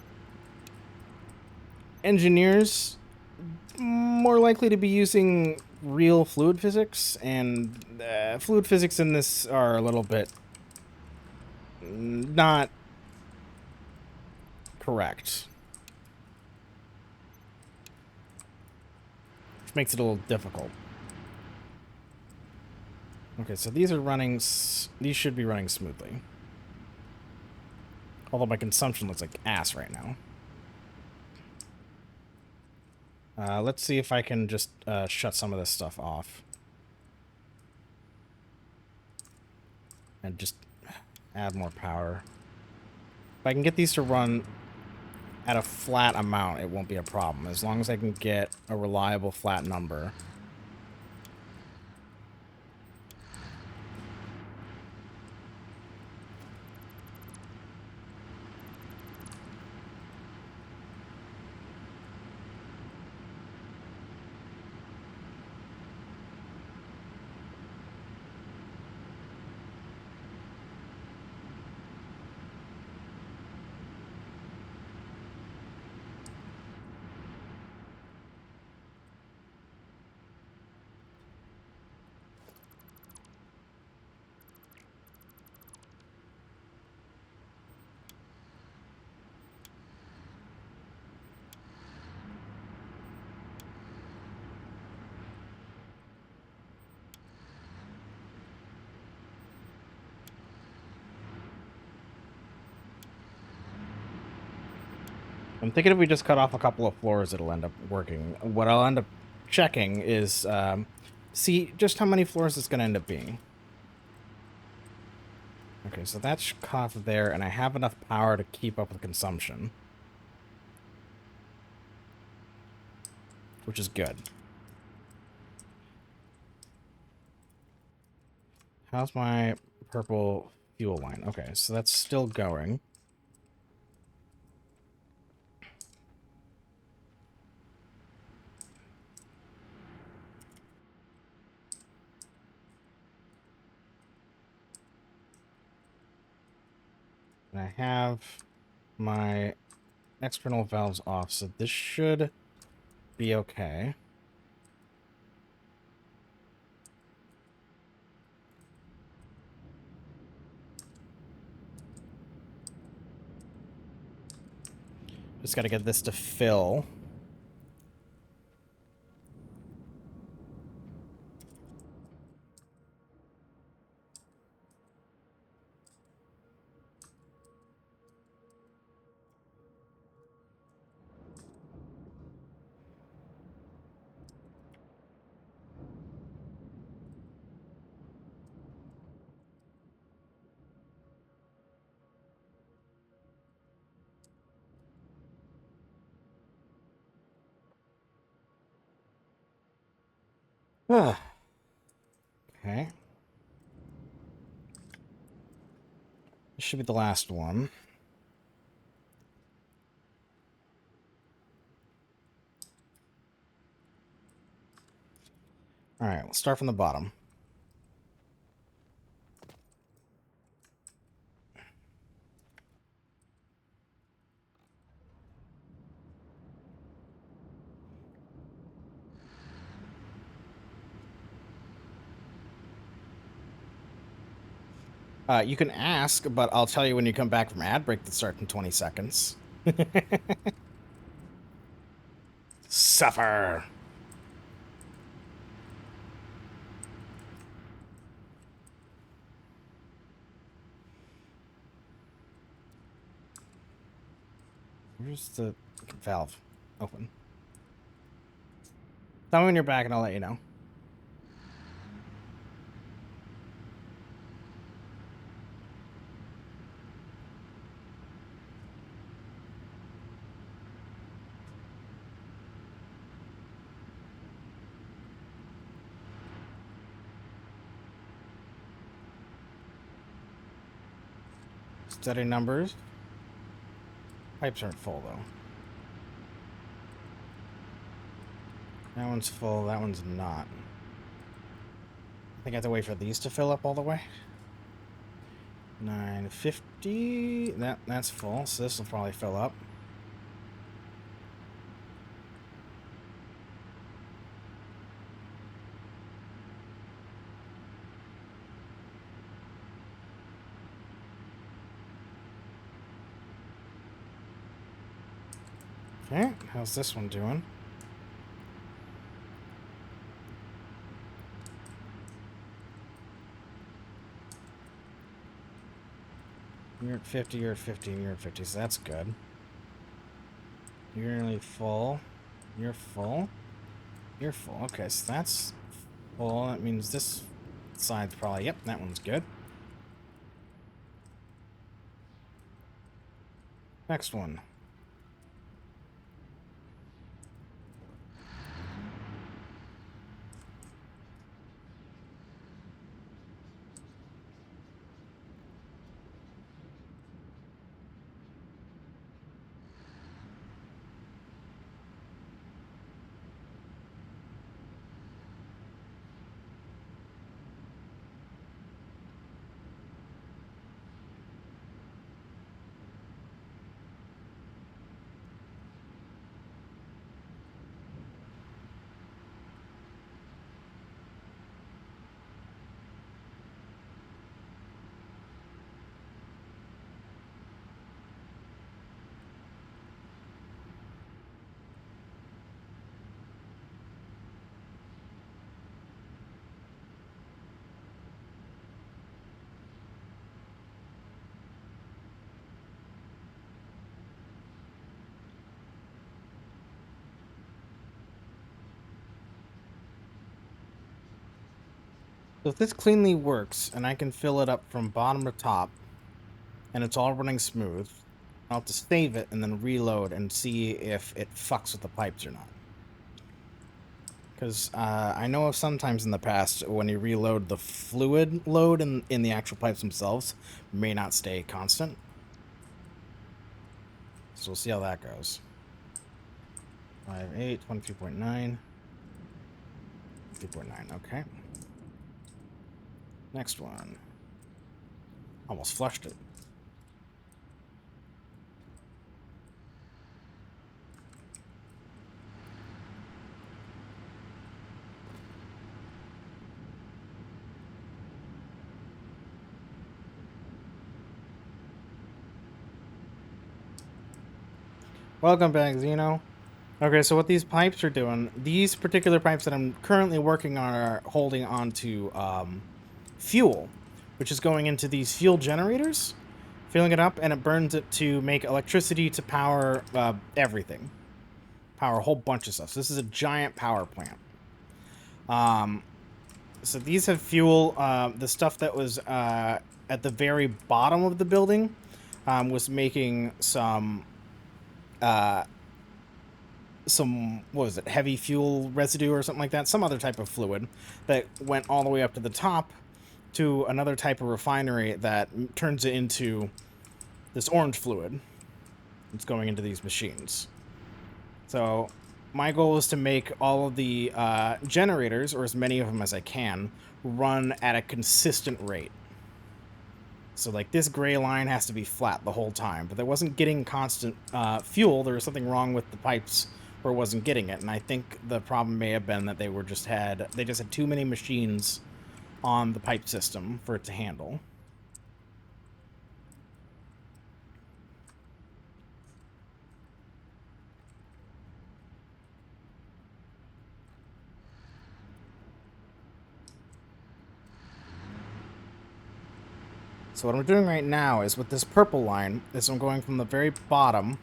engineers more likely to be using real fluid physics, and fluid physics in this are a little bit not correct. Which makes it a little difficult. Okay, so these are running... These should be running smoothly. Although my consumption looks like ass right now. Let's see if I can just shut some of this stuff off. And just add more power. If I can get these to run at a flat amount, it won't be a problem. As long as I can get a reliable flat number. I'm thinking if we just cut off a couple of floors, it'll end up working. What I'll end up checking is, see just how many floors it's going to end up being. Okay, so that's cut off there, and I have enough power to keep up with consumption. Which is good. How's my purple fuel line? Okay, so that's still going. And I have my external valves off, so this should be okay. Just got to get this to fill. Okay. This should be the last one. Alright, we'll start from the bottom. You can ask, but I'll tell you when you come back from ad break that starts in 20 seconds. Suffer! Where's the valve? Open. Tell me when you're back and I'll let you know. Steady numbers. Pipes aren't full, though. That one's full, that one's not. I think I have to wait for these to fill up all the way. 950. That's full, so this will probably fill up. Okay, how's this one doing? You're at 50, you're at 50, and you're at 50, so that's good. You're nearly full. You're full. You're full. Okay, so that's full. That means this side's probably... Yep, that one's good. Next one. So if this cleanly works, and I can fill it up from bottom to top, and it's all running smooth, I'll have to save it and then reload and see if it fucks with the pipes or not. Because I know of sometimes in the past when you reload, the fluid load in the actual pipes themselves may not stay constant. So we'll see how that goes. 5.8, 22.9. 2.9, okay. Next one. Almost flushed it. Welcome back, Xeno. Okay, so what these pipes are doing, these particular pipes that I'm currently working on are holding on to fuel, which is going into these fuel generators, filling it up, and it burns it to make electricity to power everything. Power a whole bunch of stuff. So this is a giant power plant. So these have fuel. The stuff that was at the very bottom of the building was making some what was it, heavy fuel residue or something like that, some other type of fluid that went all the way up to the top to another type of refinery that turns it into this orange fluid that's going into these machines. So my goal is to make all of the generators, or as many of them as I can, run at a consistent rate. So like this gray line has to be flat the whole time, but that wasn't getting constant fuel. There was something wrong with the pipes or wasn't getting it, and I think the problem may have been that they just had too many machines on the pipe system for it to handle. So what I'm doing right now is with this purple line is I'm going from the very bottom,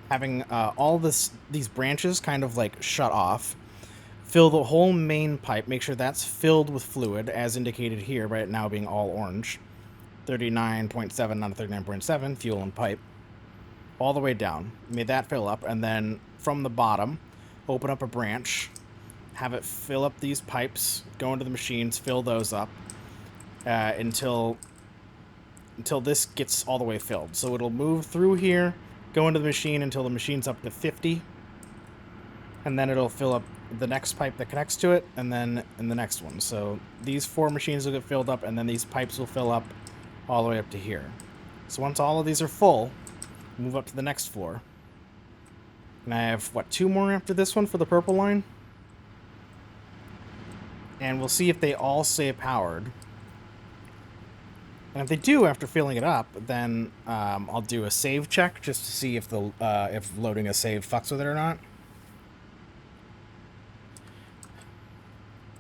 having all these branches kind of like shut off, fill the whole main pipe, make sure that's filled with fluid, as indicated here, by it now being all orange. 39.7 out of 39.7, fuel and pipe. All the way down. Made that fill up, and then from the bottom, open up a branch, have it fill up these pipes, go into the machines, fill those up, until this gets all the way filled. So it'll move through here, go into the machine until the machine's up to 50, and then it'll fill up the next pipe that connects to it, and then in the next one. So these 4 machines will get filled up, and then these pipes will fill up all the way up to here. So once all of these are full, move up to the next floor. And I have, what, 2 more after this one for the purple line? And we'll see if they all stay powered. And if they do after filling it up, then I'll do a save check just to see if if loading a save fucks with it or not.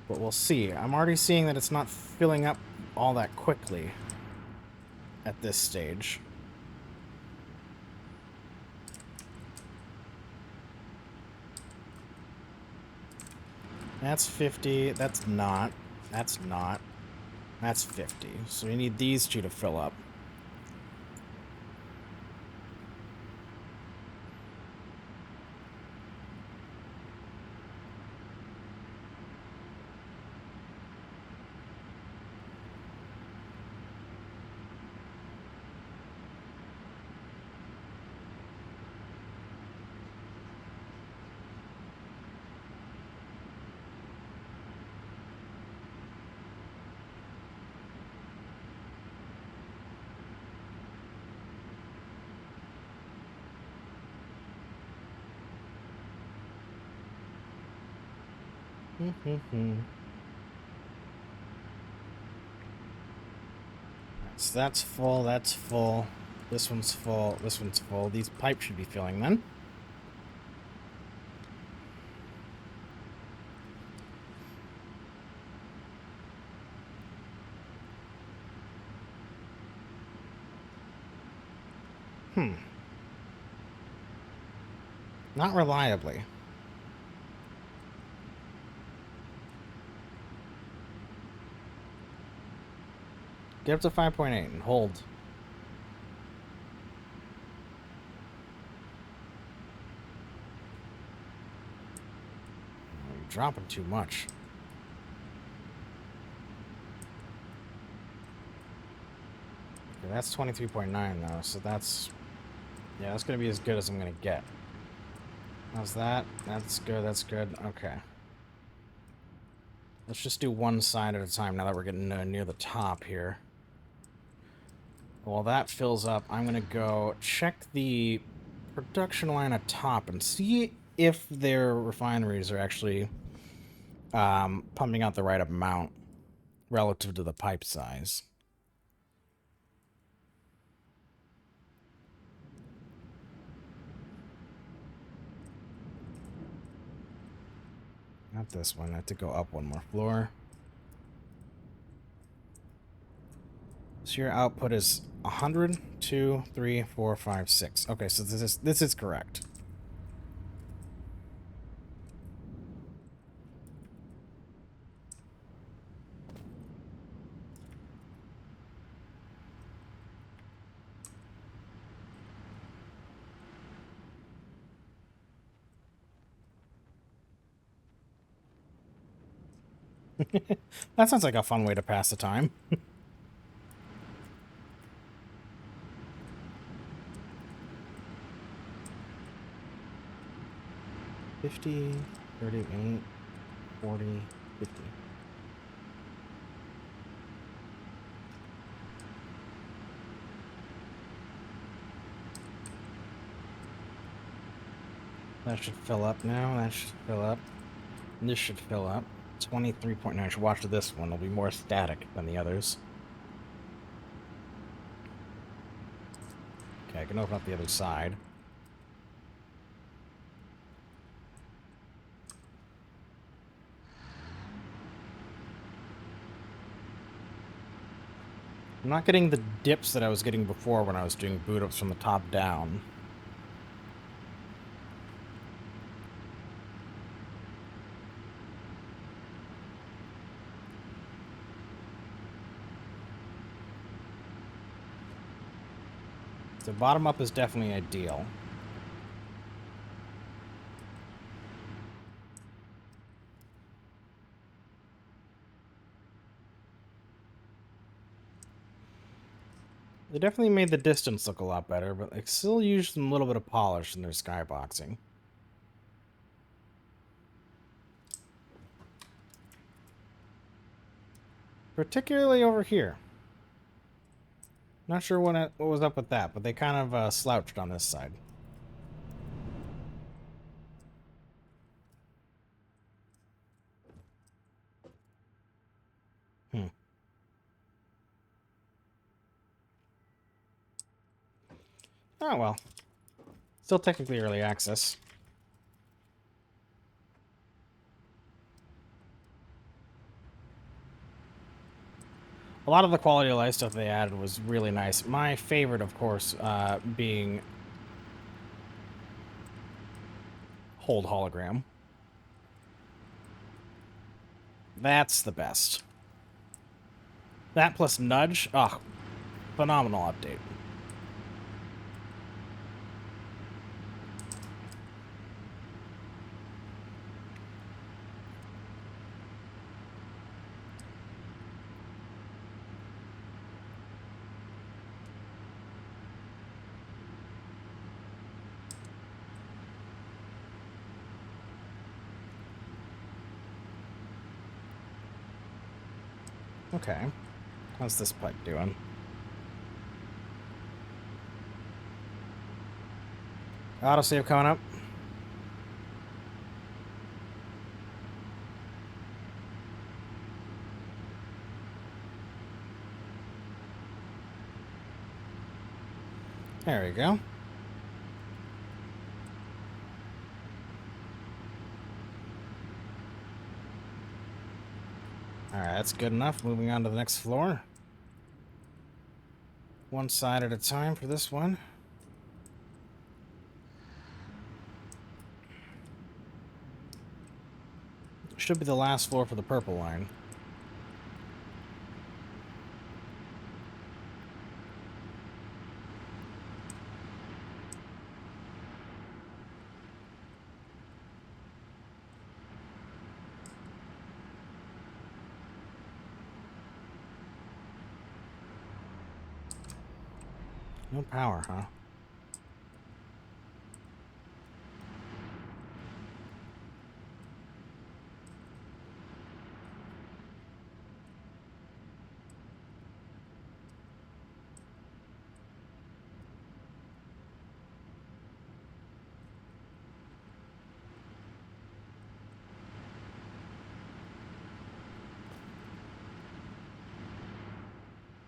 But we'll see. I'm already seeing that it's not filling up all that quickly at this stage. That's 50. That's not. That's not. That's 50. So we need these 2 to fill up. So that's full, that's full. This one's full, this one's full. These pipes should be filling then. Not reliably. Get up to 5.8 and hold. Oh, you're dropping too much. Okay, that's 23.9 though, so that's... Yeah, that's going to be as good as I'm going to get. How's that? That's good, that's good. Okay. Let's just do one side at a time now that we're getting near the top here. While that fills up, I'm going to go check the production line atop and see if their refineries are actually pumping out the right amount relative to the pipe size. Not this one. I have to go up one more floor. So your output is 100, 2, 3, 4, 5, 6. Okay, so this is correct. That sounds like a fun way to pass the time. 50, 38, 40, 50. That should fill up now. That should fill up. And this should fill up. 23.9. I should watch this one. It'll be more static than the others. Okay, I can open up the other side. I'm not getting the dips that I was getting before when I was doing boot ups from the top down. So bottom up is definitely ideal. They definitely made the distance look a lot better, but they still used a little bit of polish in their skyboxing. Particularly over here. Not sure what was up with that, but they kind of slouched on this side. Oh well. Still technically early access. A lot of the quality of life stuff they added was really nice. My favorite, of course, being Hold Hologram. That's the best. That plus Nudge. Oh, phenomenal update. Okay. How's this pipe doing? Autosave coming up. There we go. Alright, that's good enough. Moving on to the next floor. One side at a time for this one. Should be the last floor for the purple line. No power, huh?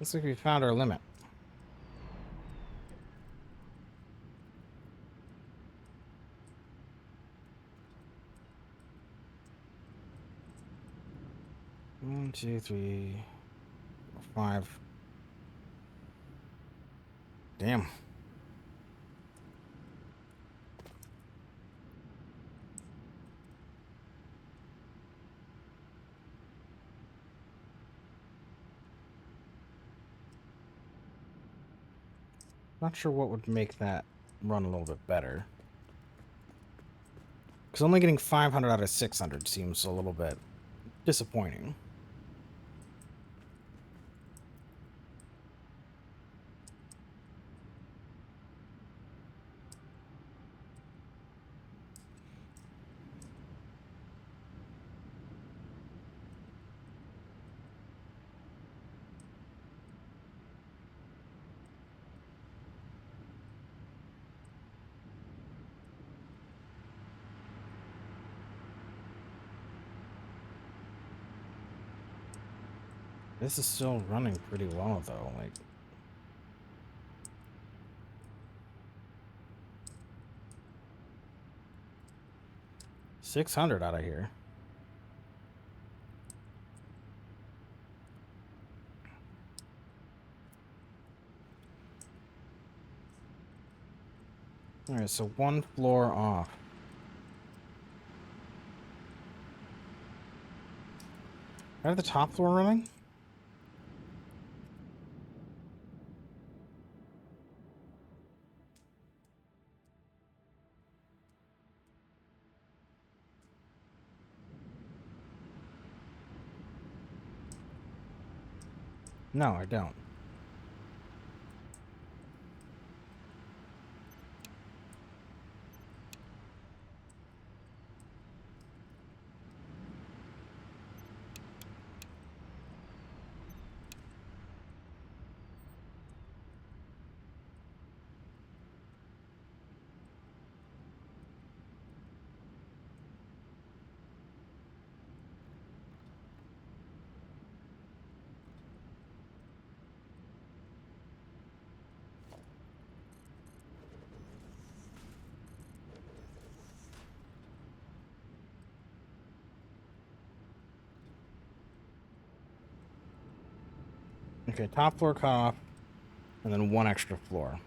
Looks like we found our limit. One, two, three, four, five. Damn. Not sure what would make that run a little bit better. Because only getting 500 out of 600 seems a little bit disappointing. This is still running pretty well, though. Like, $600 out of here. All right, so one floor off. Are the top floor running? No, I don't. Okay, top floor cut off, and then one extra floor.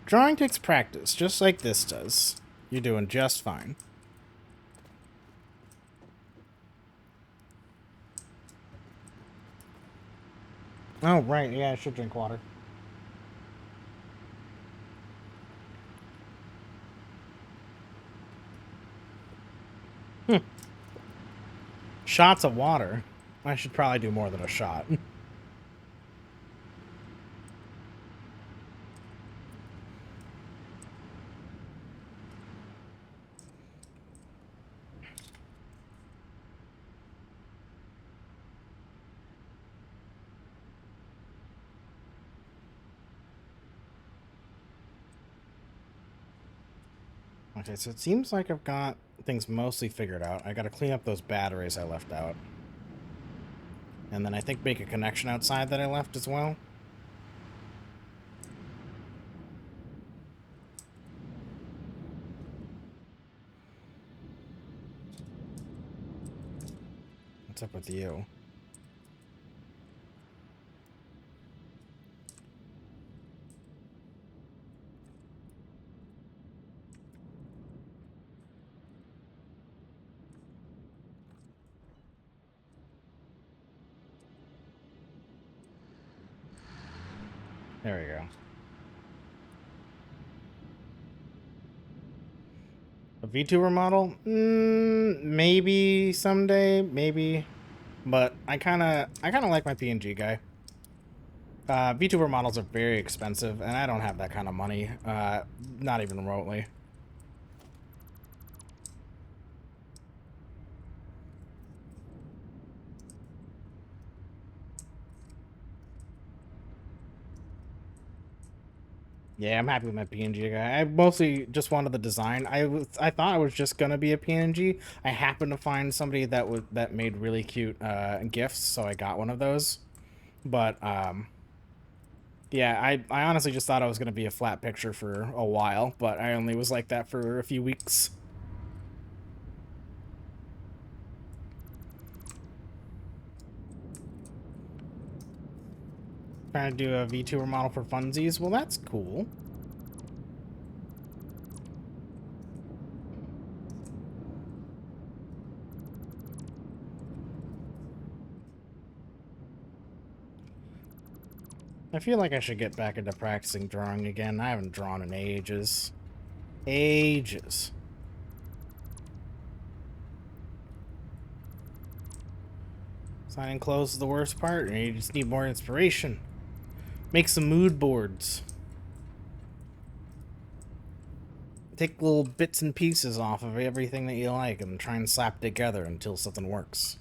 Drawing takes practice, just like this does. You're doing just fine. Oh, right. Yeah, I should drink water. Shots of water. I should probably do more than a shot. Okay, so it seems like I've got things mostly figured out. I gotta clean up those batteries I left out. And then I think make a connection outside that I left as well. What's up with you? There we go. A VTuber model? Maybe someday, maybe. But I kind of like my PNG guy. VTuber models are very expensive, and I don't have that kind of money. Not even remotely. Yeah, I'm happy with my PNG guy. I mostly just wanted the design. I thought I was just gonna be a PNG. I happened to find somebody that made really cute GIFs, so I got one of those. But yeah, I honestly just thought I was gonna be a flat picture for a while, but I only was like that for a few weeks. Trying to do a VTuber model for funsies. Well, that's cool. I feel like I should get back into practicing drawing again. I haven't drawn in ages. Ages. Signing clothes is the worst part, and you just need more inspiration. Make some mood boards. Take little bits and pieces off of everything that you like and try and slap it together until something works.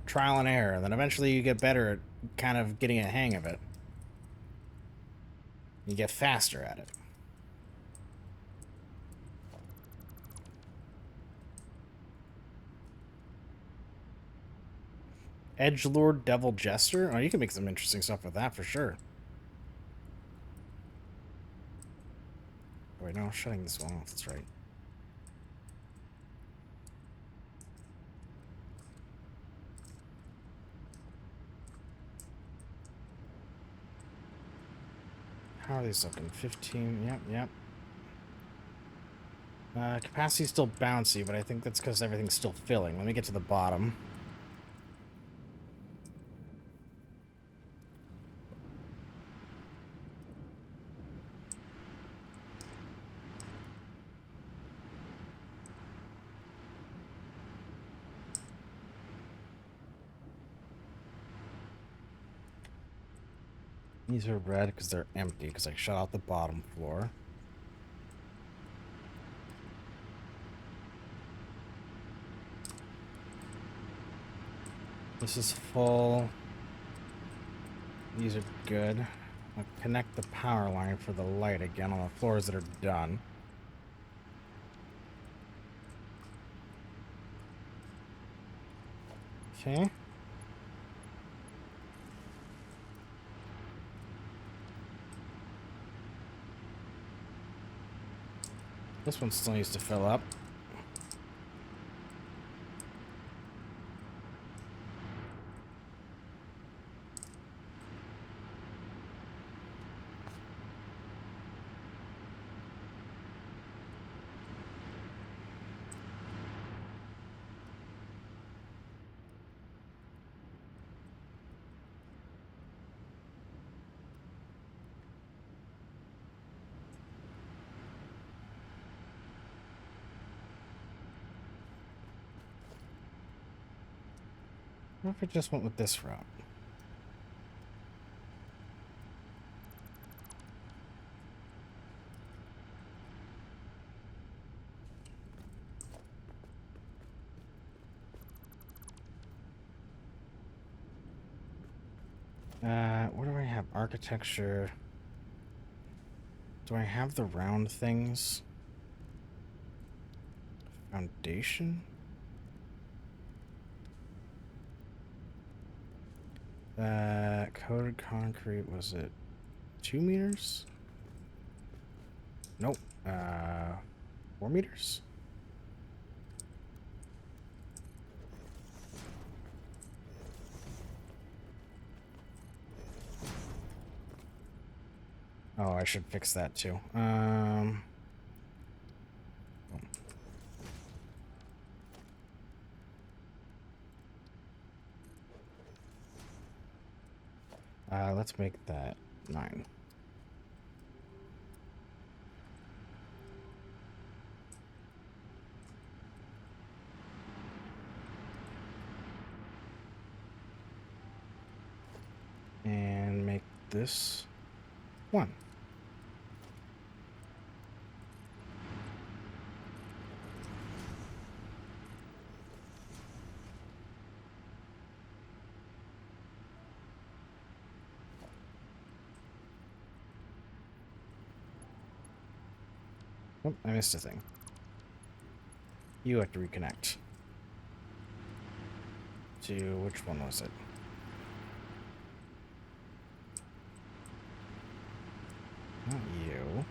Trial and error, and then eventually you get better at kind of getting a hang of it. You get faster at it. Edgelord Devil Jester? Oh, you can make some interesting stuff with that for sure. Oh, wait, no, I'm shutting this one off. That's right. How are these looking? 15. Yep, yep. Capacity's still bouncy, but I think that's because everything's still filling. Let me get to the bottom. These are red because they're empty, because I shut out the bottom floor. This is full. These are good. I'll connect the power line for the light again on the floors that are done. Okay. This one still needs to fill up. What if I just went with this route? Where do I have architecture? Do I have the round things? Foundation? Coated concrete, was it 2 meters? Nope. 4 meters? Oh, I should fix that too. Let's make that 9. And make this 1. Oh, I missed a thing. You have to reconnect. To which one was it? Not you.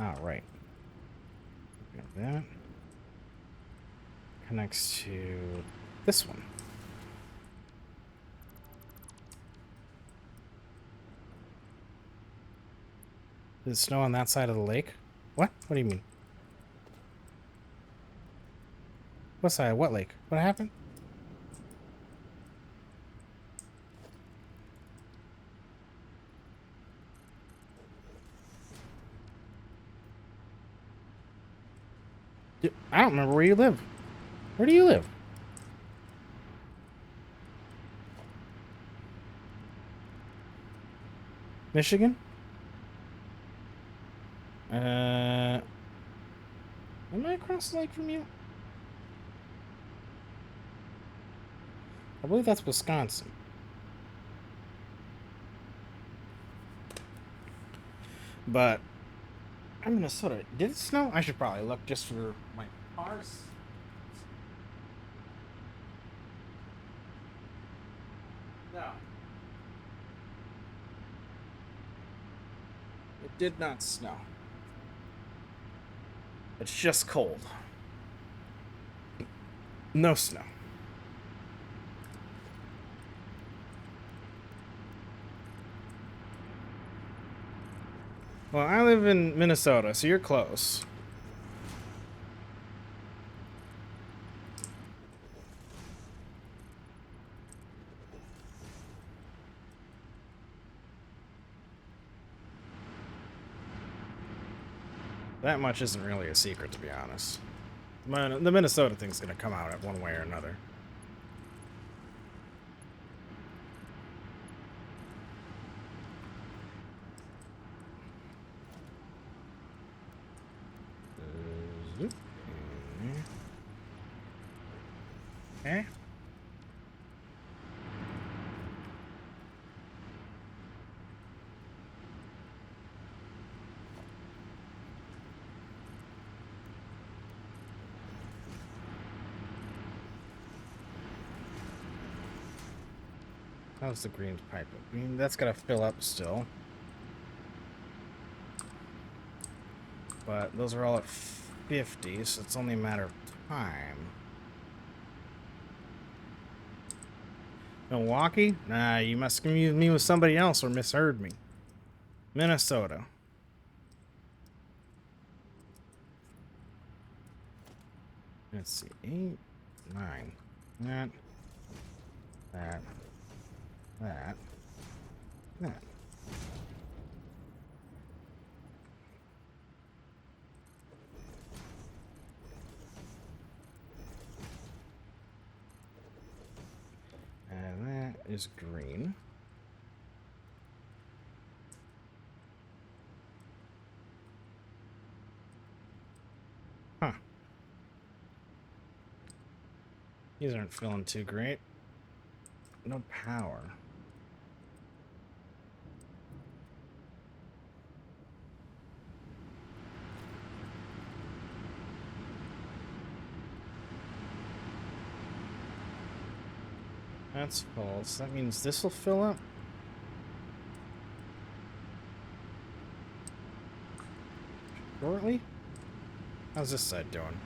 Ah, right. Got that. Connects to this one. Did it snow on that side of the lake? What? What do you mean? What side? What lake? What happened? I don't remember where you live. Where do you live? Michigan? Am I across the lake from you? I believe that's Wisconsin. But I'm in Minnesota. Did it snow? I should probably look just for my cars. No. It did not snow. It's just cold. No snow. Well, I live in Minnesota, so you're close. That much isn't really a secret, to be honest. The Minnesota thing's gonna come out one way or another. Okay. How's the green pipe? I mean, that's gotta fill up still. But those are all at 50, so it's only a matter of time. Milwaukee? Nah, you must confuse me with somebody else or misheard me. Minnesota. Let's see. 8, 9. That. is green. Huh. These aren't feeling too great. No power. That's false. That means this will fill up. Shortly? How's this side doing?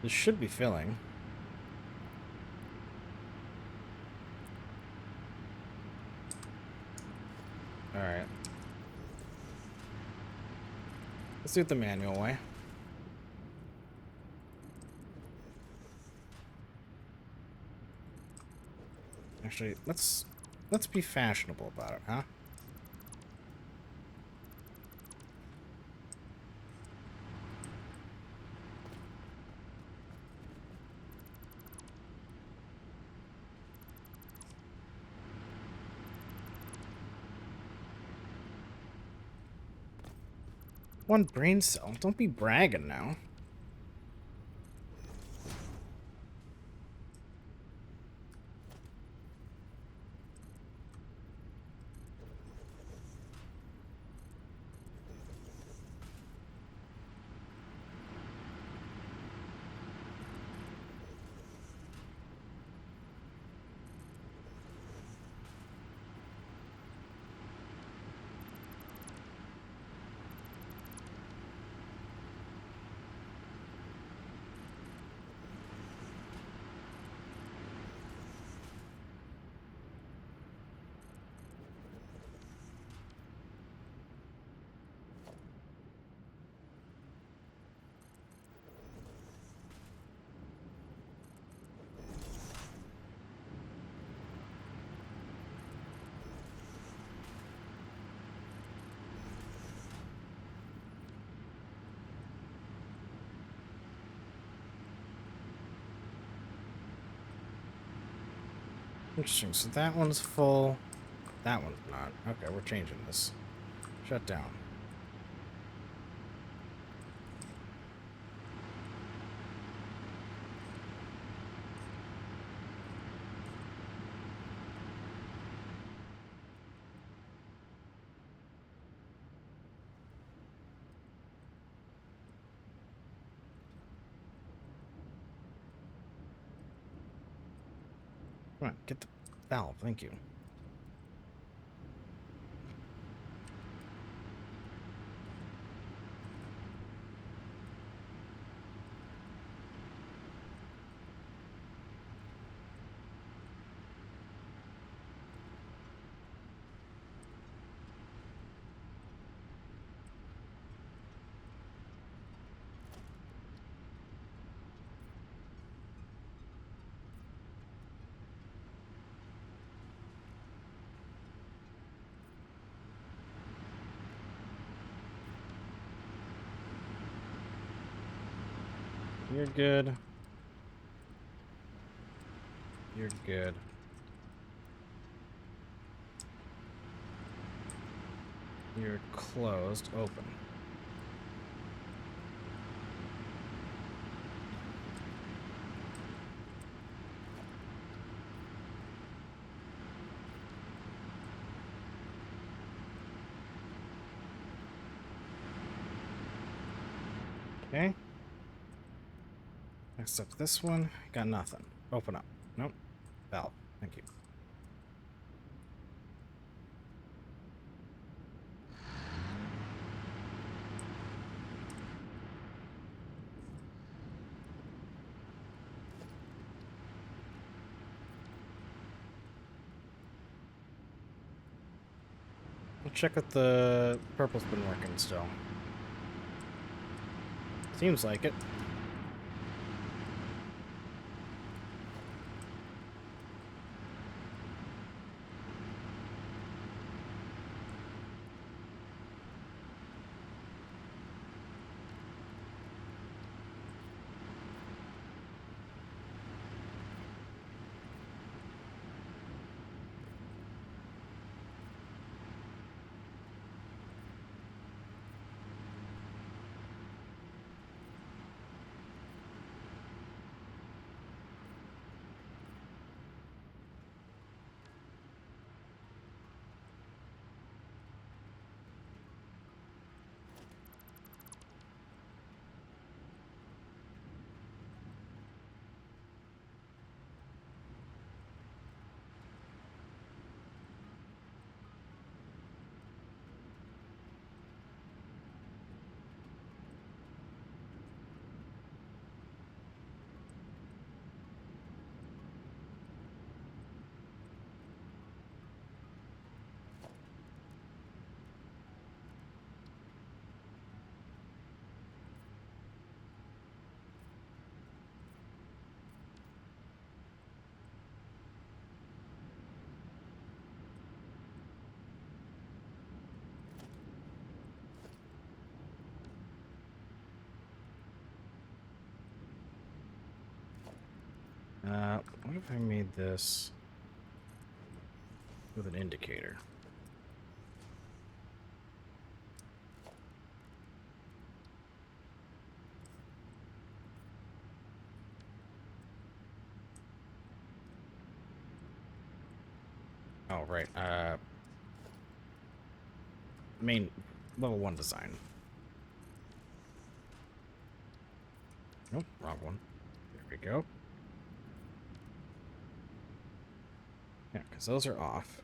This should be filling. Alright. Let's do it the manual way. Actually, let's be fashionable about it, huh? One brain cell. Don't be bragging now. Interesting. So that one's full. That one's not. Okay, we're changing this. Shut down. Come on, get the valve. Thank you. You're good. You're good. You're closed. Open. Okay. Next up, this one. Got nothing. Open up. Nope. Valve. Thank you. We'll check if the purple's been working still. Seems like it. What if I made this with an indicator? Oh, right. Main level 1 design. Nope, wrong one. There we go. Yeah, because those are off.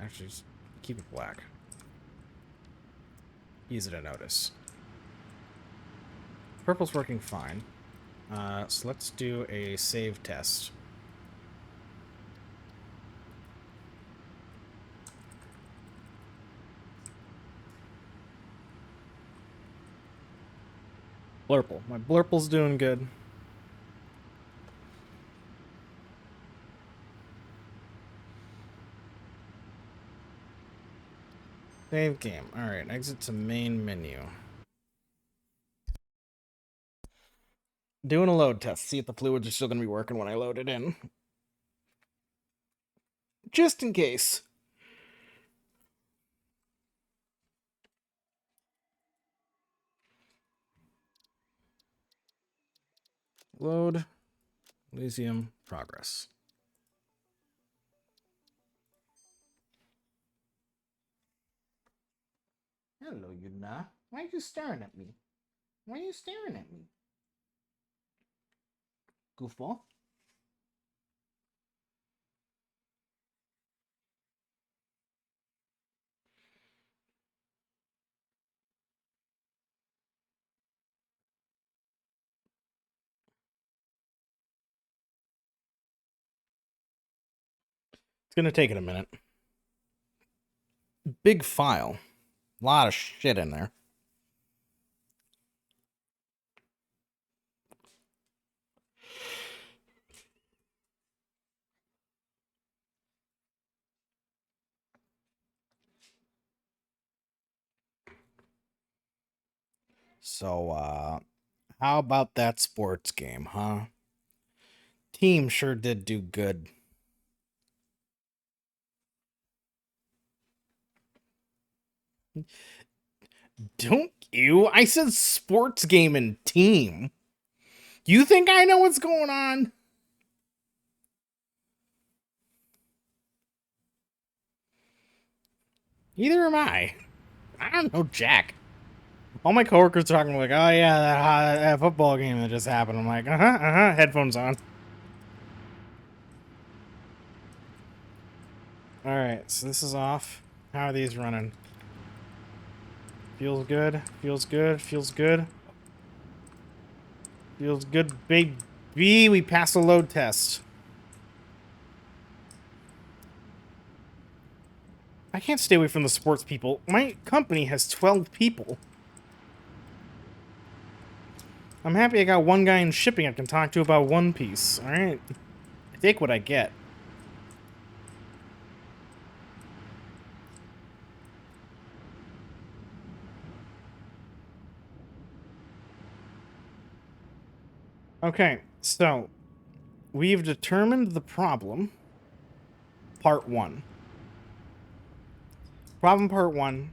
Actually, just keep it black. Easy to notice. Purple's working fine. So let's do a save test. Blurple. My Blurple's doing good. Save game. Alright, exit to main menu. Doing a load test. See if the fluids are still going to be working when I load it in. Just in case. Load. Elysium. Progress. Hello, Yuna. Why are you staring at me? Why are you staring at me? Goofball. It's going to take it a minute. Big file. A lot of shit in there. So, how about that sports game, huh? Team sure did do good. Don't you? I said sports game and team. You think I know what's going on? Neither am I. I don't know Jack. All my coworkers are talking like, oh yeah, that football game that just happened. I'm like, headphones on. Alright, so this is off. How are these running? Feels good, feels good, feels good. Feels good, baby. We passed the load test. I can't stay away from the sports people. My company has 12 people. I'm happy I got one guy in shipping I can talk to about One Piece. Alright. I take what I get. Okay, so we've determined the problem. Part 1. Problem part 1.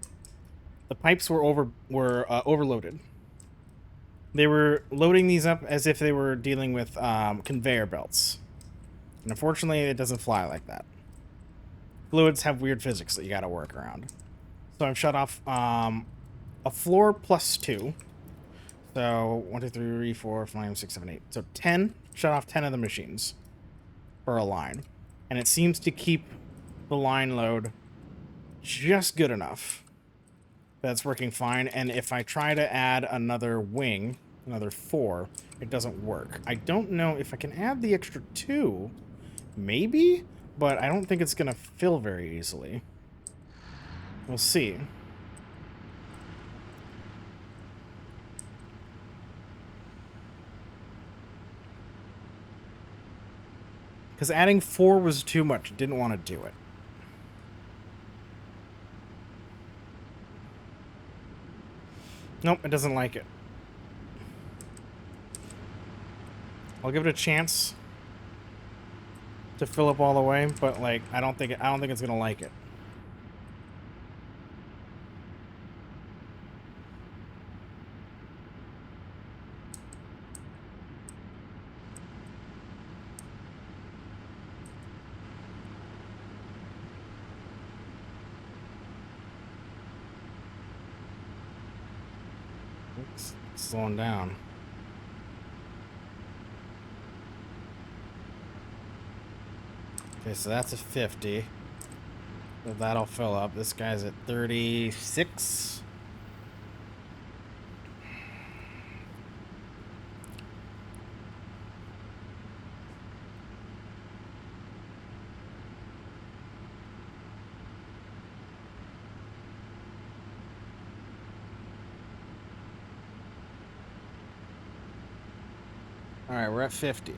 The pipes were overloaded. They were loading these up as if they were dealing with conveyor belts. And unfortunately, it doesn't fly like that. Fluids have weird physics that you gotta work around. So I've shut off a floor plus 2. So 1, 2, 3, 4, 5, 6, 7, 8. So 10. Shut off 10 of the machines for a line. And it seems to keep the line load just good enough. That's working fine. And if I try to add another wing, another 4, it doesn't work. I don't know if I can add the extra 2. Maybe? But I don't think it's going to fill very easily. We'll see. Because adding 4 was too much. Didn't want to do it. Nope, it doesn't like it. I'll give it a chance to fill up all the way, but like I don't think it's gonna like it. It's slowing down. Okay, so that's a 50. So that'll fill up. This guy's at 36. All right, we're at 50.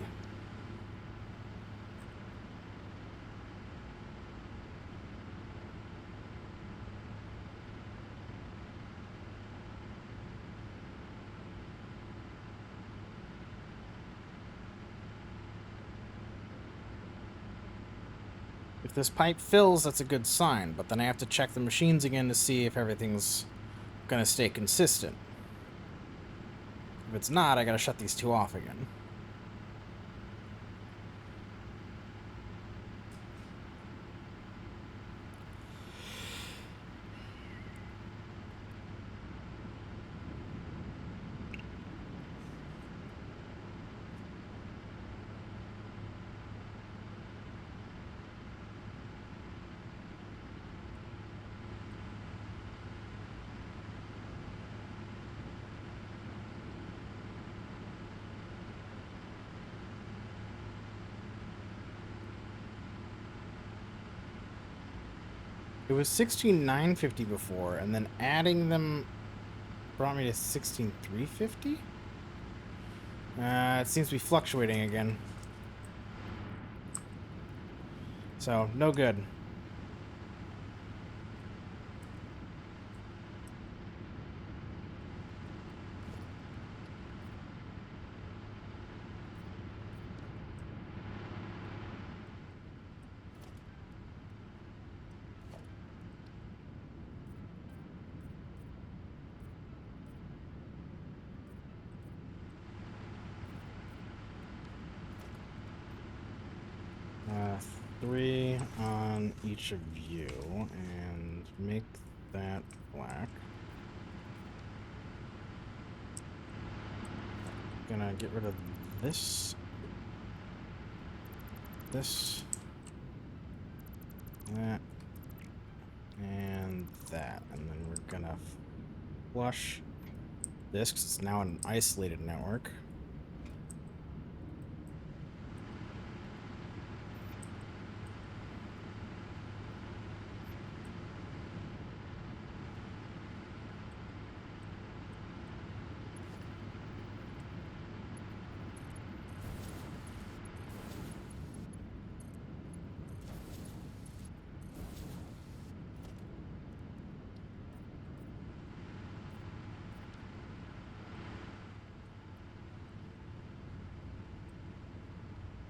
If this pipe fills, that's a good sign, but then I have to check the machines again to see if everything's gonna stay consistent. If it's not, I gotta shut these two off again. It was 16,950 before, and then adding them brought me to 16,350? It seems to be fluctuating again. So, no good. Three on each of you, and make that black. Gonna get rid of this, that, and that, and then we're gonna flush this because it's now an isolated network.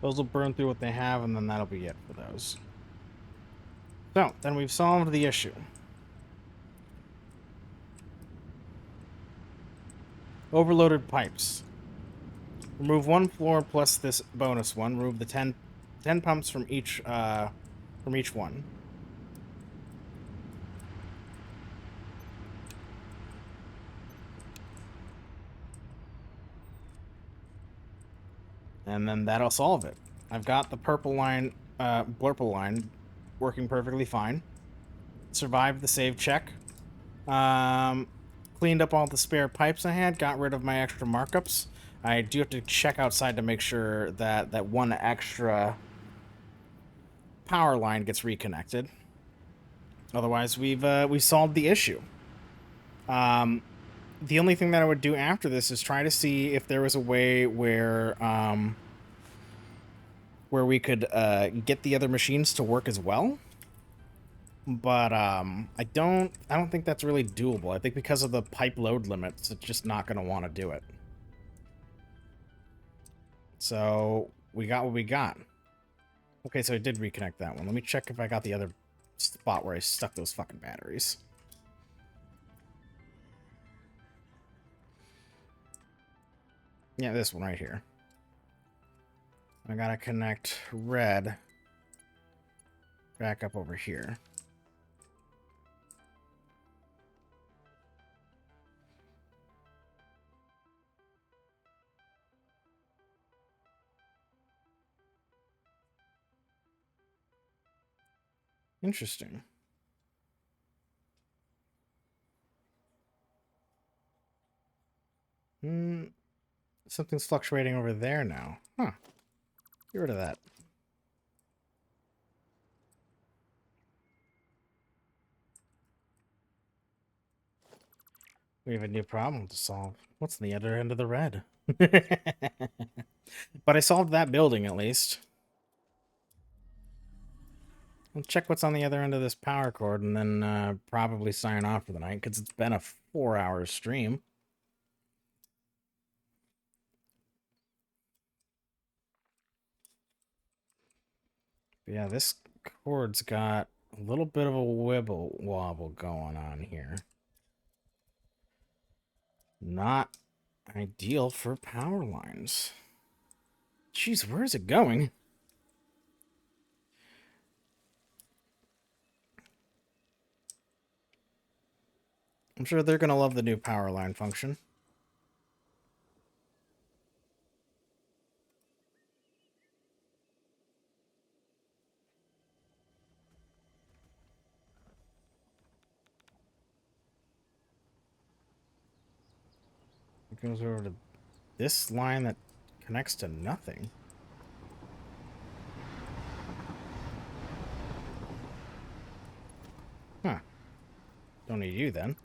Those will burn through what they have, and then that'll be it for those. So, then we've solved the issue. Overloaded pipes. Remove one floor plus this bonus one. Remove the 10 pumps from each one. And then that'll solve it. I've got the purple line, blurple line, working perfectly fine. Survived the save check. Cleaned up all the spare pipes I had. Got rid of my extra markups. I do have to check outside to make sure that that one extra power line gets reconnected. Otherwise, we solved the issue. The only thing that I would do after this is try to see if there was a way where we could get the other machines to work as well. But I don't think that's really doable. I think because of the pipe load limits, it's just not going to want to do it. So we got what we got. Okay, so I did reconnect that one. Let me check if I got the other spot where I stuck those fucking batteries. Yeah, this one right here. I gotta connect red back up over here. Interesting. Something's fluctuating over there now. Huh. Get rid of that. We have a new problem to solve. What's the other end of the red? But I solved that building, at least. I'll check what's on the other end of this power cord and then probably sign off for the night, because it's been a 4-hour stream. But yeah, this cord's got a little bit of a wibble wobble going on here. Not ideal for power lines. Jeez, where is it going? I'm sure they're going to love the new power line function. It goes over to this line that connects to nothing. Huh. Don't need you then.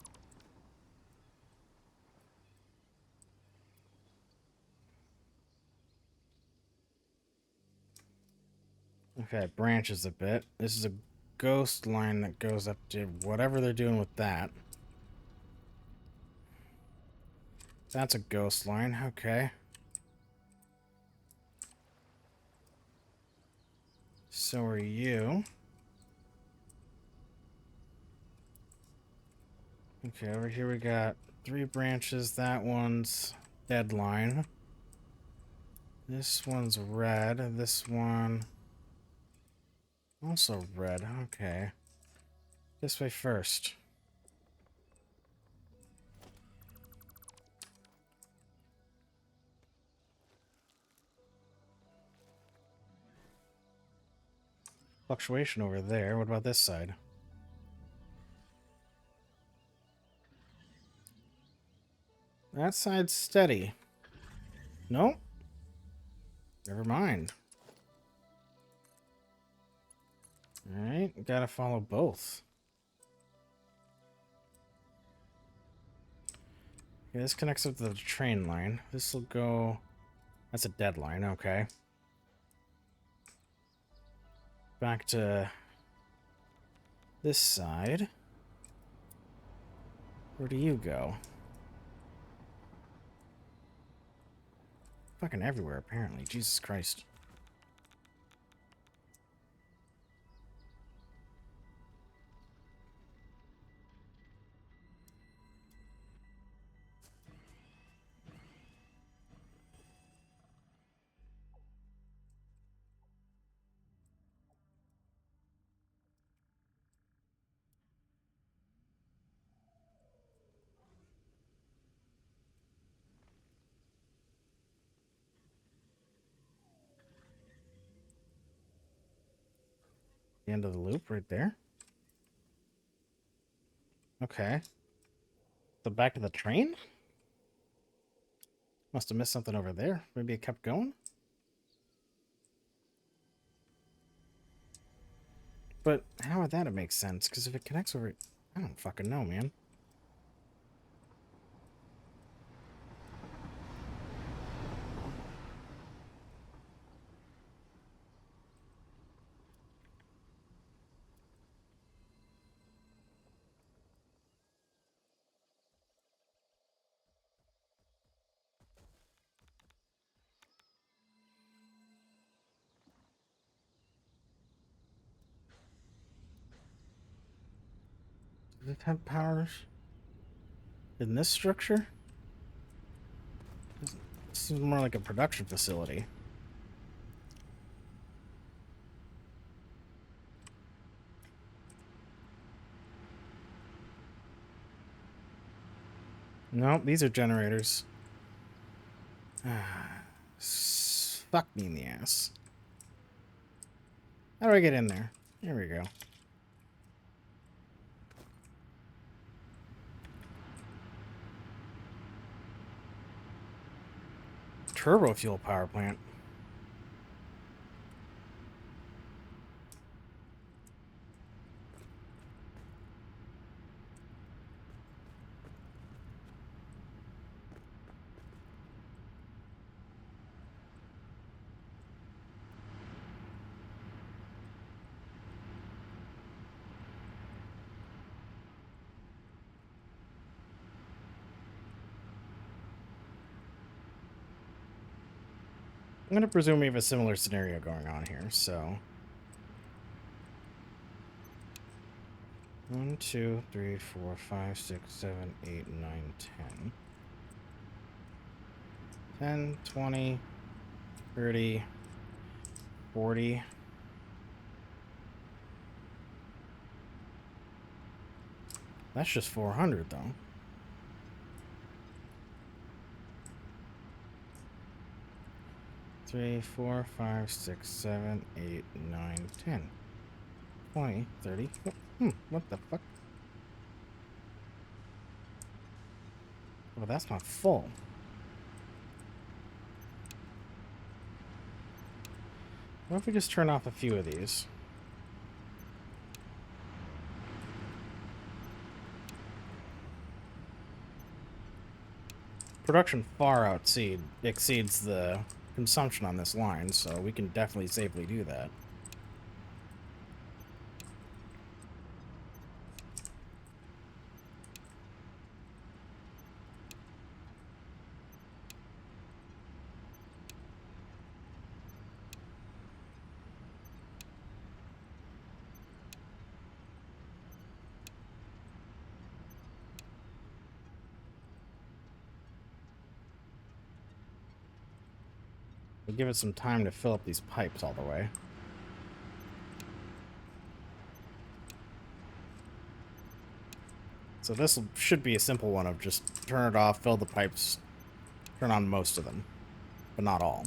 Okay, it branches a bit. This is a ghost line that goes up to whatever they're doing with that. That's a ghost line. Okay. So are you. Okay, over here we got 3 branches. That one's dead line. This one's red. This one also red. Okay. This way first. Fluctuation over there. What about this side? That side's steady. Nope. Never mind. Alright, gotta follow both. Okay, this connects up to the train line. This will go... That's a dead line, okay. Back to this side. Where do you go? Fucking everywhere, apparently. Jesus Christ. The end of the loop right there. Okay. The back of the train? Must have missed something over there. Maybe it kept going? But how would that make sense? Because if it connects over... I don't fucking know, man. Does it have powers in this structure? It seems more like a production facility. Nope, these are generators. Fuck me in the ass. How do I get in there? There we go. Turbo fuel power plant. I'm going to presume we have a similar scenario going on here, so... 1, 2, 3, 4, 5, 6, 7, 8, 9, 10. 10, 20, 30, 40. That's just 400, though. Three, 4, 5, 6, 7, 8, 9, 10. 20, 30. What the fuck? Well, that's not full. What if we just turn off a few of these? Production far exceeds the consumption on this line, so we can definitely safely do that. We'll give it some time to fill up these pipes all the way. So this should be a simple one of just turn it off, fill the pipes, turn on most of them, but not all.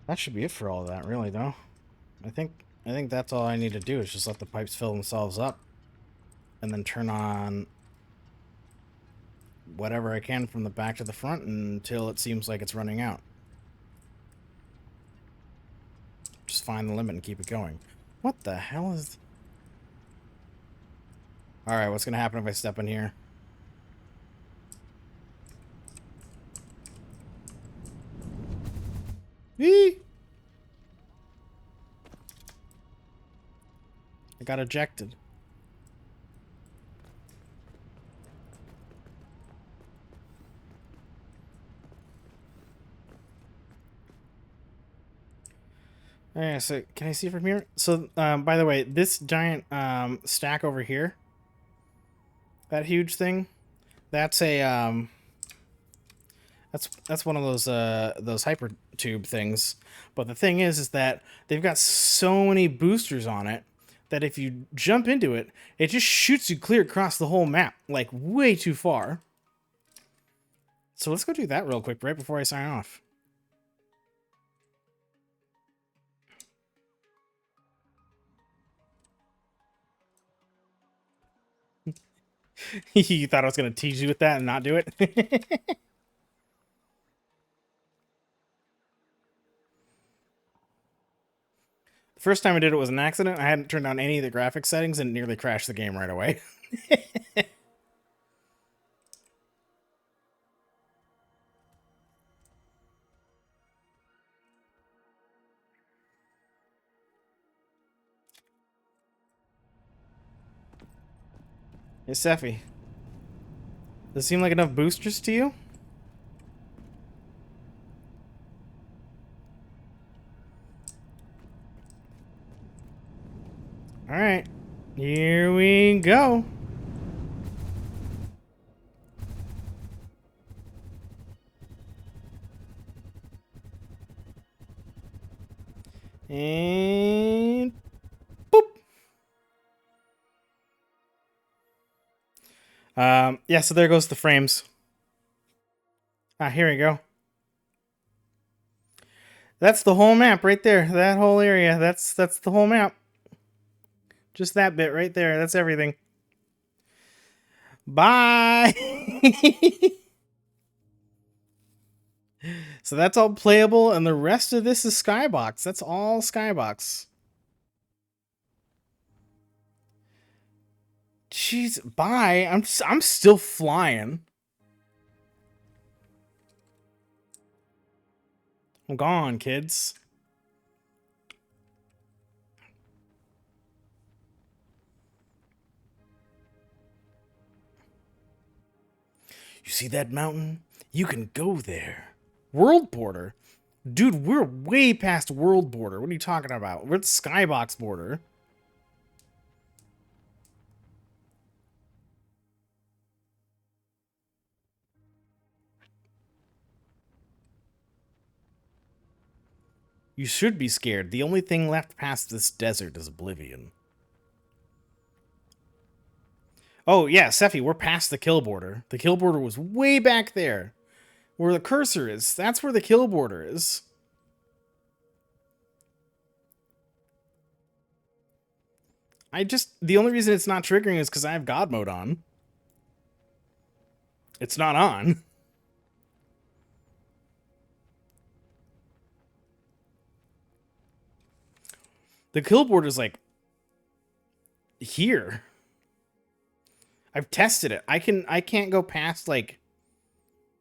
That should be it for all of that, really, though. I think that's all I need to do is just let the pipes fill themselves up and then turn on whatever I can from the back to the front until it seems like it's running out. Just find the limit and keep it going. What the hell is... Alright, what's gonna happen if I step in here? Eee! I got ejected. Alright, so can I see from here? So, by the way, this giant stack over here, that huge thing, that's a that's one of those hyper tube things. But the thing is that they've got so many boosters on it that if you jump into it, it just shoots you clear across the whole map, like way too far. So let's go do that real quick right before I sign off. You thought I was going to tease you with that and not do it? First time I did it was an accident. I hadn't turned on any of the graphics settings and it nearly crashed the game right away. Hey, Sephi. Does it seem like enough boosters to you? Alright. Here we go. And boop. Yeah, so there goes the frames. Ah, here we go. That's the whole map right there. That whole area. That's the whole map. Just that bit right there. That's everything. Bye. So that's all playable, and the rest of this is Skybox. That's all Skybox. Jeez, bye. I'm still flying. I'm gone, kids. You see that mountain? You can go there. World border? Dude, we're way past world border. What are you talking about? We're at Skybox border. You should be scared. The only thing left past this desert is oblivion. Oh, yeah, Sephi, we're past the kill border. The kill border was way back there. Where the cursor is. That's where the kill border is. The only reason it's not triggering is because I have God mode on. It's not on. The kill border is like here. I've tested it. I can't go past like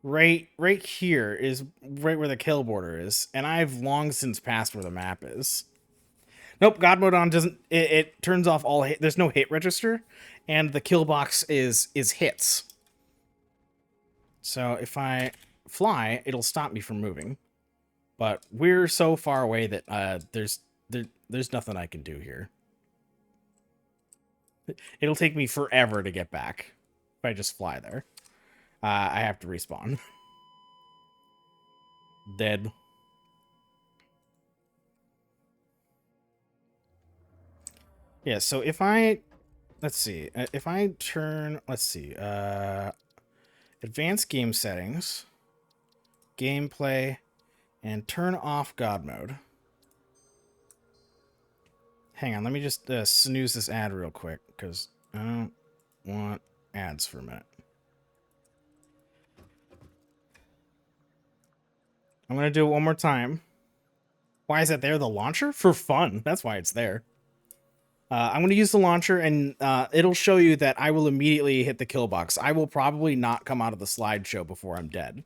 right here is right where the kill border is, and I've long since passed where the map is. Nope, God mode on doesn't. It turns off all hit. There's no hit register, and the kill box is hits. So if I fly, it'll stop me from moving. But we're so far away that there's nothing I can do here. It'll take me forever to get back if I just fly there. I have to respawn. Dead. Yeah, so if I... Let's see. If I turn... Let's see. Advanced game settings. Gameplay. And turn off God mode. Hang on, let me just snooze this ad real quick, because I don't want ads for a minute. I'm going to do it one more time. Why is that there? The launcher? For fun. That's why it's there. I'm going to use the launcher, and it'll show you that I will immediately hit the kill box. I will probably not come out of the slideshow before I'm dead.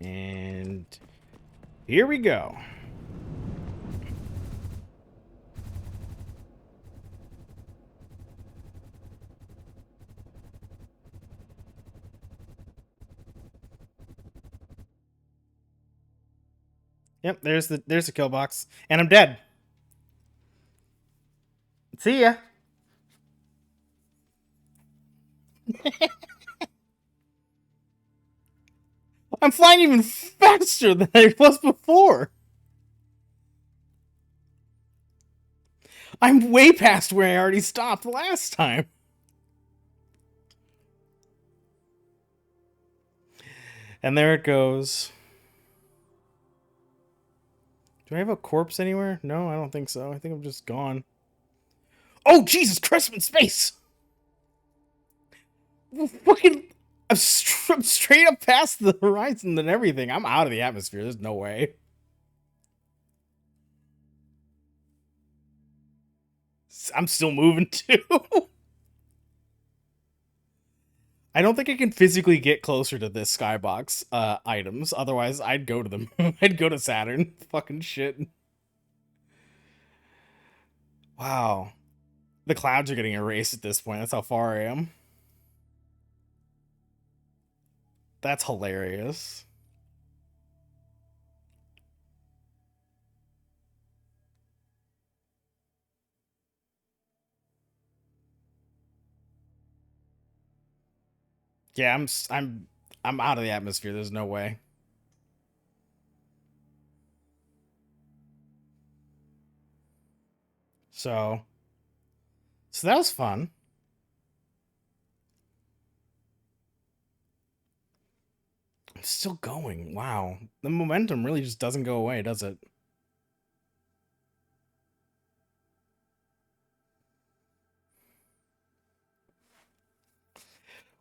And here we go. Yep, there's the kill box, and I'm dead. See ya. I'm flying even faster than I was before. I'm way past where I already stopped last time. And there it goes. Do I have a corpse anywhere? No, I don't think so. I think I'm just gone. Oh, Jesus Christ, I'm in space! Fucking... I'm straight up past the horizon and everything. I'm out of the atmosphere. There's no way. I'm still moving too. I don't think I can physically get closer to this skybox items. Otherwise, I'd go to them. I'd go to Saturn. Fucking shit. Wow. The clouds are getting erased at this point. That's how far I am. That's hilarious. Yeah, I'm out of the atmosphere. There's no way. So that was fun. I'm still going. Wow. The momentum really just doesn't go away, does it?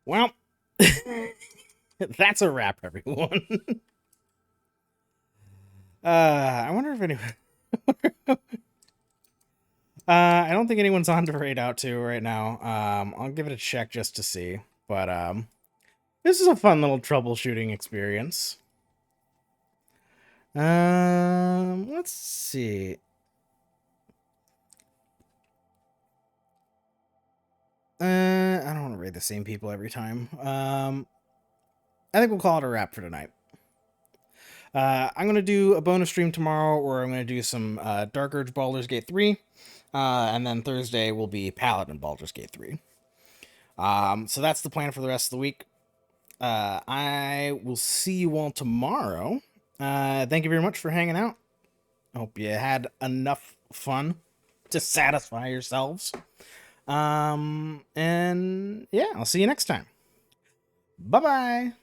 Well, that's a wrap, everyone. I wonder if anyone... I don't think anyone's on to raid out to right now. I'll give it a check just to see. But, this is a fun little troubleshooting experience. Let's see. I don't want to raid the same people every time. I think we'll call it a wrap for tonight. I'm going to do a bonus stream tomorrow where I'm going to do some Dark Urge Baldur's Gate 3. And then Thursday will be Paladin Baldur's Gate 3. So that's the plan for the rest of the week. I will see you all tomorrow. Thank you very much for hanging out. I hope you had enough fun to satisfy yourselves. And yeah, I'll see you next time. Bye-bye.